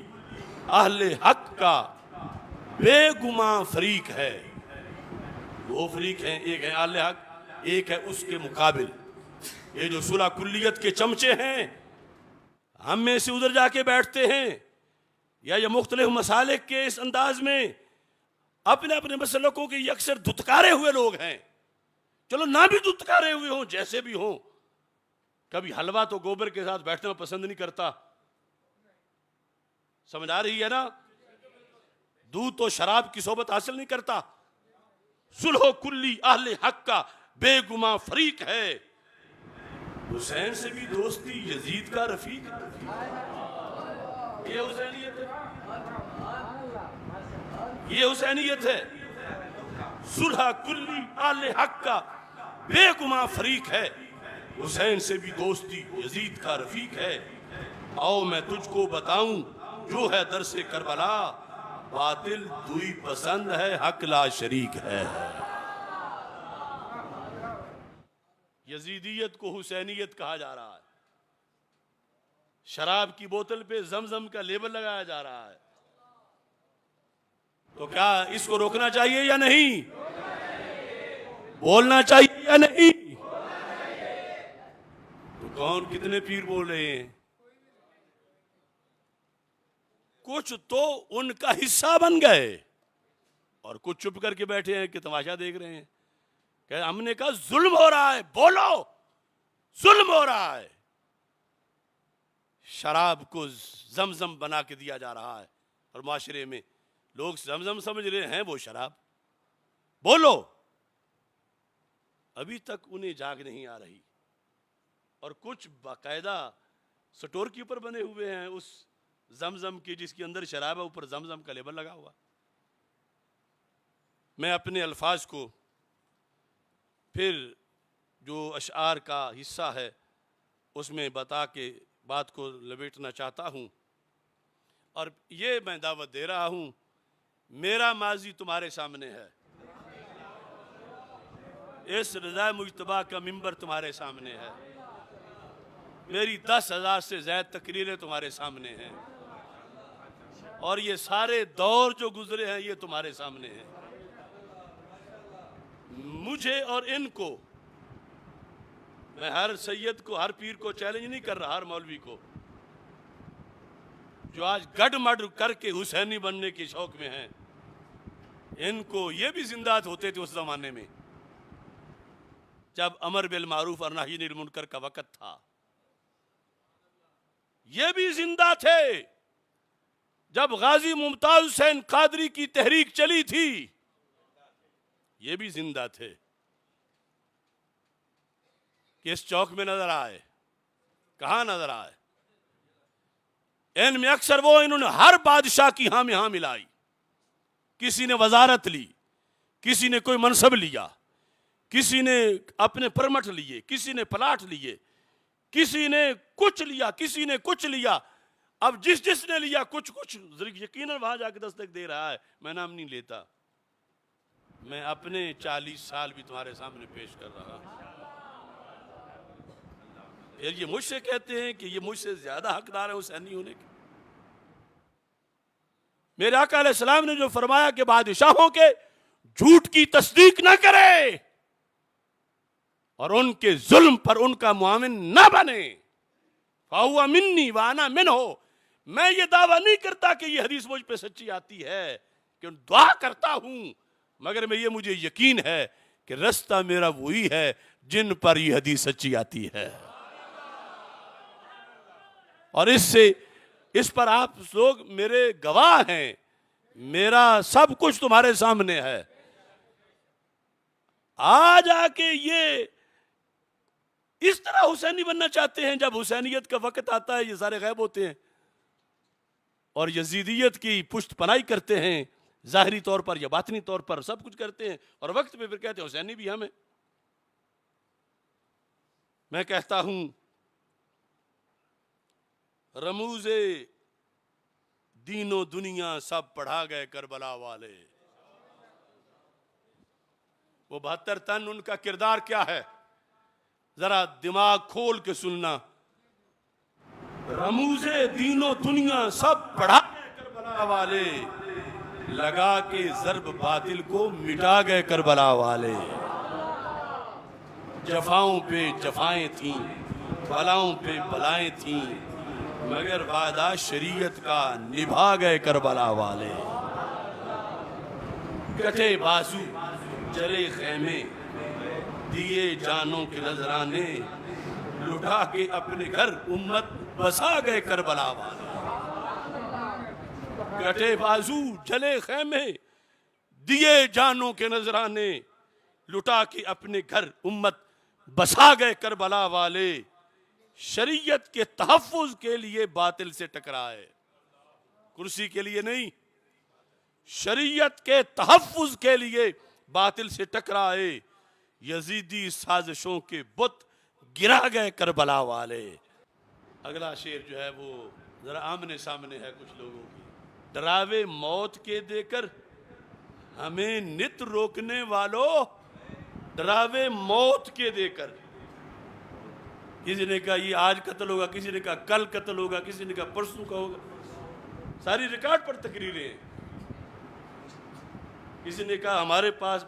اہل حق کا بے گماں فریق ہے. دو فریق ہیں, ایک ہے اہل حق, ایک ہے اس کے مقابل. یہ جو صلح کلیت کے چمچے ہیں, ہم میں سے ادھر جا کے بیٹھتے ہیں, یا یہ مختلف مسالک کے اس انداز میں اپنے اپنے مسلکوں کے اکثر دھتکارے ہوئے لوگ ہیں. چلو نہ بھی دھتکارے ہوئے ہوں, جیسے بھی ہوں, کبھی حلوہ تو گوبر کے ساتھ بیٹھنا پسند نہیں کرتا. سمجھ آ رہی ہے نا؟ دودھ تو شراب کی صحبت حاصل نہیں کرتا. صلح و کلی اہل حق کا بے گماں فریق ہے. حسین سے بھی دوستی یزید کا رفیق. یہ حسینیت ہے, یہ حسینیت ہے. صلح کلی اہل حق کا بے گماں فریق ہے. حسین سے بھی دوستی یزید کا رفیق ہے. آؤ میں تجھ کو بتاؤں جو ہے درس کربلا, باطل دوئی پسند ہے, حق لا شریک ہے. یزیدیت کو حسینیت کہا جا رہا ہے. شراب کی بوتل پہ زمزم کا لیبل لگایا جا رہا ہے. تو کیا اس کو روکنا چاہیے یا نہیں؟ بولنا چاہیے یا نہیں؟ تو کون کتنے پیر بول رہے ہیں؟ کچھ تو ان کا حصہ بن گئے اور کچھ چپ کر کے بیٹھے ہیں کہ تماشا دیکھ رہے ہیں. کہ ہم نے کہا ظلم ہو رہا ہے, بولو ظلم ہو رہا ہے. شراب کو زمزم بنا کے دیا جا رہا ہے اور معاشرے میں لوگ زمزم سمجھ رہے ہیں وہ شراب. بولو. ابھی تک انہیں جاگ نہیں آ رہی. اور کچھ باقاعدہ سٹور کے اوپر بنے ہوئے ہیں اس زمزم کی جس کے اندر شراب ہے, اوپر زمزم کا لیبل لگا ہوا. میں اپنے الفاظ کو پھر جو اشعار کا حصہ ہے اس میں بتا کے بات کو لپیٹنا چاہتا ہوں. اور یہ میں دعوت دے رہا ہوں, میرا ماضی تمہارے سامنے ہے, اس رضا مجتبیٰ کا منبر تمہارے سامنے ہے, میری 10,000 سے زائد تقریریں تمہارے سامنے ہیں, اور یہ سارے دور جو گزرے ہیں یہ تمہارے سامنے ہیں. مجھے اور ان کو, میں ہر سید کو, ہر پیر کو چیلنج نہیں کر رہا, ہر مولوی کو جو آج گڈ مڈ کر کے حسینی بننے کے شوق میں ہیں, ان کو یہ بھی زندات ہوتے تھے اس زمانے میں جب امر بالمعروف اور نہی عن المنکر کا وقت تھا. یہ بھی زندہ تھے جب غازی ممتاز حسین قادری کی تحریک چلی تھی. یہ بھی زندہ تھے کہ اس چوک میں نظر آئے. کہاں نظر آئے؟ ان میں اکثر وہ انہوں نے ہر بادشاہ کی ہاں میں ہاں ملائی. کسی نے وزارت لی, کسی نے کوئی منصب لیا, کسی نے اپنے پرمٹ لیے, کسی نے پلاٹ لیے, کسی نے کچھ لیا, کسی نے کچھ لیا. اب جس نے لیا کچھ یقیناً وہاں جا کے دستک دے رہا ہے. میں نام نہیں لیتا, میں اپنے 40 سال بھی تمہارے سامنے پیش کر رہا ہوں. پھر یہ مجھ سے کہتے ہیں کہ یہ مجھ سے زیادہ حقدار ہے حسینی ہونے کے. میرے آقا علیہ السلام نے جو فرمایا کہ بادشاہوں کے جھوٹ کی تصدیق نہ کرے اور ان کے ظلم پر ان کا معاون نہ بنے. فَهُوَ مِنِّي وَأَنَا مِنْهُ. میں یہ دعویٰ نہیں کرتا کہ یہ حدیث مجھ پہ سچی آتی ہے، کہ دعا کرتا ہوں، مگر میں یہ مجھے یقین ہے کہ رستہ میرا وہی ہے جن پر یہ حدیث سچی آتی ہے. اور اس پر آپ لوگ میرے گواہ ہیں، میرا سب کچھ تمہارے سامنے ہے. آج آ کے یہ اس طرح حسینی بننا چاہتے ہیں، جب حسینیت کا وقت آتا ہے یہ سارے غائب ہوتے ہیں اور یزیدیت کی پشت پناہی کرتے ہیں، ظاہری طور پر یا باطنی طور پر سب کچھ کرتے ہیں، اور وقت پہ پھر کہتے ہیں حسینی بھی ہمیں. میں کہتا ہوں رموز دین و دنیا سب پڑھا گئے کربلا والے. وہ 72 تن ان کا کردار کیا ہے ذرا دماغ کھول کے سننا. رموز دین و دنیا سب پڑھا گئے کربلا والے، لگا کے ضرب باطل کو مٹا گئے کربلا والے. جفاؤں پہ جفائیں تھیں، بلاؤں پہ بلائیں تھیں، مگر وعدہ شریعت کا نبھا گئے کربلا والے. کٹے بازو جلے خیمے، دیے جانوں کے نذرانے، لٹا کے اپنے گھر امت بسا گئے کربلا والے. کٹے بازو جلے خیمے، دیے جانوں کے نذرانے، لٹا کے اپنے گھر امت بسا گئے کربلا والے. شریعت کے تحفظ کے لیے باطل سے ٹکرائے، کرسی کے لیے نہیں، شریعت کے تحفظ کے لیے باطل سے ٹکرائے. یزیدی سازشوں کے بت گرا گئے کربلا والے. اگلا شعر جو ہے وہ ذرا آمنے سامنے ہے کچھ لوگوں کی. ڈراوے موت کے دے کر ہمیں نت روکنے والوں، ڈراوے موت کے دے کر. کسی نے کہا یہ آج قتل ہوگا، کسی نے کہا کل قتل ہوگا، کسی نے کہا پرسوں کا ہوگا. ساری ریکارڈ پر تقریریں ہیں. کسی نے کہا ہمارے پاس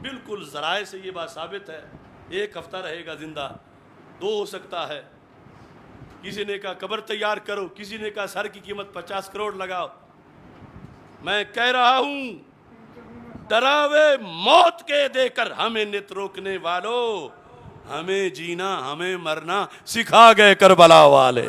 بالکل ذرائع سے یہ بات ثابت ہے 1 ہفتہ رہے گا زندہ، 2 ہو سکتا ہے. کسی نے کہا قبر تیار کرو، کسی نے کہا سر کی قیمت 50 کروڑ لگاؤ. میں کہہ رہا ہوں ڈراوے موت کے دے کر ہمیں نت روکنے والوں، ہمیں جینا ہمیں مرنا سکھا گئے کربلا والے.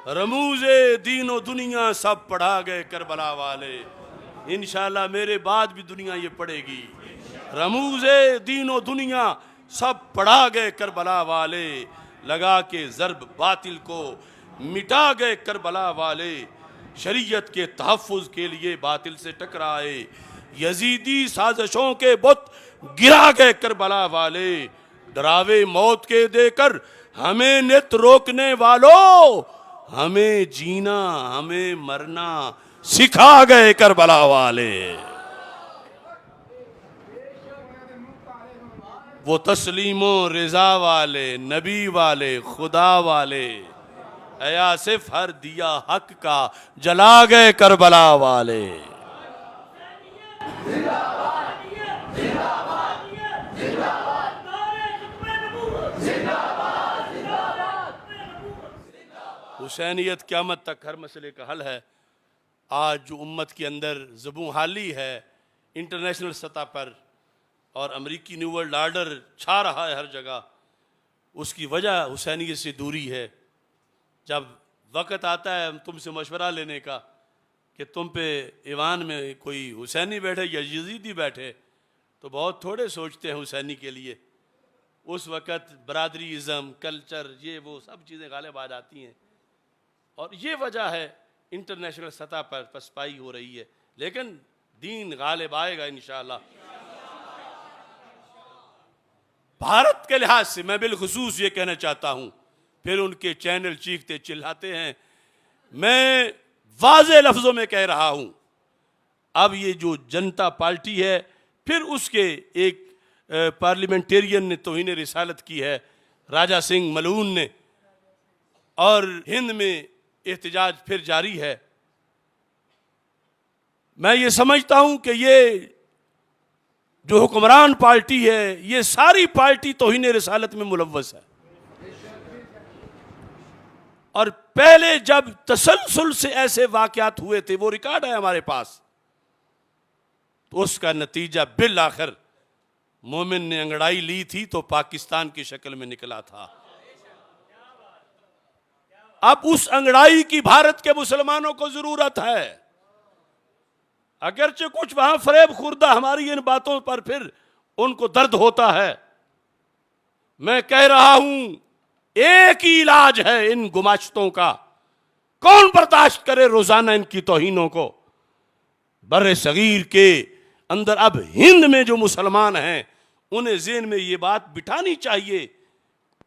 رموز دین و دنیا سب پڑھا گئے کربلا والے. انشاءاللہ میرے بعد بھی دنیا یہ پڑھے گی. رموز دین و دنیا سب پڑھا گئے کربلا والے، لگا کے ضرب باطل کو مٹا گئے کربلا والے. شریعت کے تحفظ کے لیے باطل سے ٹکرائے، یزیدی سازشوں کے بت گرا گئے کربلا والے. ڈراوے موت کے دے کر ہمیں نت روکنے والوں، ہمیں جینا ہمیں مرنا سکھا گئے کربلا والے. وہ تسلیم و رضا والے، نبی والے، خدا والے، اے آصف ہر دیا حق کا جلا گئے کربلا والے. حسینیت قیامت تک ہر مسئلے کا حل ہے. آج جو امت کے اندر زبوں حالی ہے انٹرنیشنل سطح پر، اور امریکی نیو ورلڈ آرڈر چھا رہا ہے ہر جگہ، اس کی وجہ حسینیت سے دوری ہے. جب وقت آتا ہے تم سے مشورہ لینے کا کہ تم پہ ایوان میں کوئی حسینی بیٹھے یا یزیدی بیٹھے، تو بہت تھوڑے سوچتے ہیں حسینی کے لیے. اس وقت برادری ازم، کلچر، یہ وہ سب چیزیں غالب آ جاتی ہیں، اور یہ وجہ ہے انٹرنیشنل سطح پر پسپائی ہو رہی ہے. لیکن دین غالب آئے گا انشاءاللہ. بھارت کے لحاظ سے میں بالخصوص یہ کہنا چاہتا ہوں، پھر ان کے چینل چیختے چلاتے ہیں، میں واضح لفظوں میں کہہ رہا ہوں، اب یہ جو جنتا پارٹی ہے، پھر اس کے ایک پارلیمنٹیرین نے توہین رسالت کی ہے، راجہ سنگھ ملعون نے، اور ہند میں احتجاج پھر جاری ہے. میں یہ سمجھتا ہوں کہ یہ جو حکمران پارٹی ہے، یہ ساری پارٹی توہین رسالت میں ملوث ہے. اور پہلے جب تسلسل سے ایسے واقعات ہوئے تھے، وہ ریکارڈ ہے ہمارے پاس، تو اس کا نتیجہ بالآخر مومن نے انگڑائی لی تھی تو پاکستان کی شکل میں نکلا تھا. اب اس انگڑائی کی بھارت کے مسلمانوں کو ضرورت ہے. اگرچہ کچھ وہاں فریب خوردہ ہماری ان باتوں پر پھر ان کو درد ہوتا ہے. میں کہہ رہا ہوں ایک ہی علاج ہے ان گماشتوں کا. کون برداشت کرے روزانہ ان کی توہینوں کو؟ بر صغیر کے اندر اب ہند میں جو مسلمان ہیں انہیں ذہن میں یہ بات بٹھانی چاہیے،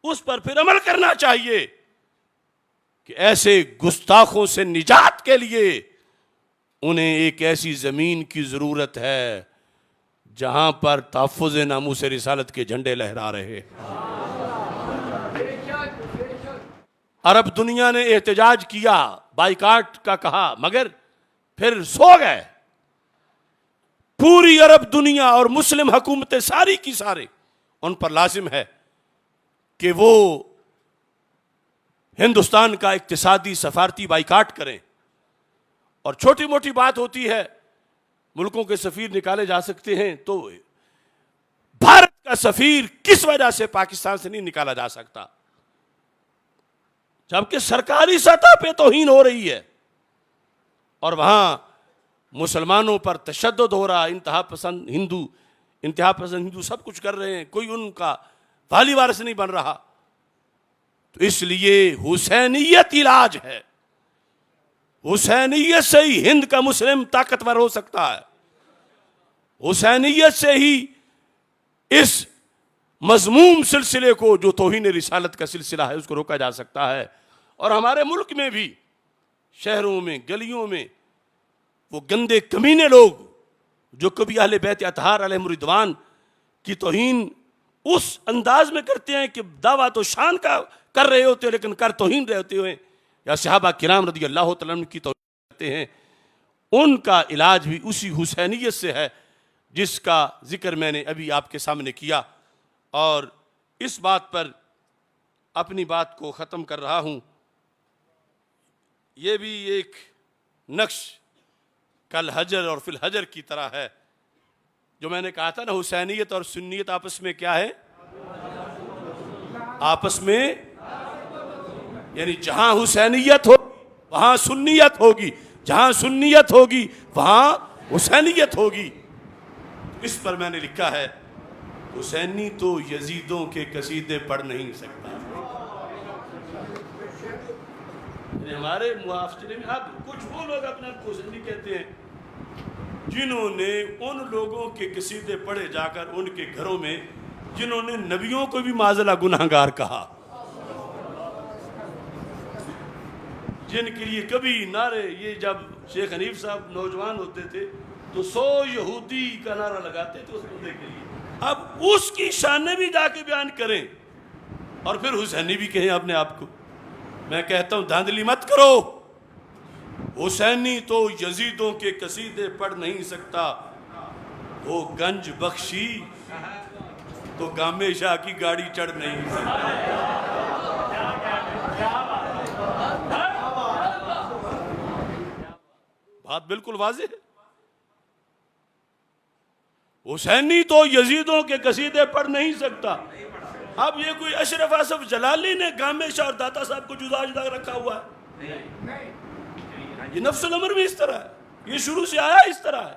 اس پر پھر عمل کرنا چاہیے کہ ایسے گستاخوں سے نجات کے لیے انہیں ایک ایسی زمین کی ضرورت ہے جہاں پر تحفظ ناموس رسالت کے جھنڈے لہرا رہے. عرب دنیا نے احتجاج کیا، بائیکاٹ کا کہا، مگر پھر سو گئے. پوری عرب دنیا اور مسلم حکومتیں ساری کی سارے ان پر لازم ہے کہ وہ ہندوستان کا اقتصادی سفارتی بائیکاٹ کریں. اور چھوٹی موٹی بات ہوتی ہے، ملکوں کے سفیر نکالے جا سکتے ہیں، تو بھارت کا سفیر کس وجہ سے پاکستان سے نہیں نکالا جا سکتا؟ جبکہ سرکاری سطح پہ توہین ہو رہی ہے اور وہاں مسلمانوں پر تشدد ہو رہا، انتہا پسند ہندو سب کچھ کر رہے ہیں، کوئی ان کا والی وارث نہیں بن رہا. تو اس لیے حسینیت علاج ہے. حسینیت سے ہی ہند کا مسلم طاقتور ہو سکتا ہے. حسینیت سے ہی اس مذموم سلسلے کو جو توہین رسالت کا سلسلہ ہے اس کو روکا جا سکتا ہے. اور ہمارے ملک میں بھی شہروں میں، گلیوں میں وہ گندے کمینے لوگ جو کبھی اہل بیت اطہار علیہم الرضوان کی توہین اس انداز میں کرتے ہیں کہ دعویٰ تو شان کا کر رہے ہوتے ہیں لیکن کر توہین رہے ہوتے ہیں، یا صحابہ کرام رضی اللہ تعالیٰ عنہ کی توہین کرتے ہیں، ان کا علاج بھی اسی حسینیت سے ہے جس کا ذکر میں نے ابھی آپ کے سامنے کیا. اور اس بات پر اپنی بات کو ختم کر رہا ہوں. یہ بھی ایک نقش کل حجر اور فی الحجر کی طرح ہے. جو میں نے کہا تھا نا، حسینیت اور سنیت آپس میں کیا ہے؟ آپس میں، یعنی جہاں حسینیت ہو وہاں سنیت ہوگی، جہاں سنیت ہوگی وہاں حسینیت ہوگی. اس پر میں نے لکھا ہے، حسینی تو یزیدوں کے قصیدے پڑھ نہیں سکتا. ہمارے معاشرے میں اب کچھ وہ لوگ اپنے آپ کو حسینی کہتے ہیں جنہوں نے ان لوگوں کے قصیدے پڑھے جا کر ان کے گھروں میں جنہوں نے نبیوں کو بھی معذلہ گناہگار کہا، جن کے لیے کبھی نعرے، یہ جب شیخ حنیف صاحب نوجوان ہوتے تھے تو 100 یہودی کا نعرہ لگاتے تھے اس بندے کے لیے. اب اس کی شان بھی جا کے بیان کریں اور پھر حسینی بھی کہیں اپنے آپ کو. میں کہتا ہوں دھاندلی مت کرو. حسینی تو یزیدوں کے قصیدے پڑھ نہیں سکتا، وہ گنج بخشی تو گامے شاہ کی گاڑی چڑھ نہیں سکتا. بات بالکل واضح ہے. حسینی تو یزیدوں کے قصیدے پڑھ نہیں سکتا. اب یہ کوئی اشرف آصف جلالی نے گامے شاہ اور داتا صاحب کو جدا جدا رکھا ہوا ہے؟ یہ نفس الامر بھی اس طرح ہے، یہ شروع سے آیا اس طرح ہے.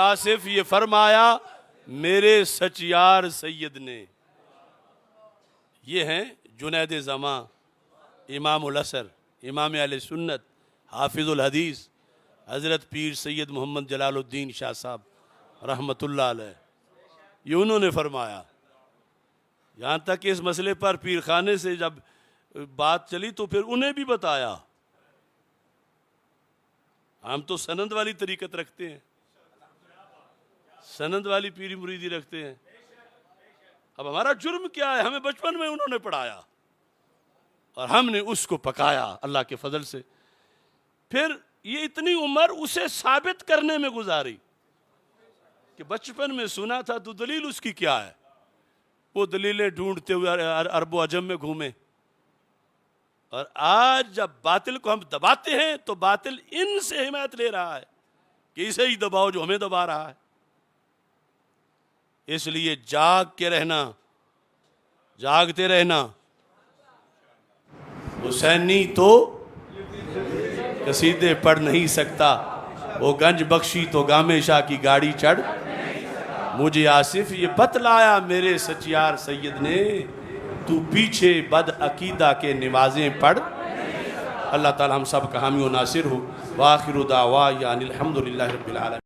آصف یہ فرمایا میرے سچیار سید نے. یہ ہیں جنید زماں، امام العصر، امام اہل سنت، حافظ الحدیث حضرت پیر سید محمد جلال الدین شاہ صاحب رحمۃ اللہ علیہ. یہ انہوں نے فرمایا. یہاں تک کہ اس مسئلے پر پیر خانے سے جب بات چلی تو پھر انہیں بھی بتایا. ہم تو سند والی طریقت رکھتے ہیں، سند والی پیری مریدی رکھتے ہیں. اب ہمارا جرم کیا ہے؟ ہمیں بچپن میں انہوں نے پڑھایا اور ہم نے اس کو پکایا اللہ کے فضل سے. پھر یہ اتنی عمر اسے ثابت کرنے میں گزاری کہ بچپن میں سنا تھا تو دلیل اس کی کیا ہے. وہ دلیلیں ڈھونڈتے ہوئے عرب و عجم میں گھومے، اور آج جب باطل کو ہم دباتے ہیں تو باطل ان سے حمایت لے رہا ہے کہ اسے ہی دباؤ جو ہمیں دبا رہا ہے. اس لیے جاگ کے رہنا، جاگتے رہنا. حسینی تو قصیدے پڑھ نہیں سکتا، وہ گنج بخشی تو گامے شاہ کی گاڑی چڑھ. مجھے آصف یہ بتلایا میرے سچیار سید نے، تو پیچھے بد عقیدہ کے نمازیں پڑھ. اللہ تعالی ہم سب کا حامی و ناصر ہو. وآخر دعوانا الحمدللہ رب العالمین.